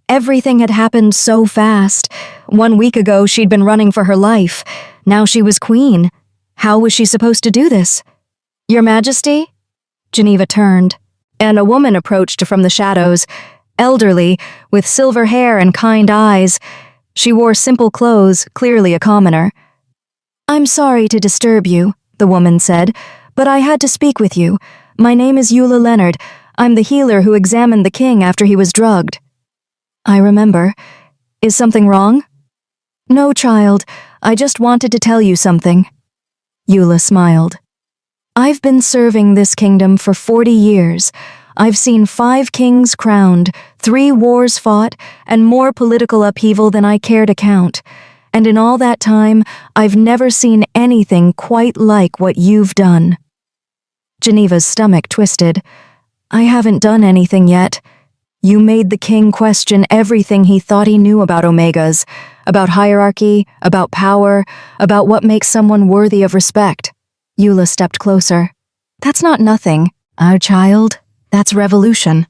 Everything had happened so fast. 1 week ago, she'd been running for her life. Now she was queen. How was she supposed to do this? Your Majesty? Geneva turned, and a woman approached from the shadows, elderly, with silver hair and kind eyes. She wore simple clothes, clearly a commoner. I'm sorry to disturb you, the woman said, but I had to speak with you. My name is Eula Leonard. I'm the healer who examined the king after he was drugged. I remember. Is something wrong? No, child. I just wanted to tell you something. Eula smiled. I've been serving this kingdom for 40 years. I've seen 5 kings crowned, 3 wars fought, and more political upheaval than I care to count. And in all that time, I've never seen anything quite like what you've done. Geneva's stomach twisted. I haven't done anything yet. You made the king question everything he thought he knew about Omegas, about hierarchy, about power, about what makes someone worthy of respect. Eula stepped closer. That's not nothing, our child. That's revolution.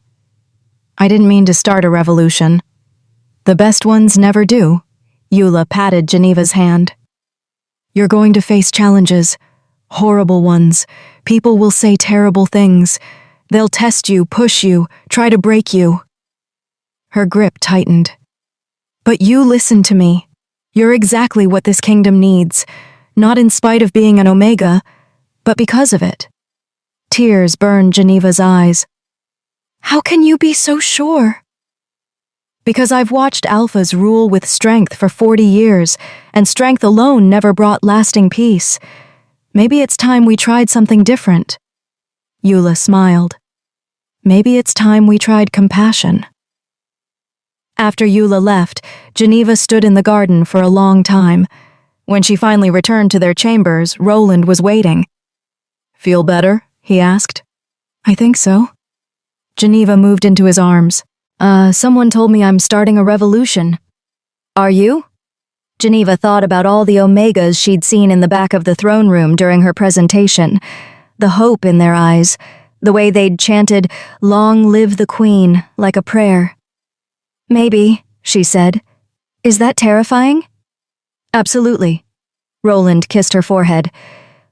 I didn't mean to start a revolution. The best ones never do. Eula patted Geneva's hand. You're going to face challenges, horrible ones. People will say terrible things. They'll test you, push you, try to break you. Her grip tightened. But you listen to me. You're exactly what this kingdom needs, not in spite of being an Omega, but because of it. Tears burned Geneva's eyes. How can you be so sure? Because I've watched Alphas rule with strength for 40 years, and strength alone never brought lasting peace. Maybe it's time we tried something different. Eula smiled. Maybe it's time we tried compassion. After Eula left, Geneva stood in the garden for a long time. When she finally returned to their chambers, Roland was waiting. Feel better? He asked. I think so. Geneva moved into his arms. Someone told me I'm starting a revolution. Are you? Geneva thought about all the Omegas she'd seen in the back of the throne room during her presentation. The hope in their eyes, the way they'd chanted, "Long live the Queen," like a prayer. Maybe, she said. Is that terrifying? Absolutely. Roland kissed her forehead.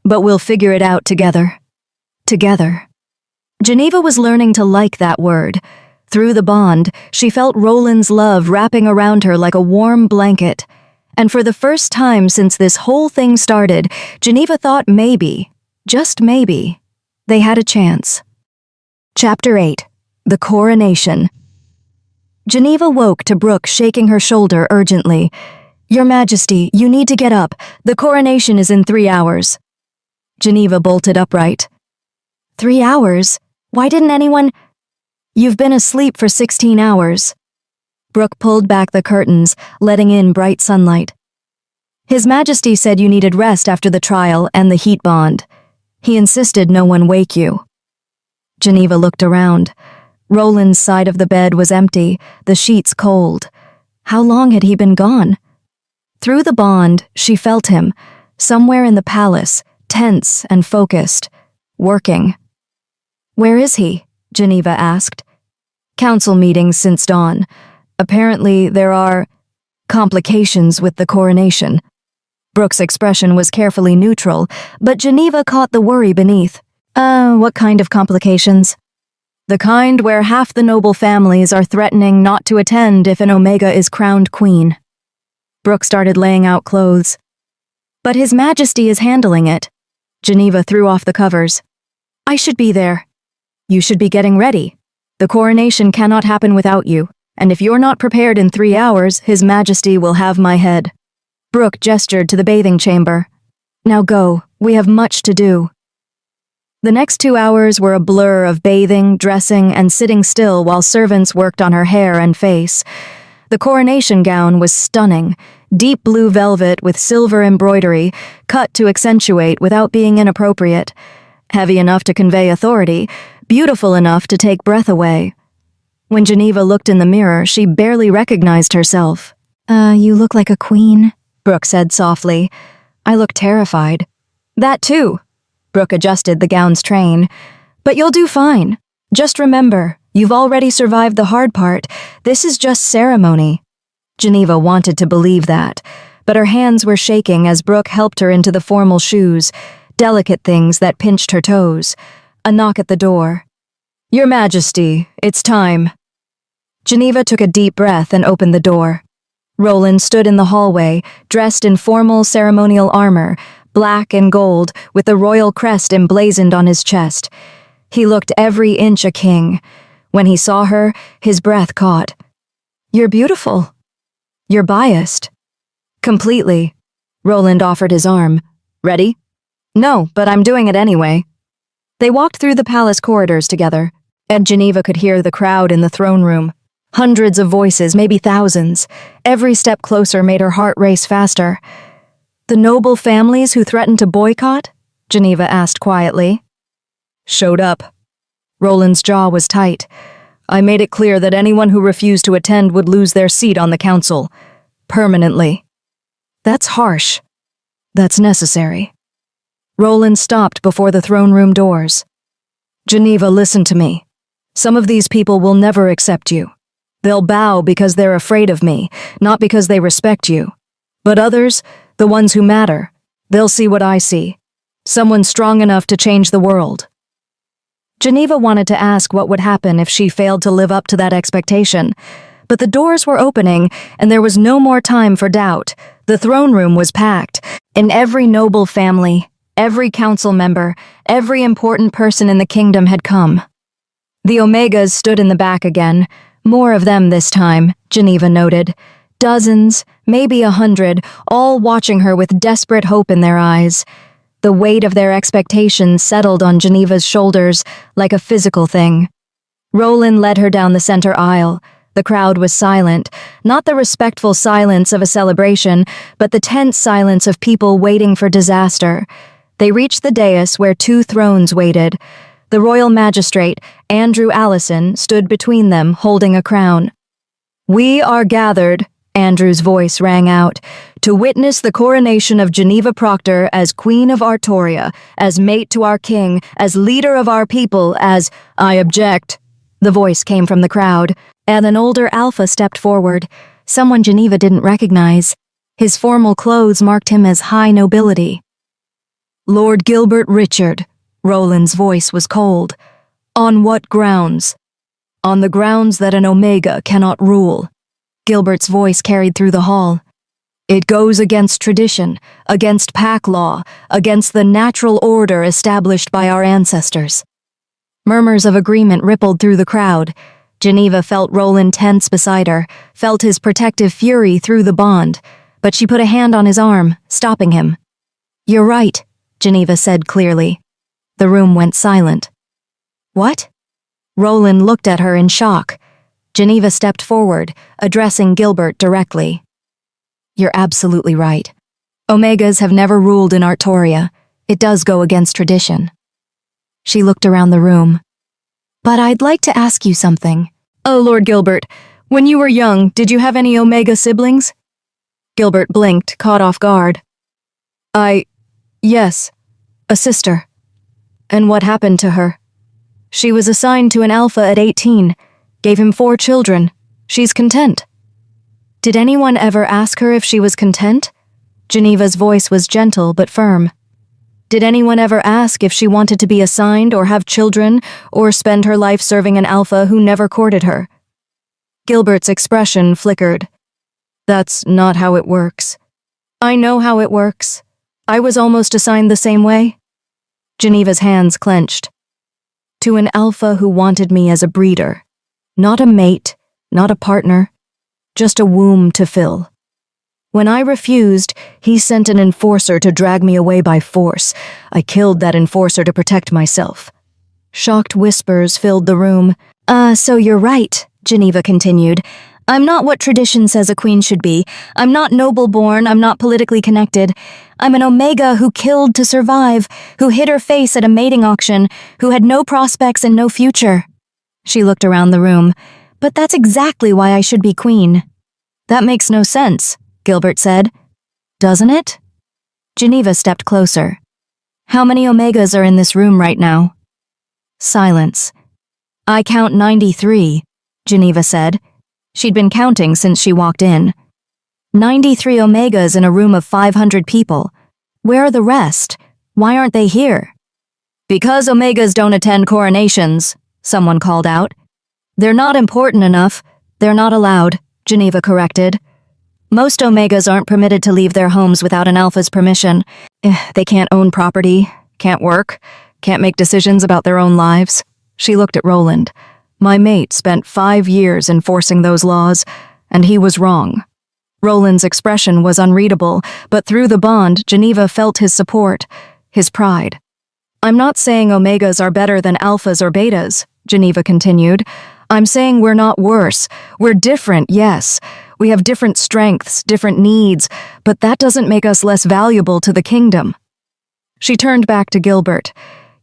But we'll figure it out together. Together. Geneva was learning to like that word. Through the bond, she felt Roland's love wrapping around her like a warm blanket. And for the first time since this whole thing started, Geneva thought maybe, just maybe, they had a chance. Chapter 8. The Coronation. Geneva woke to Brooke shaking her shoulder urgently. Your Majesty, you need to get up. The coronation is in 3 hours. Geneva bolted upright. 3 hours? Why didn't anyone— You've been asleep for 16 hours. Brooke pulled back the curtains, letting in bright sunlight. His Majesty said you needed rest after the trial and the heat bond. He insisted no one wake you. Geneva looked around. Roland's side of the bed was empty, the sheets cold. How long had he been gone? Through the bond, she felt him, somewhere in the palace, tense and focused, working. Where is he? Geneva asked. Council meetings since dawn. Apparently there are complications with the coronation. Brooke's expression was carefully neutral, but Geneva caught the worry beneath. What kind of complications? The kind where half the noble families are threatening not to attend if an Omega is crowned queen. Brooke started laying out clothes. But His Majesty is handling it. Geneva threw off the covers. I should be there. You should be getting ready. The coronation cannot happen without you, and if you're not prepared in 3 hours, His Majesty will have my head. Brooke gestured to the bathing chamber. Now go, we have much to do. The next 2 hours were a blur of bathing, dressing, and sitting still while servants worked on her hair and face. The coronation gown was stunning, deep blue velvet with silver embroidery, cut to accentuate without being inappropriate. Heavy enough to convey authority, beautiful enough to take breath away. When Geneva looked in the mirror, she barely recognized herself. You look like a queen, Brooke said softly. I look terrified. That too. Brooke adjusted the gown's train. But you'll do fine. Just remember, you've already survived the hard part. This is just ceremony. Geneva wanted to believe that, but her hands were shaking as Brooke helped her into the formal shoes, delicate things that pinched her toes. A knock at the door. "Your Majesty, it's time." Geneva took a deep breath and opened the door. Roland stood in the hallway, dressed in formal ceremonial armor, black and gold, with the royal crest emblazoned on his chest. He looked every inch a king. When he saw her, his breath caught. "You're beautiful." "You're biased." "Completely." Roland offered his arm. "Ready?" "No, but I'm doing it anyway." They walked through the palace corridors together, and Geneva could hear the crowd in the throne room. Hundreds of voices, maybe thousands. Every step closer made her heart race faster. "The noble families who threatened to boycott?" Geneva asked quietly. "Showed up." Roland's jaw was tight. "I made it clear that anyone who refused to attend would lose their seat on the council. Permanently." "That's harsh." "That's necessary." Roland stopped before the throne room doors. "Geneva, listen to me. Some of these people will never accept you. They'll bow because they're afraid of me, not because they respect you. But others, the ones who matter, they'll see what I see. Someone strong enough to change the world." Geneva wanted to ask what would happen if she failed to live up to that expectation. But the doors were opening, and there was no more time for doubt. The throne room was packed, and every noble family, every council member, every important person in the kingdom had come. The Omegas stood in the back again. More of them this time, Geneva noted. Dozens, maybe 100, all watching her with desperate hope in their eyes. The weight of their expectations settled on Geneva's shoulders like a physical thing. Roland led her down the center aisle. The crowd was silent, not the respectful silence of a celebration, but the tense silence of people waiting for disaster. They reached the dais where 2 thrones waited. The royal magistrate, Andrew Allison, stood between them, holding a crown. "We are gathered," Andrew's voice rang out, "to witness the coronation of Geneva Proctor as Queen of Artoria, as mate to our king, as leader of our people, as—" "I object," the voice came from the crowd, and an older alpha stepped forward, someone Geneva didn't recognize. His formal clothes marked him as high nobility. "Lord Gilbert Richard," Roland's voice was cold. "On what grounds?" "On the grounds that an Omega cannot rule." Gilbert's voice carried through the hall. "It goes against tradition, against pack law, against the natural order established by our ancestors." Murmurs of agreement rippled through the crowd. Geneva felt Roland tense beside her, felt his protective fury through the bond, but she put a hand on his arm, stopping him. "You're right," Geneva said clearly. The room went silent. "What?" Roland looked at her in shock. Geneva stepped forward, addressing Gilbert directly. "You're absolutely right. Omegas have never ruled in Artoria. It does go against tradition." She looked around the room. "But I'd like to ask you something." "Oh, Lord Gilbert, when you were young, did you have any Omega siblings?" Gilbert blinked, caught off guard. Yes, a sister." "And what happened to her?" "She was assigned to an alpha at 18, gave him 4 children. She's content." "Did anyone ever ask her if she was content?" Geneva's voice was gentle but firm. "Did anyone ever ask if she wanted to be assigned or have children or spend her life serving an alpha who never courted her?" Gilbert's expression flickered. "That's not how it works." "I know how it works. I was almost assigned the same way." Geneva's hands clenched. "To an alpha who wanted me as a breeder. Not a mate, not a partner, just a womb to fill. When I refused, he sent an enforcer to drag me away by force. I killed that enforcer to protect myself." Shocked whispers filled the room. So you're right," Geneva continued. "I'm not what tradition says a queen should be. I'm not noble-born, I'm not politically connected. I'm an Omega who killed to survive, who hid her face at a mating auction, who had no prospects and no future." She looked around the room. "But that's exactly why I should be queen." "That makes no sense," Gilbert said. "Doesn't it?" Geneva stepped closer. "How many Omegas are in this room right now?" Silence. "I count 93, Geneva said. She'd been counting since she walked in. 93 Omegas in a room of 500 people. Where are the rest? Why aren't they here? Because Omegas don't attend coronations, someone called out. They're not important enough. They're not allowed, Geneva corrected. Most Omegas aren't permitted to leave their homes without an Alpha's permission. They can't own property, can't work, can't make decisions about their own lives. She looked at Roland. My mate spent 5 years enforcing those laws, and he was wrong. Roland's expression was unreadable, but through the bond, Geneva felt his support, his pride. I'm not saying Omegas are better than Alphas or Betas, Geneva continued. I'm saying we're not worse. We're different, yes. We have different strengths, different needs, but that doesn't make us less valuable to the kingdom. She turned back to Gilbert.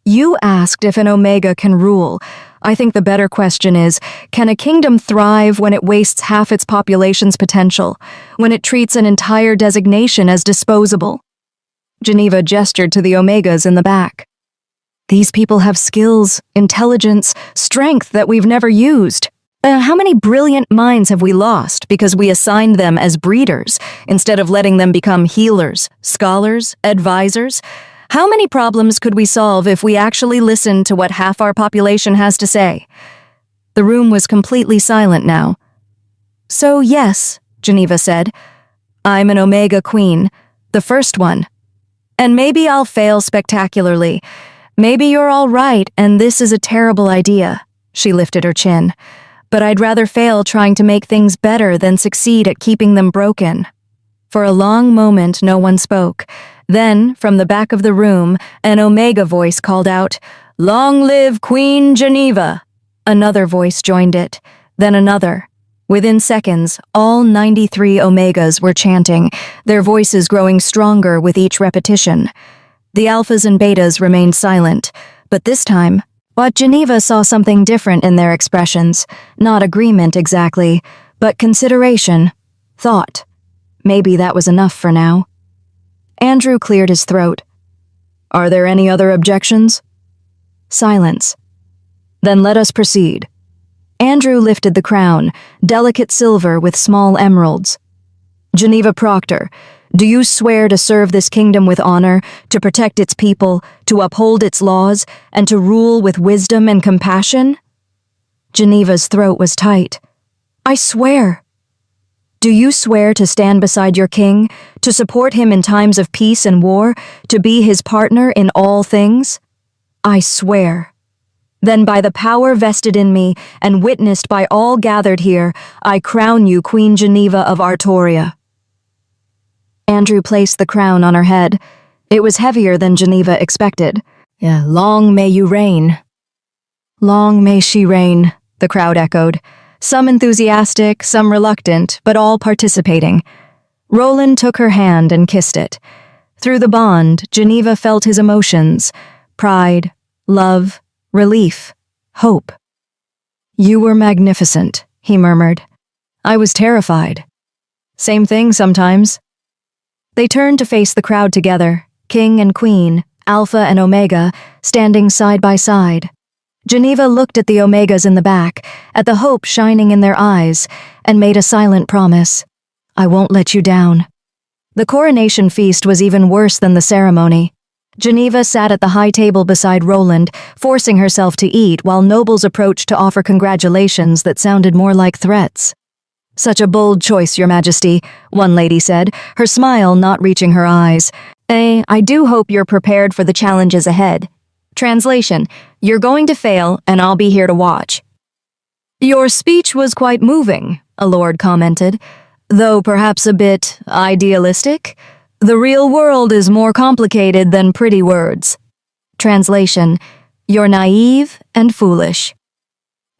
You asked if an Omega can rule. I think the better question is, can a kingdom thrive when it wastes half its population's potential, when it treats an entire designation as disposable? Geneva gestured to the Omegas in the back. These people have skills, intelligence, strength that we've never used. How many brilliant minds have we lost because we assigned them as breeders instead of letting them become healers, scholars, advisors? How many problems could we solve if we actually listened to what half our population has to say? The room was completely silent now. So yes, Geneva said, I'm an Omega Queen, the first one. And maybe I'll fail spectacularly. Maybe you're all right and this is a terrible idea. She lifted her chin. But I'd rather fail trying to make things better than succeed at keeping them broken. For a long moment, no one spoke. Then, from the back of the room, an Omega voice called out, Long live Queen Geneva! Another voice joined it, then another. Within seconds, all 93 Omegas were chanting, their voices growing stronger with each repetition. The Alphas and Betas remained silent, but this time, but Geneva saw something different in their expressions. Not agreement exactly, but consideration, thought. Maybe that was enough for now. Andrew cleared his throat. Are there any other objections? Silence. Then let us proceed. Andrew lifted the crown, delicate silver with small emeralds. Geneva Proctor, do you swear to serve this kingdom with honor, to protect its people, to uphold its laws, and to rule with wisdom and compassion? Geneva's throat was tight. I swear. Do you swear to stand beside your king, to support him in times of peace and war, to be his partner in all things? I swear. Then by the power vested in me and witnessed by all gathered here, I crown you Queen Geneva of Artoria. Andrew placed the crown on her head. It was heavier than Geneva expected. Long may you reign. Long may she reign, the crowd echoed. Some enthusiastic, some reluctant, but all participating. Roland took her hand and kissed it. Through the bond, Geneva felt his emotions, pride, love, relief, hope. You were magnificent, he murmured. I was terrified. Same thing sometimes. They turned to face the crowd together, king and queen, Alpha and Omega, standing side by side. Geneva looked at the Omegas in the back, at the hope shining in their eyes, and made a silent promise. I won't let you down. The coronation feast was even worse than the ceremony. Geneva sat at the high table beside Roland, forcing herself to eat while nobles approached to offer congratulations that sounded more like threats. Such a bold choice, Your Majesty, one lady said, her smile not reaching her eyes. I do hope you're prepared for the challenges ahead. Translation, you're going to fail, and I'll be here to watch. Your speech was quite moving, a lord commented, though perhaps a bit idealistic. The real world is more complicated than pretty words. Translation, you're naive and foolish.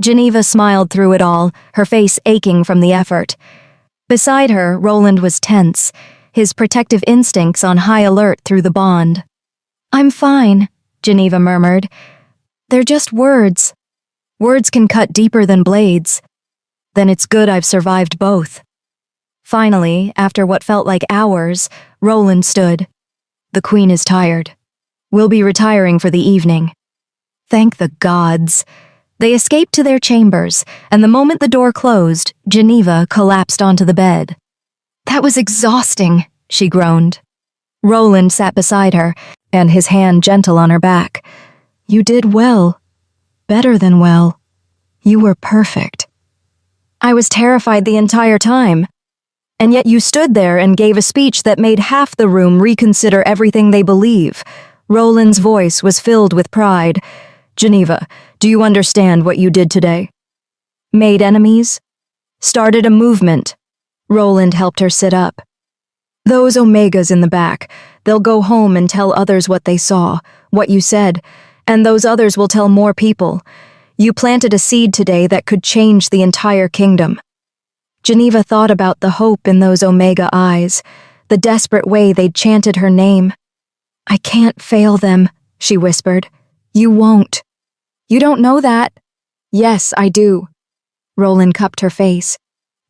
Geneva smiled through it all, her face aching from the effort. Beside her, Roland was tense, his protective instincts on high alert through the bond. I'm fine, Geneva murmured. They're just words. Words can cut deeper than blades. Then it's good I've survived both. Finally, after what felt like hours, Roland stood. The Queen is tired. We'll be retiring for the evening. Thank the gods. They escaped to their chambers, and the moment the door closed, Geneva collapsed onto the bed. That was exhausting, she groaned. Roland sat beside her, and his hand gentle on her back. You did well. Better than well. You were perfect. I was terrified the entire time. And yet you stood there and gave a speech that made half the room reconsider everything they believe. Roland's voice was filled with pride. Geneva, do you understand what you did today? Made enemies? Started a movement. Roland helped her sit up. Those Omegas in the back, they'll go home and tell others what they saw, what you said, and those others will tell more people. You planted a seed today that could change the entire kingdom. Geneva thought about the hope in those Omega eyes, the desperate way they'd chanted her name. I can't fail them, she whispered. You won't. You don't know that. Yes, I do. Roland cupped her face.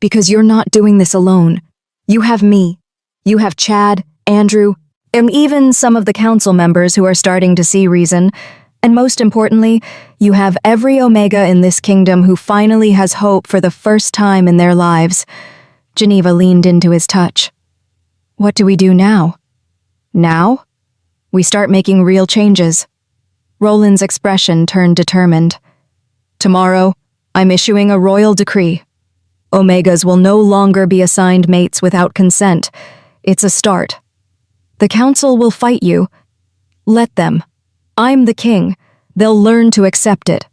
Because you're not doing this alone. You have me. You have Chad, Andrew, and even some of the council members who are starting to see reason. And most importantly, you have every Omega in this kingdom who finally has hope for the first time in their lives. Geneva leaned into his touch. What do we do now? Now? We start making real changes. Roland's expression turned determined. Tomorrow, I'm issuing a royal decree. Omegas will no longer be assigned mates without consent. It's a start. The council will fight you. Let them. I'm the king. They'll learn to accept it.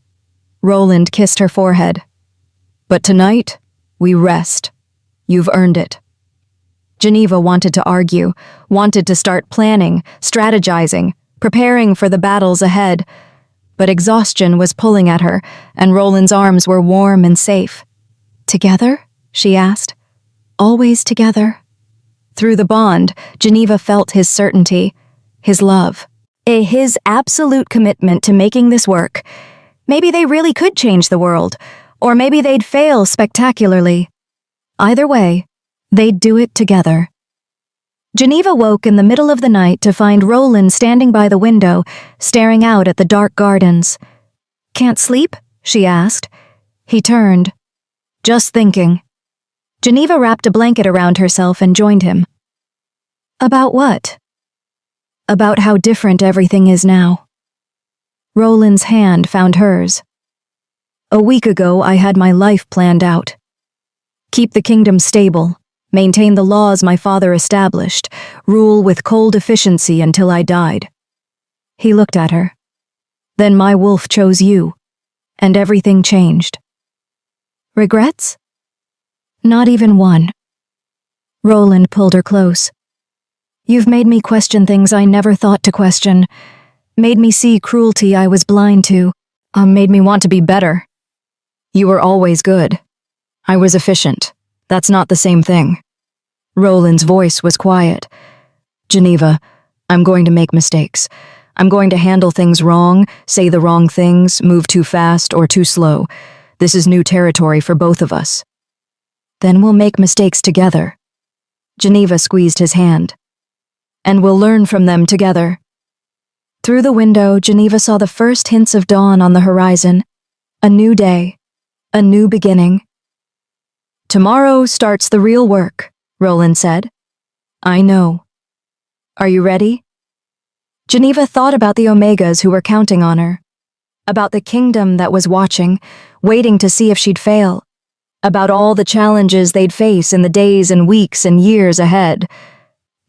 Roland kissed her forehead. But tonight, we rest. You've earned it. Geneva wanted to argue, wanted to start planning, strategizing, preparing for the battles ahead. But exhaustion was pulling at her, and Roland's arms were warm and safe. Together? She asked. Always together? Through the bond, Geneva felt his certainty, his love, his absolute commitment to making this work. Maybe they really could change the world, or maybe they'd fail spectacularly. Either way, they'd do it together. Geneva woke in the middle of the night to find Roland standing by the window, staring out at the dark gardens. Can't sleep? She asked. He turned. Just thinking. Geneva wrapped a blanket around herself and joined him. About what? About how different everything is now. Roland's hand found hers. A week ago, I had my life planned out. Keep the kingdom stable, maintain the laws my father established, rule with cold efficiency until I died. He looked at her. Then my wolf chose you, and everything changed. Regrets? Not even one. Roland pulled her close. You've made me question things I never thought to question. Made me see cruelty I was blind to. Made me want to be better. You were always good. I was efficient. That's not the same thing. Roland's voice was quiet. Geneva, I'm going to make mistakes. I'm going to handle things wrong, say the wrong things, move too fast or too slow. This is new territory for both of us. Then we'll make mistakes together. Geneva squeezed his hand. And we'll learn from them together. Through the window, Geneva saw the first hints of dawn on the horizon. A new day. A new beginning. Tomorrow starts the real work, Roland said. I know. Are you ready? Geneva thought about the Omegas who were counting on her. About the kingdom that was watching, waiting to see if she'd fail. About all the challenges they'd face in the days and weeks and years ahead.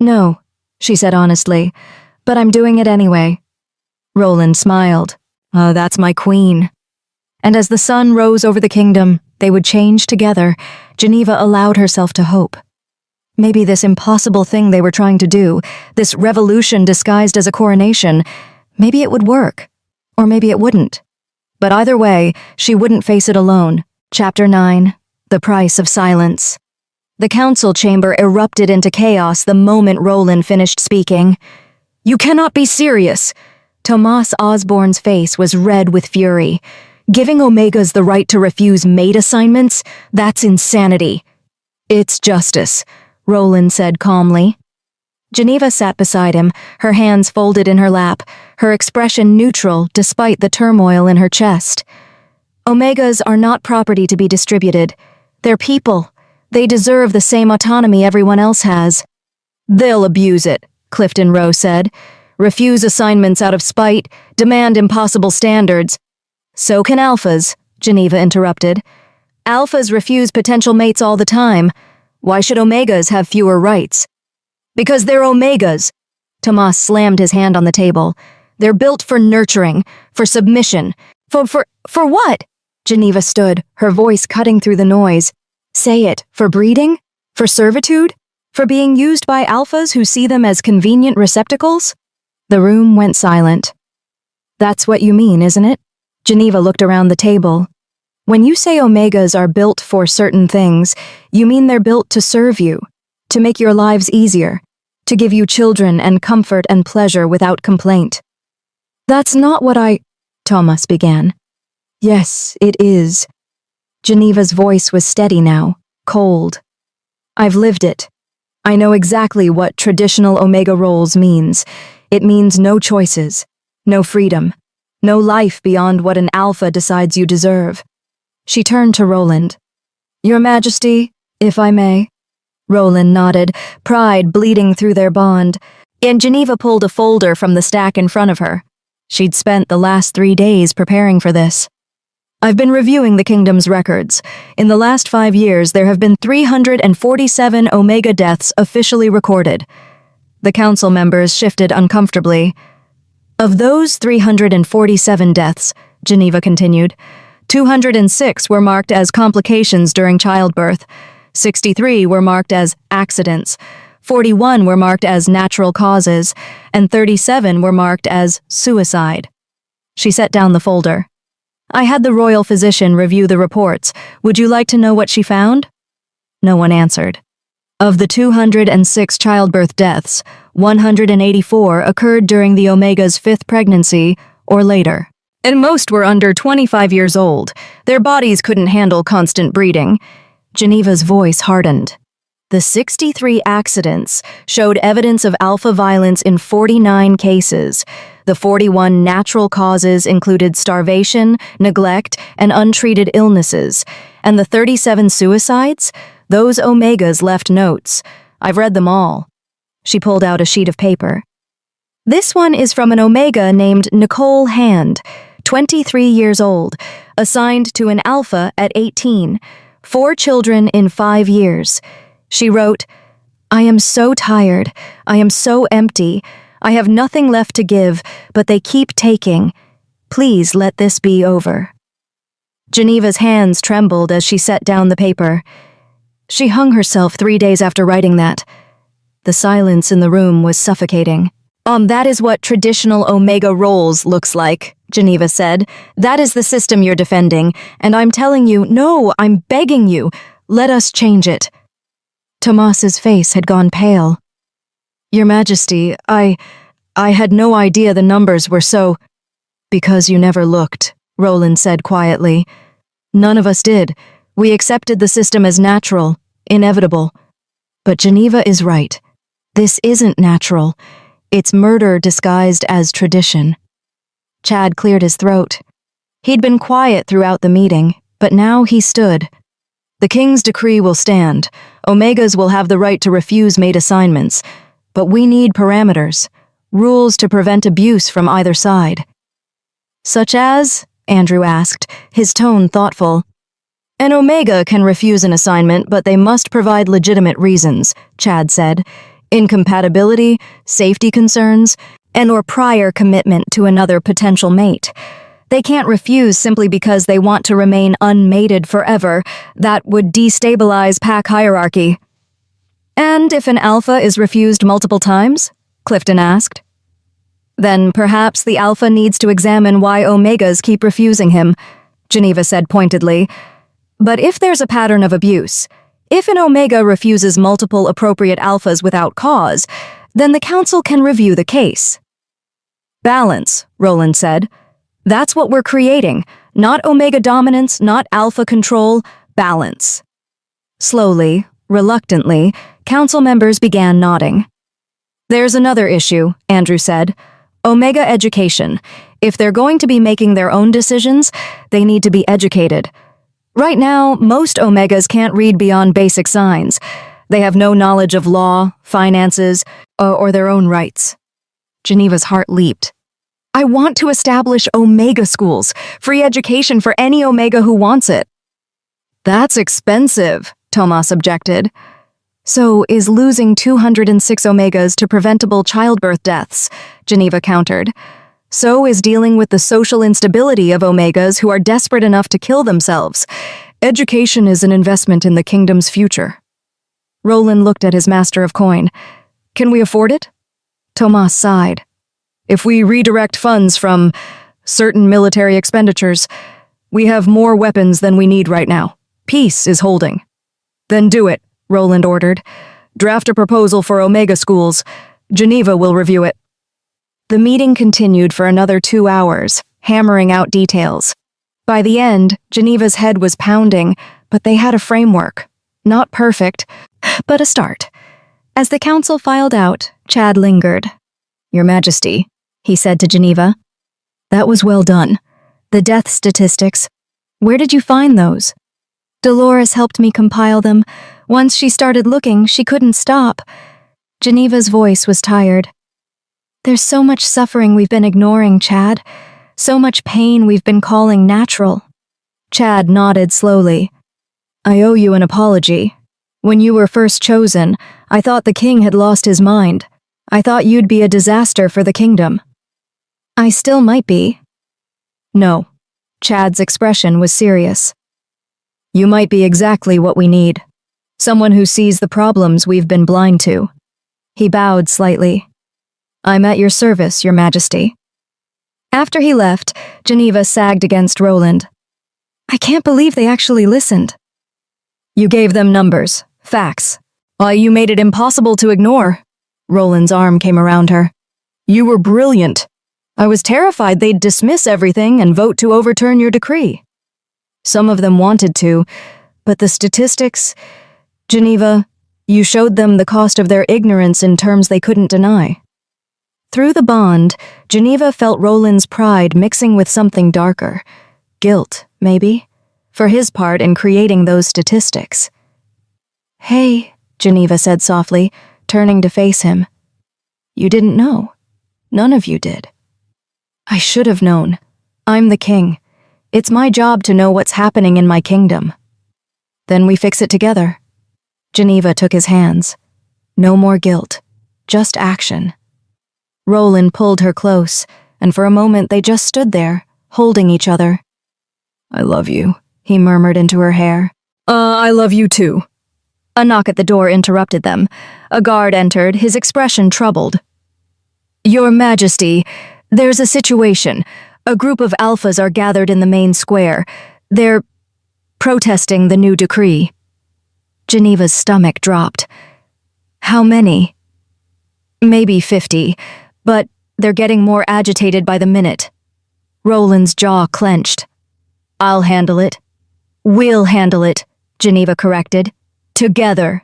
No, she said honestly, but I'm doing it anyway. Roland smiled. Oh, that's my queen. And as the sun rose over the kingdom, they would change together. Geneva allowed herself to hope. Maybe this impossible thing they were trying to do, this revolution disguised as a coronation, maybe it would work. Or maybe it wouldn't. But either way, she wouldn't face it alone. Chapter 9. The Price of Silence. The council chamber erupted into chaos the moment Roland finished speaking. You cannot be serious. Tomas Osborne's face was red with fury. Giving Omegas the right to refuse mate assignments? That's insanity. It's justice, Roland said calmly. Geneva sat beside him, her hands folded in her lap, her expression neutral despite the turmoil in her chest. Omegas are not property to be distributed. They're people, They deserve the same autonomy everyone else has. They'll abuse it, Clifton Rowe said. Refuse assignments out of spite, demand impossible standards. So can alphas, Geneva interrupted. Alphas refuse potential mates all the time. Why should omegas have fewer rights? Because they're omegas. Tomas slammed his hand on the table. They're built for nurturing, for submission. For what? Geneva stood, her voice cutting through the noise. Say it. For breeding? For servitude? For being used by alphas who see them as convenient receptacles? The room went silent. That's what you mean, isn't it? Geneva looked around the table. When you say omegas are built for certain things, you mean they're built to serve you, to make your lives easier, to give you children and comfort and pleasure without complaint. That's not what Thomas began. Yes, it is. Geneva's voice was steady now, cold. I've lived it. I know exactly what traditional omega roles means. It means no choices, no freedom, no life beyond what an alpha decides you deserve. She turned to Roland. Your Majesty, if I may. Roland nodded, pride bleeding through their bond, and Geneva pulled a folder from the stack in front of her. She'd spent the last 3 days preparing for this. I've been reviewing the kingdom's records. In the last 5 years, there have been 347 Omega deaths officially recorded. The council members shifted uncomfortably. Of those 347 deaths, Geneva continued, 206 were marked as complications during childbirth, 63 were marked as accidents, 41 were marked as natural causes, and 37 were marked as suicide. She set down the folder. I had the royal physician review the reports. Would you like to know what she found? No one answered. Of the 206 childbirth deaths, 184 occurred during the Omega's 5th pregnancy or later. And most were under 25 years old. Their bodies couldn't handle constant breeding. Geneva's voice hardened. The 63 accidents showed evidence of alpha violence in 49 cases. The 41 natural causes included starvation, neglect, and untreated illnesses. And the 37 suicides? Those omegas left notes. I've read them all. She pulled out a sheet of paper. This one is from an omega named Nicole Hand, 23 years old, assigned to an alpha at 18, 4 children in 5 years. She wrote, I am so tired. I am so empty. I have nothing left to give, but they keep taking. Please let this be over. Geneva's hands trembled as she set down the paper. She hung herself 3 days after writing that. The silence in the room was suffocating. That is what traditional omega roles looks like, Geneva said. That is the system you're defending, and I'm telling you, no, I'm begging you, let us change it. Tomas's face had gone pale. Your Majesty, I had no idea the numbers were so... Because you never looked, Roland said quietly. None of us did. We accepted the system as natural, inevitable. But Geneva is right. This isn't natural. It's murder disguised as tradition. Chad cleared his throat. He'd been quiet throughout the meeting, but now he stood. The king's decree will stand. Omegas will have the right to refuse mate assignments. But we need parameters, rules to prevent abuse from either side. Such as? Andrew asked, his tone thoughtful. An omega can refuse an assignment, but they must provide legitimate reasons, Chad said. Incompatibility, safety concerns, and/or prior commitment to another potential mate. They can't refuse simply because they want to remain unmated forever. That would destabilize pack hierarchy. And if an alpha is refused multiple times? Clifton asked. Then perhaps the alpha needs to examine why omegas keep refusing him, Geneva said pointedly. But if there's a pattern of abuse, if an omega refuses multiple appropriate alphas without cause, then the council can review the case. Balance, Roland said. That's what we're creating. Not omega dominance, not alpha control, balance. Slowly, reluctantly, council members began nodding. There's another issue, Andrew said. Omega education. If they're going to be making their own decisions, they need to be educated. Right now, most Omegas can't read beyond basic signs. They have no knowledge of law, finances, or their own rights. Geneva's heart leaped. I want to establish Omega schools, free education for any Omega who wants it. That's expensive, Tomas objected. So is losing 206 Omegas to preventable childbirth deaths, Geneva countered. So is dealing with the social instability of Omegas who are desperate enough to kill themselves. Education is an investment in the kingdom's future. Roland looked at his master of coin. Can we afford it? Tomas sighed. If we redirect funds from certain military expenditures, we have more weapons than we need right now. Peace is holding. Then do it, Roland ordered. Draft a proposal for Omega schools. Geneva will review it. The meeting continued for another 2 hours, hammering out details. By the end, Geneva's head was pounding, but they had a framework. Not perfect, but a start. As the council filed out, Chad lingered. Your Majesty, he said to Geneva. That was well done. The death statistics. Where did you find those? Dolores helped me compile them. Once she started looking, she couldn't stop. Geneva's voice was tired. There's so much suffering we've been ignoring, Chad. So much pain we've been calling natural. Chad nodded slowly. I owe you an apology. When you were first chosen, I thought the king had lost his mind. I thought you'd be a disaster for the kingdom. I still might be. No. Chad's expression was serious. You might be exactly what we need. Someone who sees the problems we've been blind to. He bowed slightly. I'm at your service, Your Majesty. After he left, Geneva sagged against Roland. I can't believe they actually listened. You gave them numbers, facts. Why, you made it impossible to ignore. Roland's arm came around her. You were brilliant. I was terrified they'd dismiss everything and vote to overturn your decree. Some of them wanted to, but the statistics... Geneva, you showed them the cost of their ignorance in terms they couldn't deny. Through the bond, Geneva felt Roland's pride mixing with something darker. Guilt, maybe, for his part in creating those statistics. Hey, Geneva said softly, turning to face him. You didn't know. None of you did. I should have known. I'm the king. It's my job to know what's happening in my kingdom. Then we fix it together. Geneva took his hands. No more guilt, just action. Roland pulled her close, and for a moment they just stood there, holding each other. I love you, he murmured into her hair. I love you too. A knock at the door interrupted them. A guard entered, his expression troubled. Your Majesty, there's a situation. A group of alphas are gathered in the main square. They're protesting the new decree. Geneva's stomach dropped. How many? Maybe 50, but they're getting more agitated by the minute. Roland's jaw clenched. I'll handle it. We'll handle it, Geneva corrected. Together.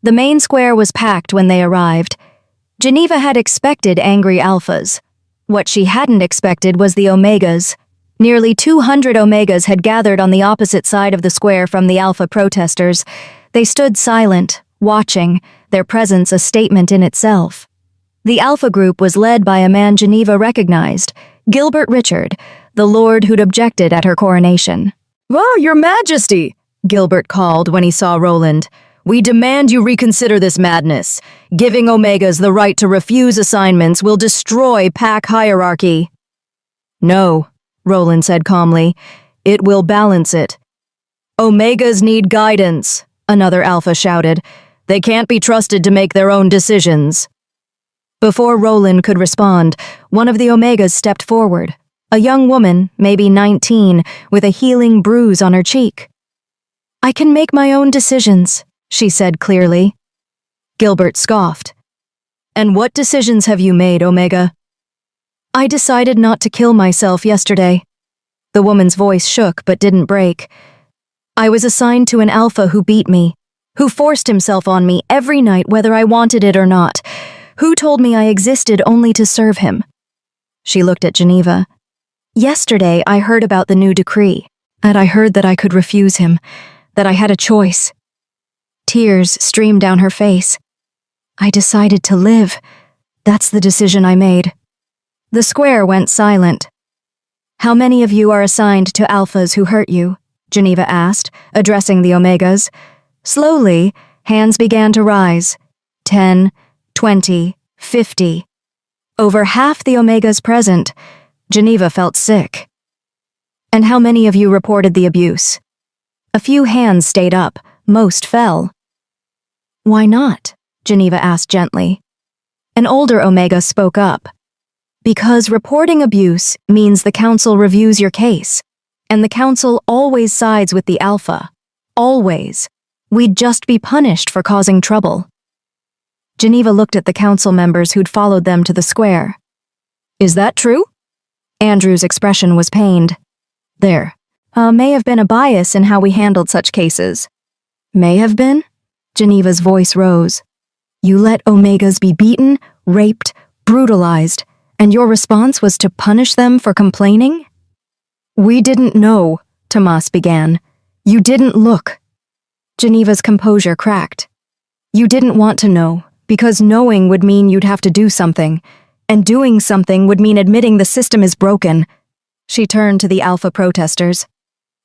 The main square was packed when they arrived. Geneva had expected angry alphas. What she hadn't expected was the Omegas. Nearly 200 Omegas had gathered on the opposite side of the square from the alpha protesters. They stood silent, watching, their presence a statement in itself. The alpha group was led by a man Geneva recognized, Gilbert Richard, the lord who'd objected at her coronation. "Oh, Your Majesty!" Gilbert called when he saw Roland. "We demand you reconsider this madness. Giving Omegas the right to refuse assignments will destroy pack hierarchy." "No," Roland said calmly. "It will balance it." "Omegas need guidance," another alpha shouted. "They can't be trusted to make their own decisions." Before Roland could respond, one of the Omegas stepped forward, a young woman, maybe 19, with a healing bruise on her cheek. "I can make my own decisions," she said clearly. Gilbert scoffed. "And what decisions have you made, Omega?" "I decided not to kill myself yesterday." The woman's voice shook but didn't break. "I was assigned to an alpha who beat me, who forced himself on me every night whether I wanted it or not, who told me I existed only to serve him." She looked at Geneva. "Yesterday I heard about the new decree. And I heard that I could refuse him, that I had a choice. Tears streamed down her face. I decided to live. That's the decision I made. The square went silent. How many of you are assigned to alphas who hurt you? Geneva asked, addressing the Omegas. Slowly, hands began to rise. 10, 20, 50. Over half the Omegas present. Geneva felt sick. And how many of you reported the abuse? A few hands stayed up, most fell. Why not? Geneva asked gently. An older Omega spoke up. Because reporting abuse means the council reviews your case, and the council always sides with the alpha. Always. We'd just be punished for causing trouble. Geneva looked at the council members who'd followed them to the square. Is that true? Andrew's expression was pained. There. May have been a bias in how we handled such cases. May have been? Geneva's voice rose. You let Omegas be beaten, raped, brutalized, and your response was to punish them for complaining? We didn't know, Tomas began. You didn't look. Geneva's composure cracked. You didn't want to know, because knowing would mean you'd have to do something, and doing something would mean admitting the system is broken. She turned to the alpha protesters.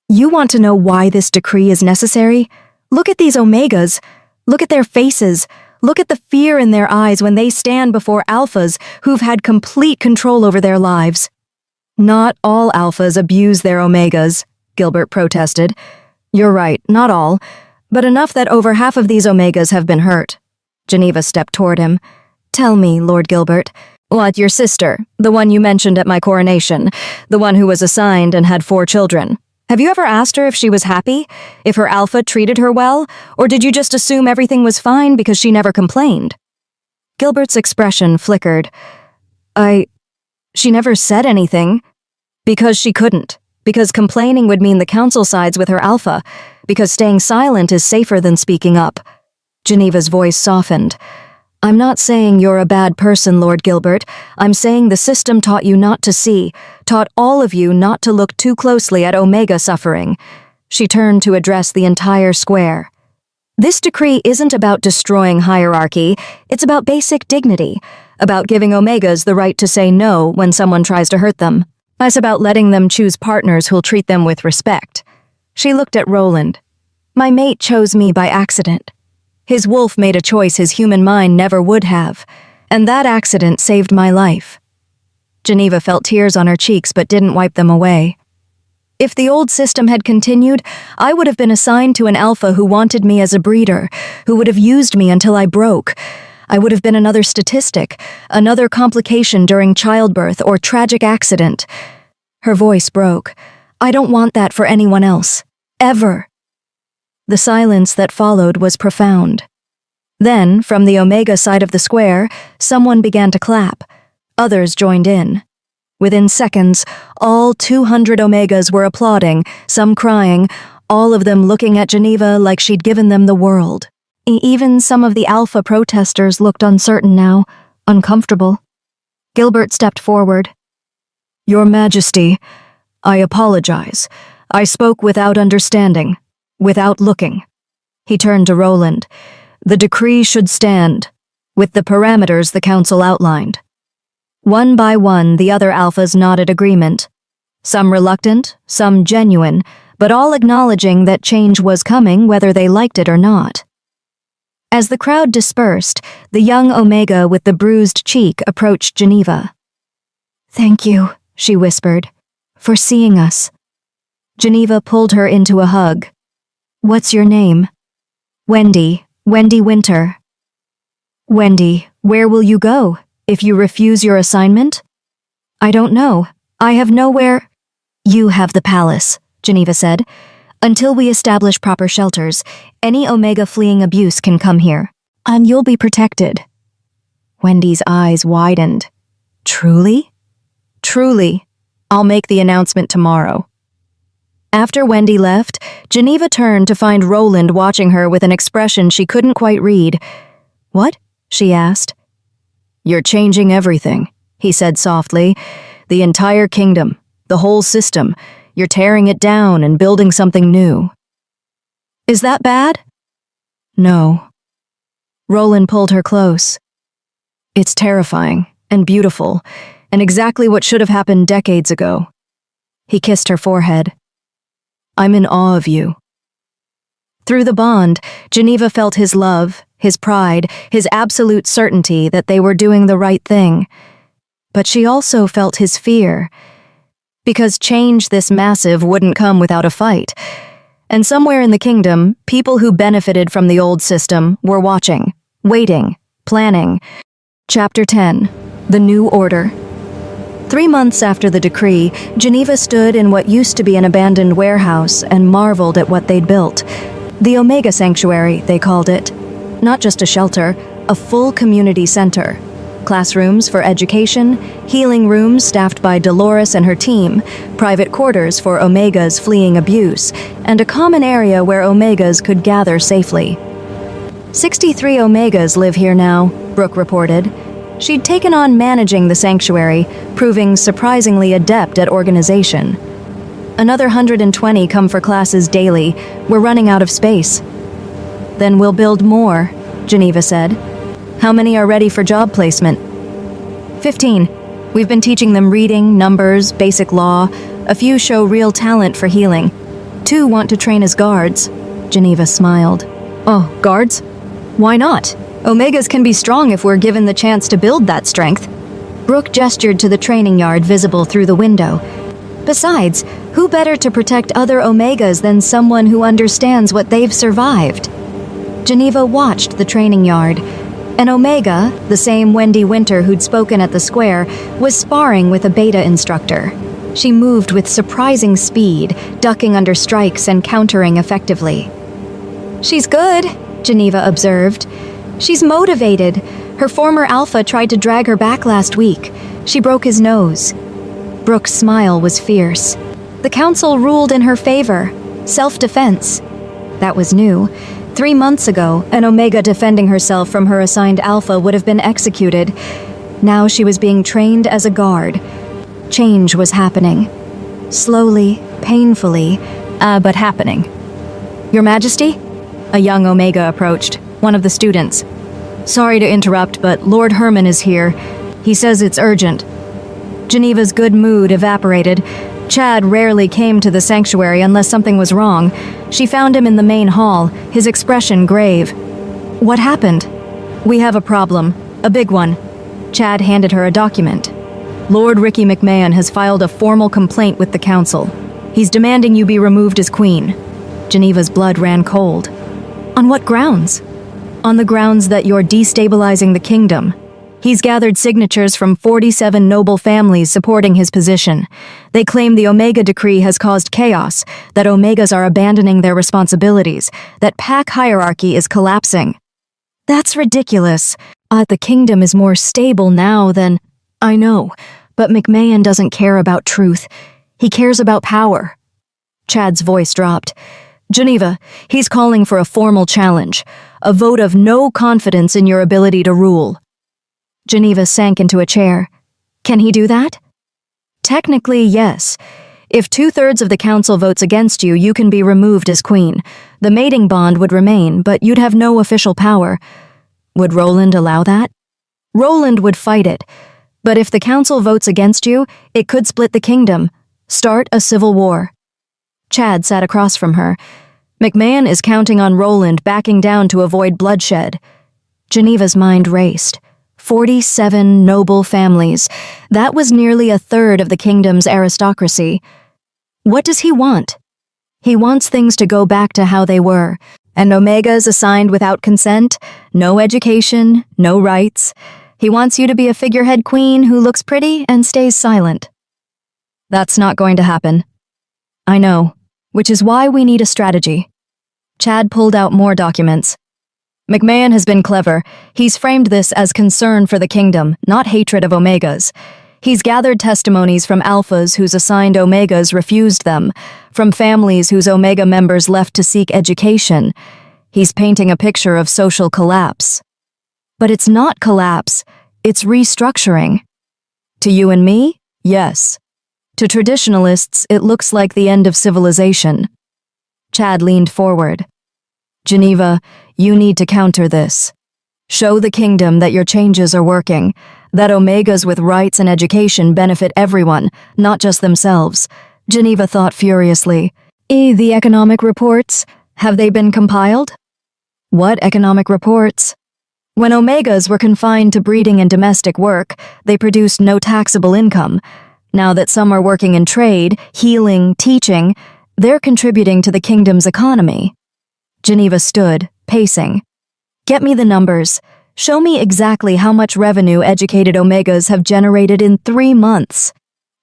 You want to know why this decree is necessary? Look at these Omegas. Look at their faces. Look at the fear in their eyes when they stand before alphas who've had complete control over their lives. Not all alphas abuse their Omegas, Gilbert protested. You're right, not all, but enough that over half of these Omegas have been hurt. Geneva stepped toward him. Tell me, Lord Gilbert, what, your sister, the one you mentioned at my coronation, the one who was assigned and had 4 children. Have you ever asked her if she was happy, if her alpha treated her well, or did you just assume everything was fine because she never complained? Gilbert's expression flickered. She never said anything. Because she couldn't. Because complaining would mean the council sides with her alpha. Because staying silent is safer than speaking up. Geneva's voice softened. I'm not saying you're a bad person, Lord Gilbert. I'm saying the system taught you not to see, taught all of you not to look too closely at Omega suffering. She turned to address the entire square. This decree isn't about destroying hierarchy, it's about basic dignity, about giving Omegas the right to say no when someone tries to hurt them. It's about letting them choose partners who'll treat them with respect. She looked at Roland. My mate chose me by accident. His wolf made a choice his human mind never would have, and that accident saved my life. Geneva felt tears on her cheeks but didn't wipe them away. If the old system had continued, I would have been assigned to an alpha who wanted me as a breeder, who would have used me until I broke. I would have been another statistic, another complication during childbirth or tragic accident. Her voice broke. I don't want that for anyone else. Ever. The silence that followed was profound. Then, from the Omega side of the square, someone began to clap. Others joined in. Within seconds, all 200 Omegas were applauding, some crying, all of them looking at Geneva like she'd given them the world. Even some of the alpha protesters looked uncertain now, uncomfortable. Gilbert stepped forward. Your Majesty, I apologize. I spoke without understanding. Without looking. He turned to Roland. The decree should stand, with the parameters the council outlined. One by one, the other alphas nodded agreement. Some reluctant, some genuine, but all acknowledging that change was coming whether they liked it or not. As the crowd dispersed, the young Omega with the bruised cheek approached Geneva. Thank you, she whispered, for seeing us. Geneva pulled her into a hug. What's your name? Wendy Winter. Wendy, where will you go if you refuse your assignment? I don't know. I have nowhere. You have the palace, Geneva said. Until we establish proper shelters, any Omega fleeing abuse can come here, and you'll be protected. Wendy's eyes widened. Truly? Truly. I'll make the announcement tomorrow. After Wendy left, Geneva turned to find Roland watching her with an expression she couldn't quite read. What? She asked. You're changing everything, he said softly. The entire kingdom, the whole system. You're tearing it down and building something new. Is that bad? No. Roland pulled her close. It's terrifying and beautiful, and exactly what should have happened decades ago. He kissed her forehead. I'm in awe of you. Through the bond, Geneva felt his love, his pride, his absolute certainty that they were doing the right thing. But she also felt his fear. Because change this massive wouldn't come without a fight. And somewhere in the kingdom, people who benefited from the old system were watching, waiting, planning. Chapter 10. The New Order. 3 months after the decree, Geneva stood in what used to be an abandoned warehouse and marveled at what they'd built. The Omega Sanctuary, they called it. Not just a shelter, a full community center. Classrooms for education, healing rooms staffed by Dolores and her team, private quarters for Omegas fleeing abuse, and a common area where Omegas could gather safely. 63 Omegas live here now, Brooke reported. She'd taken on managing the sanctuary, proving surprisingly adept at organization. Another 120 come for classes daily. We're running out of space. Then we'll build more, Geneva said. How many are ready for job placement? 15. We've been teaching them reading, numbers, basic law. A few show real talent for healing. 2 want to train as guards. Geneva smiled. Oh, guards? Why not? Omegas can be strong if we're given the chance to build that strength. Brooke gestured to the training yard visible through the window. Besides, who better to protect other Omegas than someone who understands what they've survived? Geneva watched the training yard. An Omega, the same Wendy Winter who'd spoken at the square, was sparring with a beta instructor. She moved with surprising speed, ducking under strikes and countering effectively. She's good, Geneva observed. She's motivated. Her former alpha tried to drag her back last week. She broke his nose. Brooke's smile was fierce. The council ruled in her favor. Self-defense. That was new. 3 months ago, an Omega defending herself from her assigned alpha would have been executed. Now she was being trained as a guard. Change was happening. Slowly, painfully, but happening. Your Majesty? A young Omega approached, one of the students. Sorry to interrupt, but Lord Herman is here. He says it's urgent. Geneva's good mood evaporated. Chad rarely came to the sanctuary unless something was wrong. She found him in the main hall, his expression grave. What happened? We have a problem. A big one. Chad handed her a document. Lord Ricky McMahon has filed a formal complaint with the council. He's demanding you be removed as queen. Geneva's blood ran cold. On what grounds? On the grounds that you're destabilizing the kingdom. He's gathered signatures from 47 noble families supporting his position. They claim the Omega decree has caused chaos, that Omegas are abandoning their responsibilities, that pack hierarchy is collapsing. That's ridiculous. The kingdom is more stable now than... I know, but McMahon doesn't care about truth. He cares about power. Chad's voice dropped. Geneva, he's calling for a formal challenge, a vote of no confidence in your ability to rule. Geneva sank into a chair. Can he do that? Technically, yes. If 2/3 of the council votes against you, you can be removed as queen. The mating bond would remain, but you'd have no official power. Would Roland allow that? Roland would fight it. But if the council votes against you, it could split the kingdom, start a civil war. Chad sat across from her. McMahon is counting on Roland backing down to avoid bloodshed. Geneva's mind raced. 47 noble families. That was nearly 1/3 of the kingdom's aristocracy. What does he want? He wants things to go back to how they were. And Omegas assigned without consent, no education, no rights. He wants you to be a figurehead queen who looks pretty and stays silent. That's not going to happen. I know, which is why we need a strategy. Chad pulled out more documents. McMahon has been clever. He's framed this as concern for the kingdom, not hatred of Omegas. He's gathered testimonies from alphas whose assigned Omegas refused them, from families whose Omega members left to seek education. He's painting a picture of social collapse. But it's not collapse, it's restructuring. To you and me, yes. To traditionalists, it looks like the end of civilization. Chad leaned forward. Geneva, you need to counter this. Show the kingdom that your changes are working, that Omegas with rights and education benefit everyone, not just themselves. Geneva thought furiously. The economic reports? Have they been compiled? What economic reports? When Omegas were confined to breeding and domestic work, they produced no taxable income. Now that some are working in trade, healing, teaching, they're contributing to the kingdom's economy. Geneva stood, pacing. Get me the numbers. Show me exactly how much revenue educated Omegas have generated in 3 months.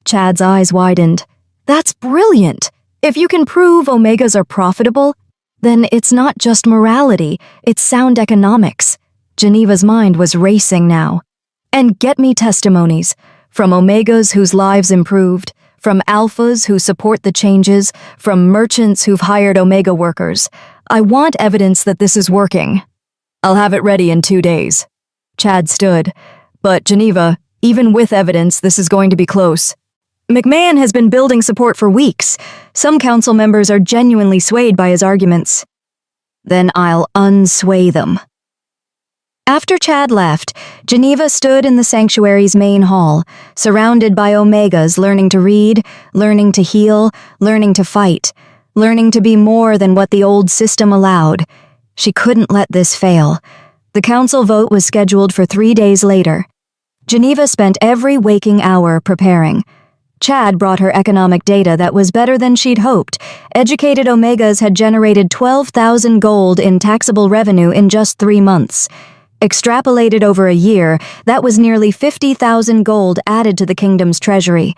Chad's eyes widened. That's brilliant! If you can prove Omegas are profitable, then it's not just morality, it's sound economics. Geneva's mind was racing now. And get me testimonies, from Omegas whose lives improved, from Alphas who support the changes, from merchants who've hired Omega workers. I want evidence that this is working. I'll have it ready in 2 days. Chad stood. But Geneva, even with evidence, this is going to be close. McMahon has been building support for weeks. Some council members are genuinely swayed by his arguments. Then I'll unsway them. After Chad left, Geneva stood in the sanctuary's main hall, surrounded by Omegas learning to read, learning to heal, learning to fight, learning to be more than what the old system allowed. She couldn't let this fail. The council vote was scheduled for 3 days later. Geneva spent every waking hour preparing. Chad brought her economic data that was better than she'd hoped. Educated Omegas had generated 12,000 gold in taxable revenue in just 3 months. Extrapolated over a year, that was nearly 50,000 gold added to the kingdom's treasury.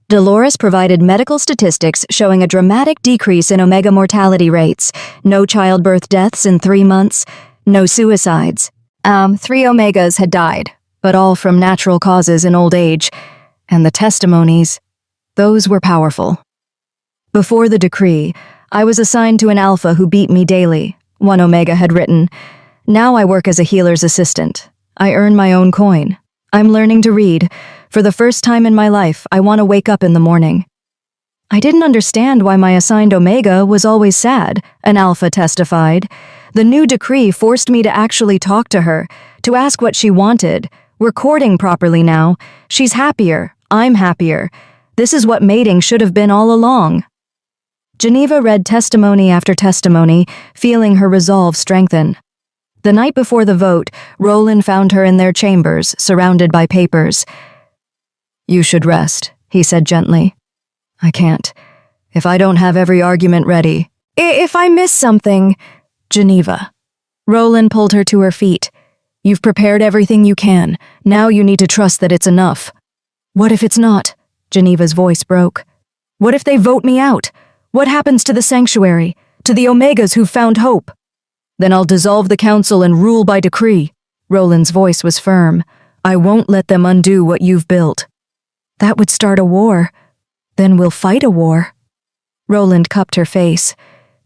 Dolores provided medical statistics showing a dramatic decrease in Omega mortality rates. No childbirth deaths in 3 months. No suicides. 3 Omegas had died, but all from natural causes in old age. And the testimonies, those were powerful. Before the decree, I was assigned to an Alpha who beat me daily, one Omega had written. Now I work as a healer's assistant. I earn my own coin. I'm learning to read. For the first time in my life, I want to wake up in the morning. I didn't understand why my assigned Omega was always sad, an Alpha testified. The new decree forced me to actually talk to her, to ask what she wanted. We're courting properly now. She's happier. I'm happier. This is what mating should have been all along. Geneva read testimony after testimony, feeling her resolve strengthen. The night before the vote, Roland found her in their chambers, surrounded by papers. You should rest, he said gently. I can't. If I don't have every argument ready. If I miss something. Geneva. Roland pulled her to her feet. You've prepared everything you can. Now you need to trust that it's enough. What if it's not? Geneva's voice broke. What if they vote me out? What happens to the sanctuary? To the Omegas who've found hope? Then I'll dissolve the council and rule by decree. Roland's voice was firm. I won't let them undo what you've built. That would start a war. Then we'll fight a war. Roland cupped her face.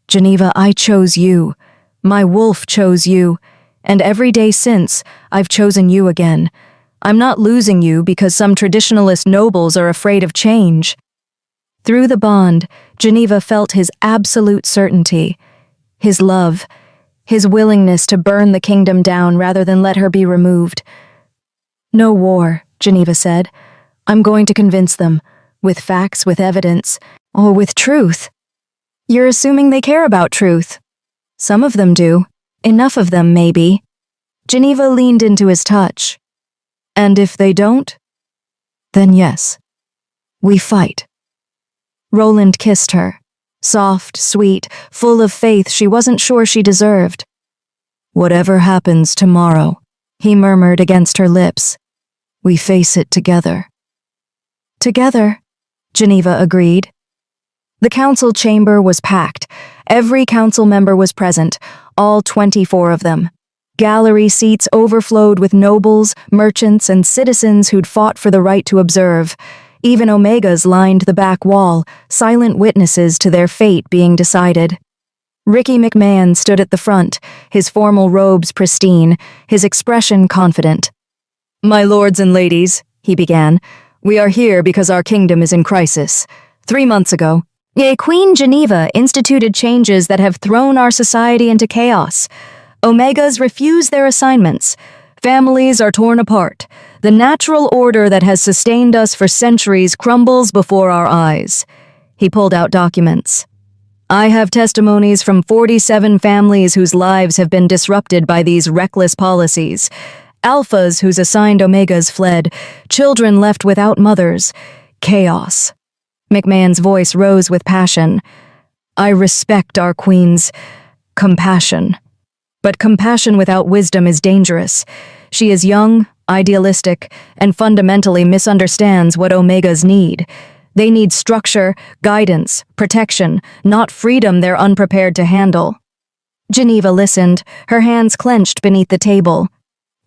Geneva, I chose you. My wolf chose you. And every day since, I've chosen you again. I'm not losing you because some traditionalist nobles are afraid of change. Through the bond, Geneva felt his absolute certainty, his love, his willingness to burn the kingdom down rather than let her be removed. No war, Geneva said. I'm going to convince them, with facts, with evidence, or with truth. You're assuming they care about truth. Some of them do. Enough of them, maybe. Geneva leaned into his touch. And if they don't? Then yes. We fight. Roland kissed her. Soft, sweet, full of faith she wasn't sure she deserved. Whatever happens tomorrow, he murmured against her lips. We face it together. Together, Geneva agreed. The council chamber was packed. Every council member was present, all 24 of them. Gallery seats overflowed with nobles, merchants, and citizens who'd fought for the right to observe. Even Omegas lined the back wall, silent witnesses to their fate being decided. Ricky McMahon stood at the front, his formal robes pristine, his expression confident. My lords and ladies, he began, We are here because our kingdom is in crisis. 3 months ago, Queen Geneva instituted changes that have thrown our society into chaos. Omegas refuse their assignments. Families are torn apart. The natural order that has sustained us for centuries crumbles before our eyes. He pulled out documents. I have testimonies from 47 families whose lives have been disrupted by these reckless policies. Alphas whose assigned Omegas fled. Children left without mothers. Chaos. McMahon's voice rose with passion. I respect our queen's compassion. But compassion without wisdom is dangerous. She is young, idealistic, and fundamentally misunderstands what Omegas need. They need structure, guidance, protection, not freedom they're unprepared to handle. Geneva listened, her hands clenched beneath the table.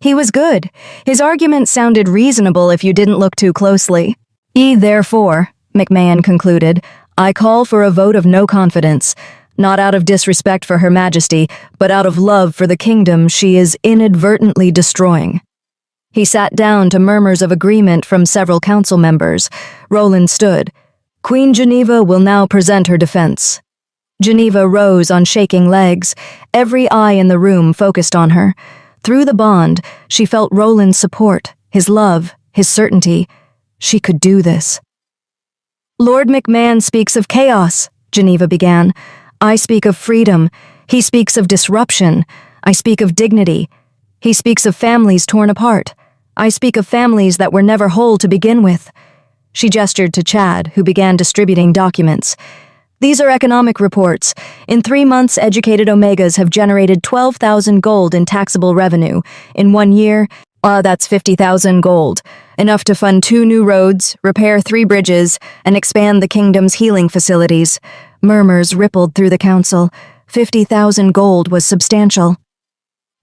He was good. His argument sounded reasonable if you didn't look too closely. Therefore, McMahon concluded, I call for a vote of no confidence, not out of disrespect for Her Majesty, but out of love for the kingdom she is inadvertently destroying. He sat down to murmurs of agreement from several council members. Roland stood. Queen Geneva will now present her defense. Geneva rose on shaking legs, every eye in the room focused on her. Through the bond, she felt Roland's support, his love, his certainty. She could do this. Lord McMahon speaks of chaos, Geneva began. I speak of freedom. He speaks of disruption. I speak of dignity. He speaks of families torn apart. I speak of families that were never whole to begin with. She gestured to Chad, who began distributing documents. These are economic reports. In 3 months, educated Omegas have generated 12,000 gold in taxable revenue. In 1 year, that's 50,000 gold. Enough to fund 2 new roads, repair 3 bridges, and expand the kingdom's healing facilities. Murmurs rippled through the council. 50,000 gold was substantial.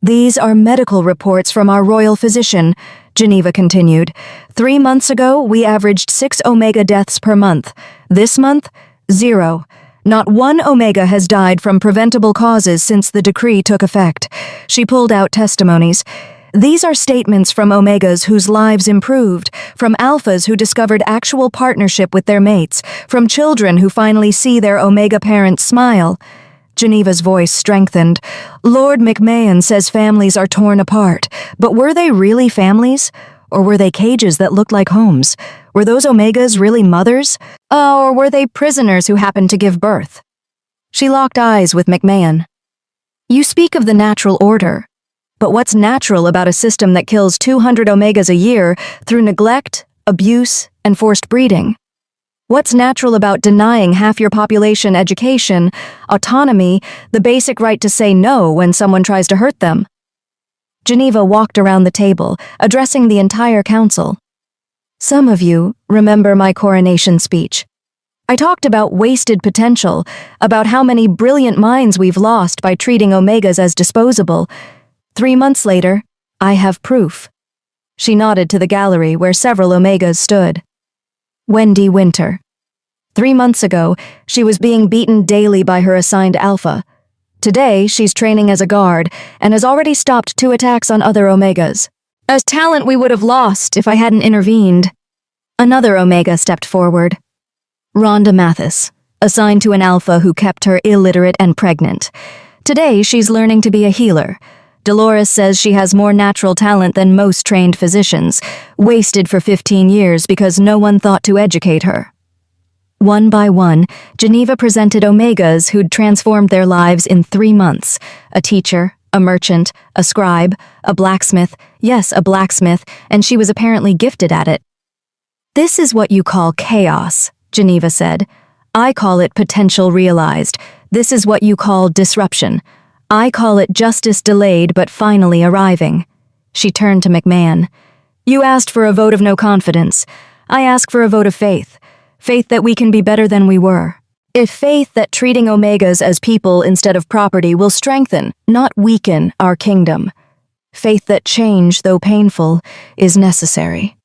These are medical reports from our royal physician, Geneva continued. 3 months ago, we averaged 6 Omega deaths per month. This month, 0. Not 1 Omega has died from preventable causes since the decree took effect. She pulled out testimonies. These are statements from Omegas whose lives improved, from Alphas who discovered actual partnership with their mates, from children who finally see their Omega parents smile. Geneva's voice strengthened. Lord McMahon says families are torn apart, but were they really families? Or were they cages that looked like homes? Were those Omegas really mothers? Or were they prisoners who happened to give birth? She locked eyes with McMahon. You speak of the natural order. But what's natural about a system that kills 200 Omegas a year through neglect, abuse, and forced breeding? What's natural about denying half your population education, autonomy, the basic right to say no when someone tries to hurt them? Geneva walked around the table, addressing the entire council. Some of you remember my coronation speech. I talked about wasted potential, about how many brilliant minds we've lost by treating Omegas as disposable. 3 months later, I have proof. She nodded to the gallery where several Omegas stood. Wendy Winter. 3 months ago, she was being beaten daily by her assigned Alpha. Today, she's training as a guard and has already stopped 2 attacks on other Omegas. A talent we would have lost if I hadn't intervened. Another Omega stepped forward. Rhonda Mathis, assigned to an Alpha who kept her illiterate and pregnant. Today, she's learning to be a healer. Dolores says she has more natural talent than most trained physicians, wasted for 15 years because no one thought to educate her. One by one, Geneva presented Omegas who'd transformed their lives in 3 months. A teacher, a merchant, a scribe, a blacksmith, yes, a blacksmith, and she was apparently gifted at it. This is what you call chaos, Geneva said. I call it potential realized. This is what you call disruption. I call it justice delayed but finally arriving. She turned to McMahon. You asked for a vote of no confidence. I ask for a vote of faith. Faith that we can be better than we were. If faith that treating Omegas as people instead of property will strengthen, not weaken, our kingdom. Faith that change, though painful, is necessary.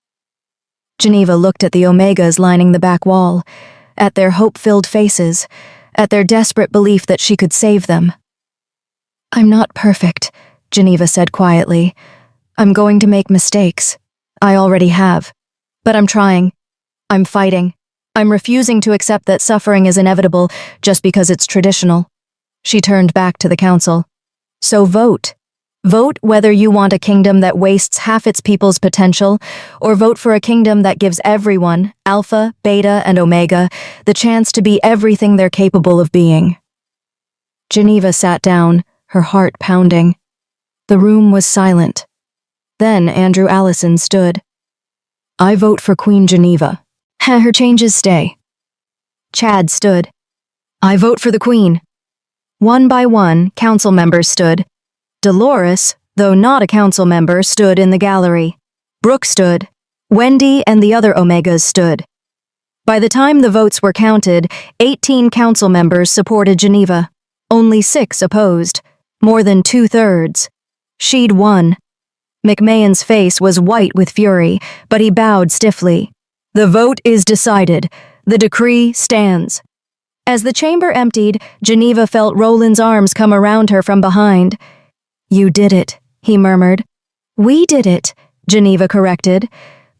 Geneva looked at the Omegas lining the back wall, at their hope-filled faces, at their desperate belief that she could save them. I'm not perfect, Geneva said quietly. I'm going to make mistakes. I already have. But I'm trying. I'm fighting. I'm refusing to accept that suffering is inevitable just because it's traditional. She turned back to the council. So vote. Vote whether you want a kingdom that wastes half its people's potential, or vote for a kingdom that gives everyone, Alpha, Beta, and Omega, the chance to be everything they're capable of being. Geneva sat down, her heart pounding. The room was silent. Then Andrew Allison stood. I vote for Queen Geneva. Her changes stay. Chad stood. I vote for the Queen. One by one, council members stood. Dolores, though not a council member, stood in the gallery. Brooke stood. Wendy and the other Omegas stood. By the time the votes were counted, 18 council members supported Geneva. Only 6 opposed. More than 2/3. She'd won. McMahon's face was white with fury, but he bowed stiffly. The vote is decided. The decree stands. As the chamber emptied, Geneva felt Roland's arms come around her from behind. You did it, he murmured. We did it, Geneva corrected.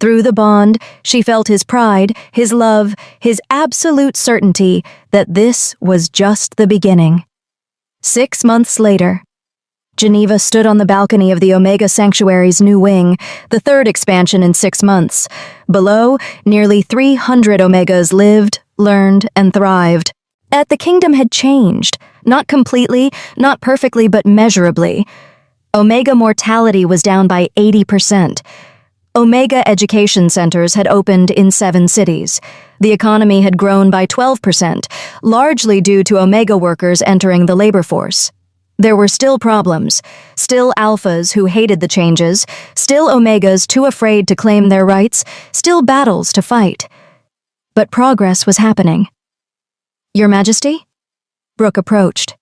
Through the bond, she felt his pride, his love, his absolute certainty that this was just the beginning. 6 months later, Geneva stood on the balcony of the Omega Sanctuary's new wing, the 3rd expansion in 6 months. Below, nearly 300 Omegas lived, learned, and thrived. The kingdom had changed. Not completely, not perfectly, but measurably. Omega mortality was down by 80%. Omega education centers had opened in 7 cities. The economy had grown by 12%, largely due to Omega workers entering the labor force. There were still problems, still alphas who hated the changes, still Omegas too afraid to claim their rights, still battles to fight. But progress was happening. Your Majesty? Brooke approached.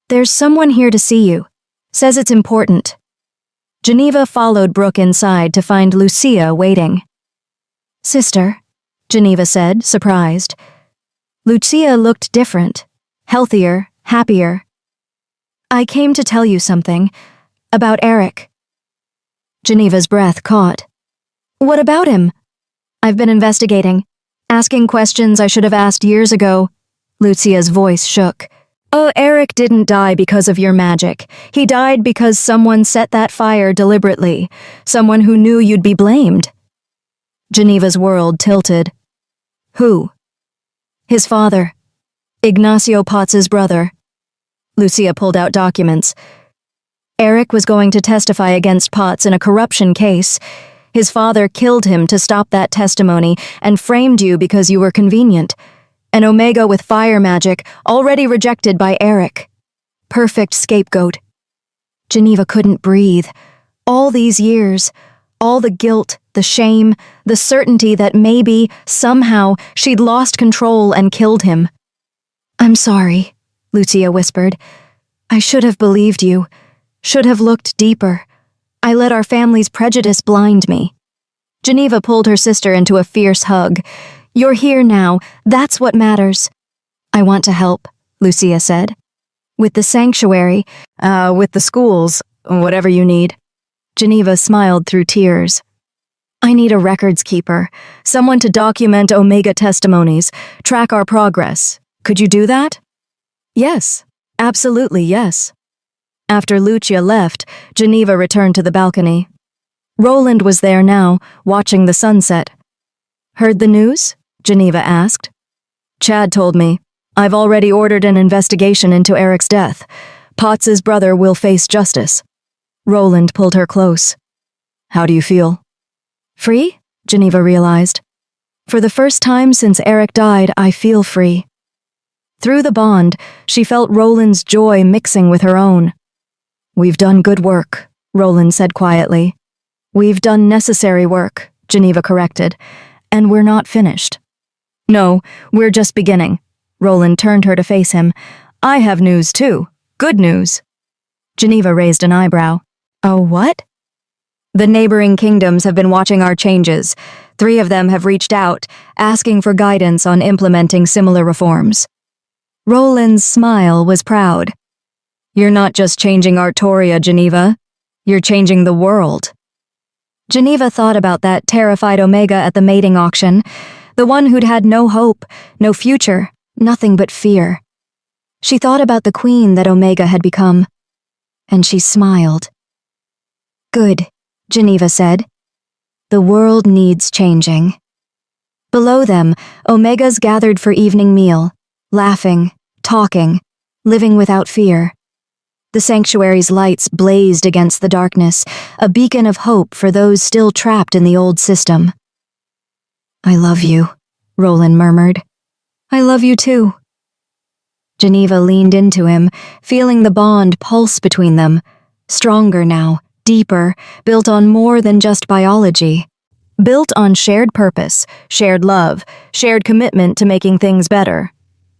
There's someone here to see you. Says it's important. Geneva followed Brooke inside to find Lucia waiting. Sister, Geneva said, surprised. Lucia looked different, healthier, happier. I came to tell you something. About Eric. Geneva's breath caught. What about him? I've been investigating. Asking questions I should have asked years ago. Lucia's voice shook. Oh, Eric didn't die because of your magic. He died because someone set that fire deliberately. Someone who knew you'd be blamed. Geneva's world tilted. Who? His father. Ignacio Potts's brother. Lucia pulled out documents. Eric was going to testify against Potts in a corruption case. His father killed him to stop that testimony and framed you because you were convenient. An Omega with fire magic, already rejected by Eric. Perfect scapegoat. Geneva couldn't breathe. All these years, all the guilt, the shame, the certainty that maybe, somehow, she'd lost control and killed him. I'm sorry, Lucia whispered. I should have believed you. Should have looked deeper. I let our family's prejudice blind me. Geneva pulled her sister into a fierce hug. You're here now. That's what matters. I want to help, Lucia said. With the sanctuary, with the schools, whatever you need. Geneva smiled through tears. I need a records keeper, someone to document Omega testimonies, track our progress. Could you do that? Yes, absolutely yes. After Lucia left, Geneva returned to the balcony. Roland was there now, watching the sunset. Heard the news? Geneva asked. Chad told me. I've already ordered an investigation into Eric's death. Potts's brother will face justice. Roland pulled her close. How do you feel? Free? Geneva realized. For the first time since Eric died, I feel free. Through the bond, she felt Roland's joy mixing with her own. We've done good work, Roland said quietly. We've done necessary work, Geneva corrected, and we're not finished. No, we're just beginning. Roland turned her to face him. I have news too. Good news. Geneva raised an eyebrow. Oh, what? The neighboring kingdoms have been watching our changes. 3 of them have reached out, asking for guidance on implementing similar reforms. Roland's smile was proud. You're not just changing Artoria, Geneva. You're changing the world. Geneva thought about that terrified Omega at the mating auction, the one who'd had no hope, no future, nothing but fear. She thought about the queen that Omega had become, and she smiled. "Good," Geneva said. "The world needs changing." Below them, Omegas gathered for evening meal, laughing, talking, living without fear. The sanctuary's lights blazed against the darkness, a beacon of hope for those still trapped in the old system. "I love you," Roland murmured. "I love you too." Geneva leaned into him, feeling the bond pulse between them, stronger now, deeper, built on more than just biology. Built on shared purpose, shared love, shared commitment to making things better.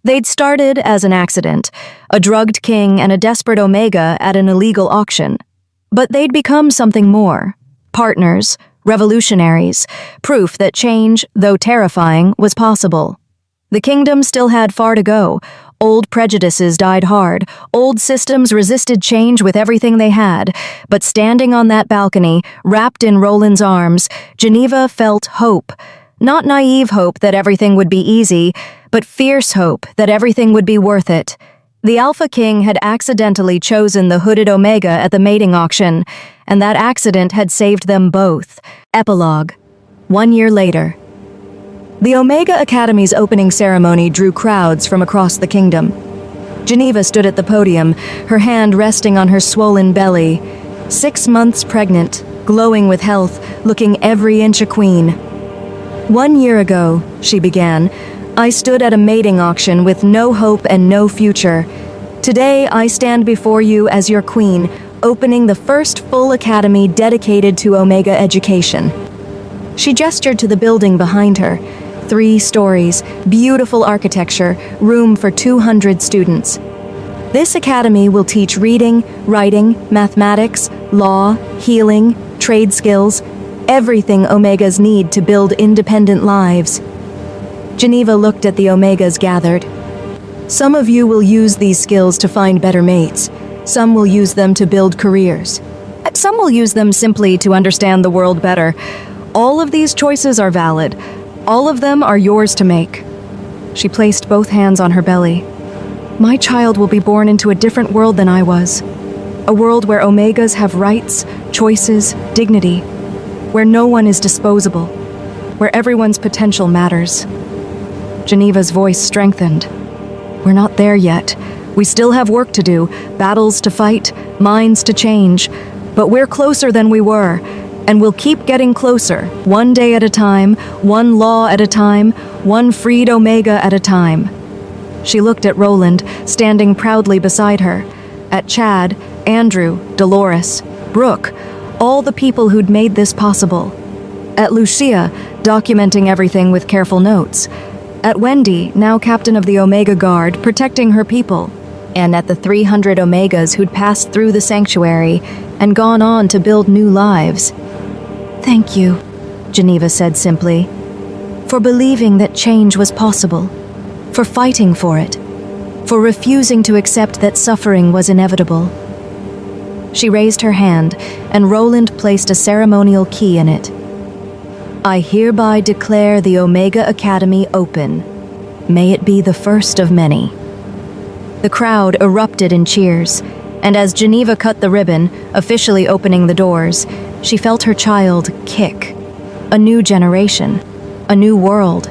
They'd started as an accident, a drugged king and a desperate Omega at an illegal auction. But they'd become something more. Partners, revolutionaries, proof that change, though terrifying, was possible. The kingdom still had far to go. Old prejudices died hard, old systems resisted change with everything they had, but standing on that balcony, wrapped in Roland's arms, Geneva felt hope. Not naive hope that everything would be easy, but fierce hope that everything would be worth it. The Alpha King had accidentally chosen the hooded Omega at the mating auction, and that accident had saved them both. Epilogue. 1 year later. The Omega Academy's opening ceremony drew crowds from across the kingdom. Geneva stood at the podium, her hand resting on her swollen belly. 6 months pregnant, glowing with health, looking every inch a queen. "1 year ago," she began, "I stood at a mating auction with no hope and no future. Today I stand before you as your queen, opening the first full academy dedicated to Omega education." She gestured to the building behind her. 3 stories, beautiful architecture, room for 200 students. "This academy will teach reading, writing, mathematics, law, healing, trade skills, everything Omegas need to build independent lives." Geneva looked at the Omegas gathered. "Some of you will use these skills to find better mates. Some will use them to build careers. Some will use them simply to understand the world better. All of these choices are valid. All of them are yours to make." She placed both hands on her belly. "My child will be born into a different world than I was. A world where Omegas have rights, choices, dignity. Where no one is disposable. Where everyone's potential matters." Geneva's voice strengthened. "We're not there yet. We still have work to do, battles to fight, minds to change. But we're closer than we were. And we'll keep getting closer, one day at a time, one law at a time, one freed Omega at a time." She looked at Roland, standing proudly beside her, at Chad, Andrew, Dolores, Brooke, all the people who'd made this possible. At Lucia, documenting everything with careful notes. At Wendy, now captain of the Omega Guard, protecting her people. And at the 300 Omegas who'd passed through the sanctuary and gone on to build new lives. "Thank you," Geneva said simply, "for believing that change was possible, for fighting for it, for refusing to accept that suffering was inevitable." She raised her hand, and Roland placed a ceremonial key in it. "I hereby declare the Omega Academy open. May it be the first of many." The crowd erupted in cheers, and as Geneva cut the ribbon, officially opening the doors, she felt her child kick. A new generation, a new world,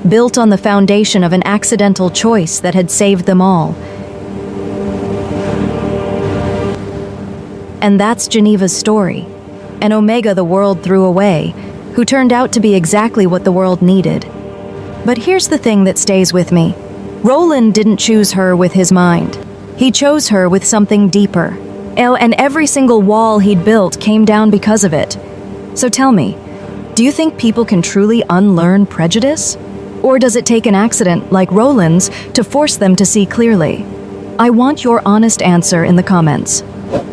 built on the foundation of an accidental choice that had saved them all. And that's Geneva's story, an Omega the world threw away, who turned out to be exactly what the world needed. But here's the thing that stays with me. Roland didn't choose her with his mind. He chose her with something deeper. And every single wall he'd built came down because of it. So tell me, do you think people can truly unlearn prejudice? Or does it take an accident like Roland's to force them to see clearly? I want your honest answer in the comments.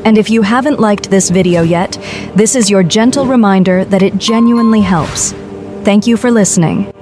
And if you haven't liked this video yet, this is your gentle reminder that it genuinely helps. Thank you for listening.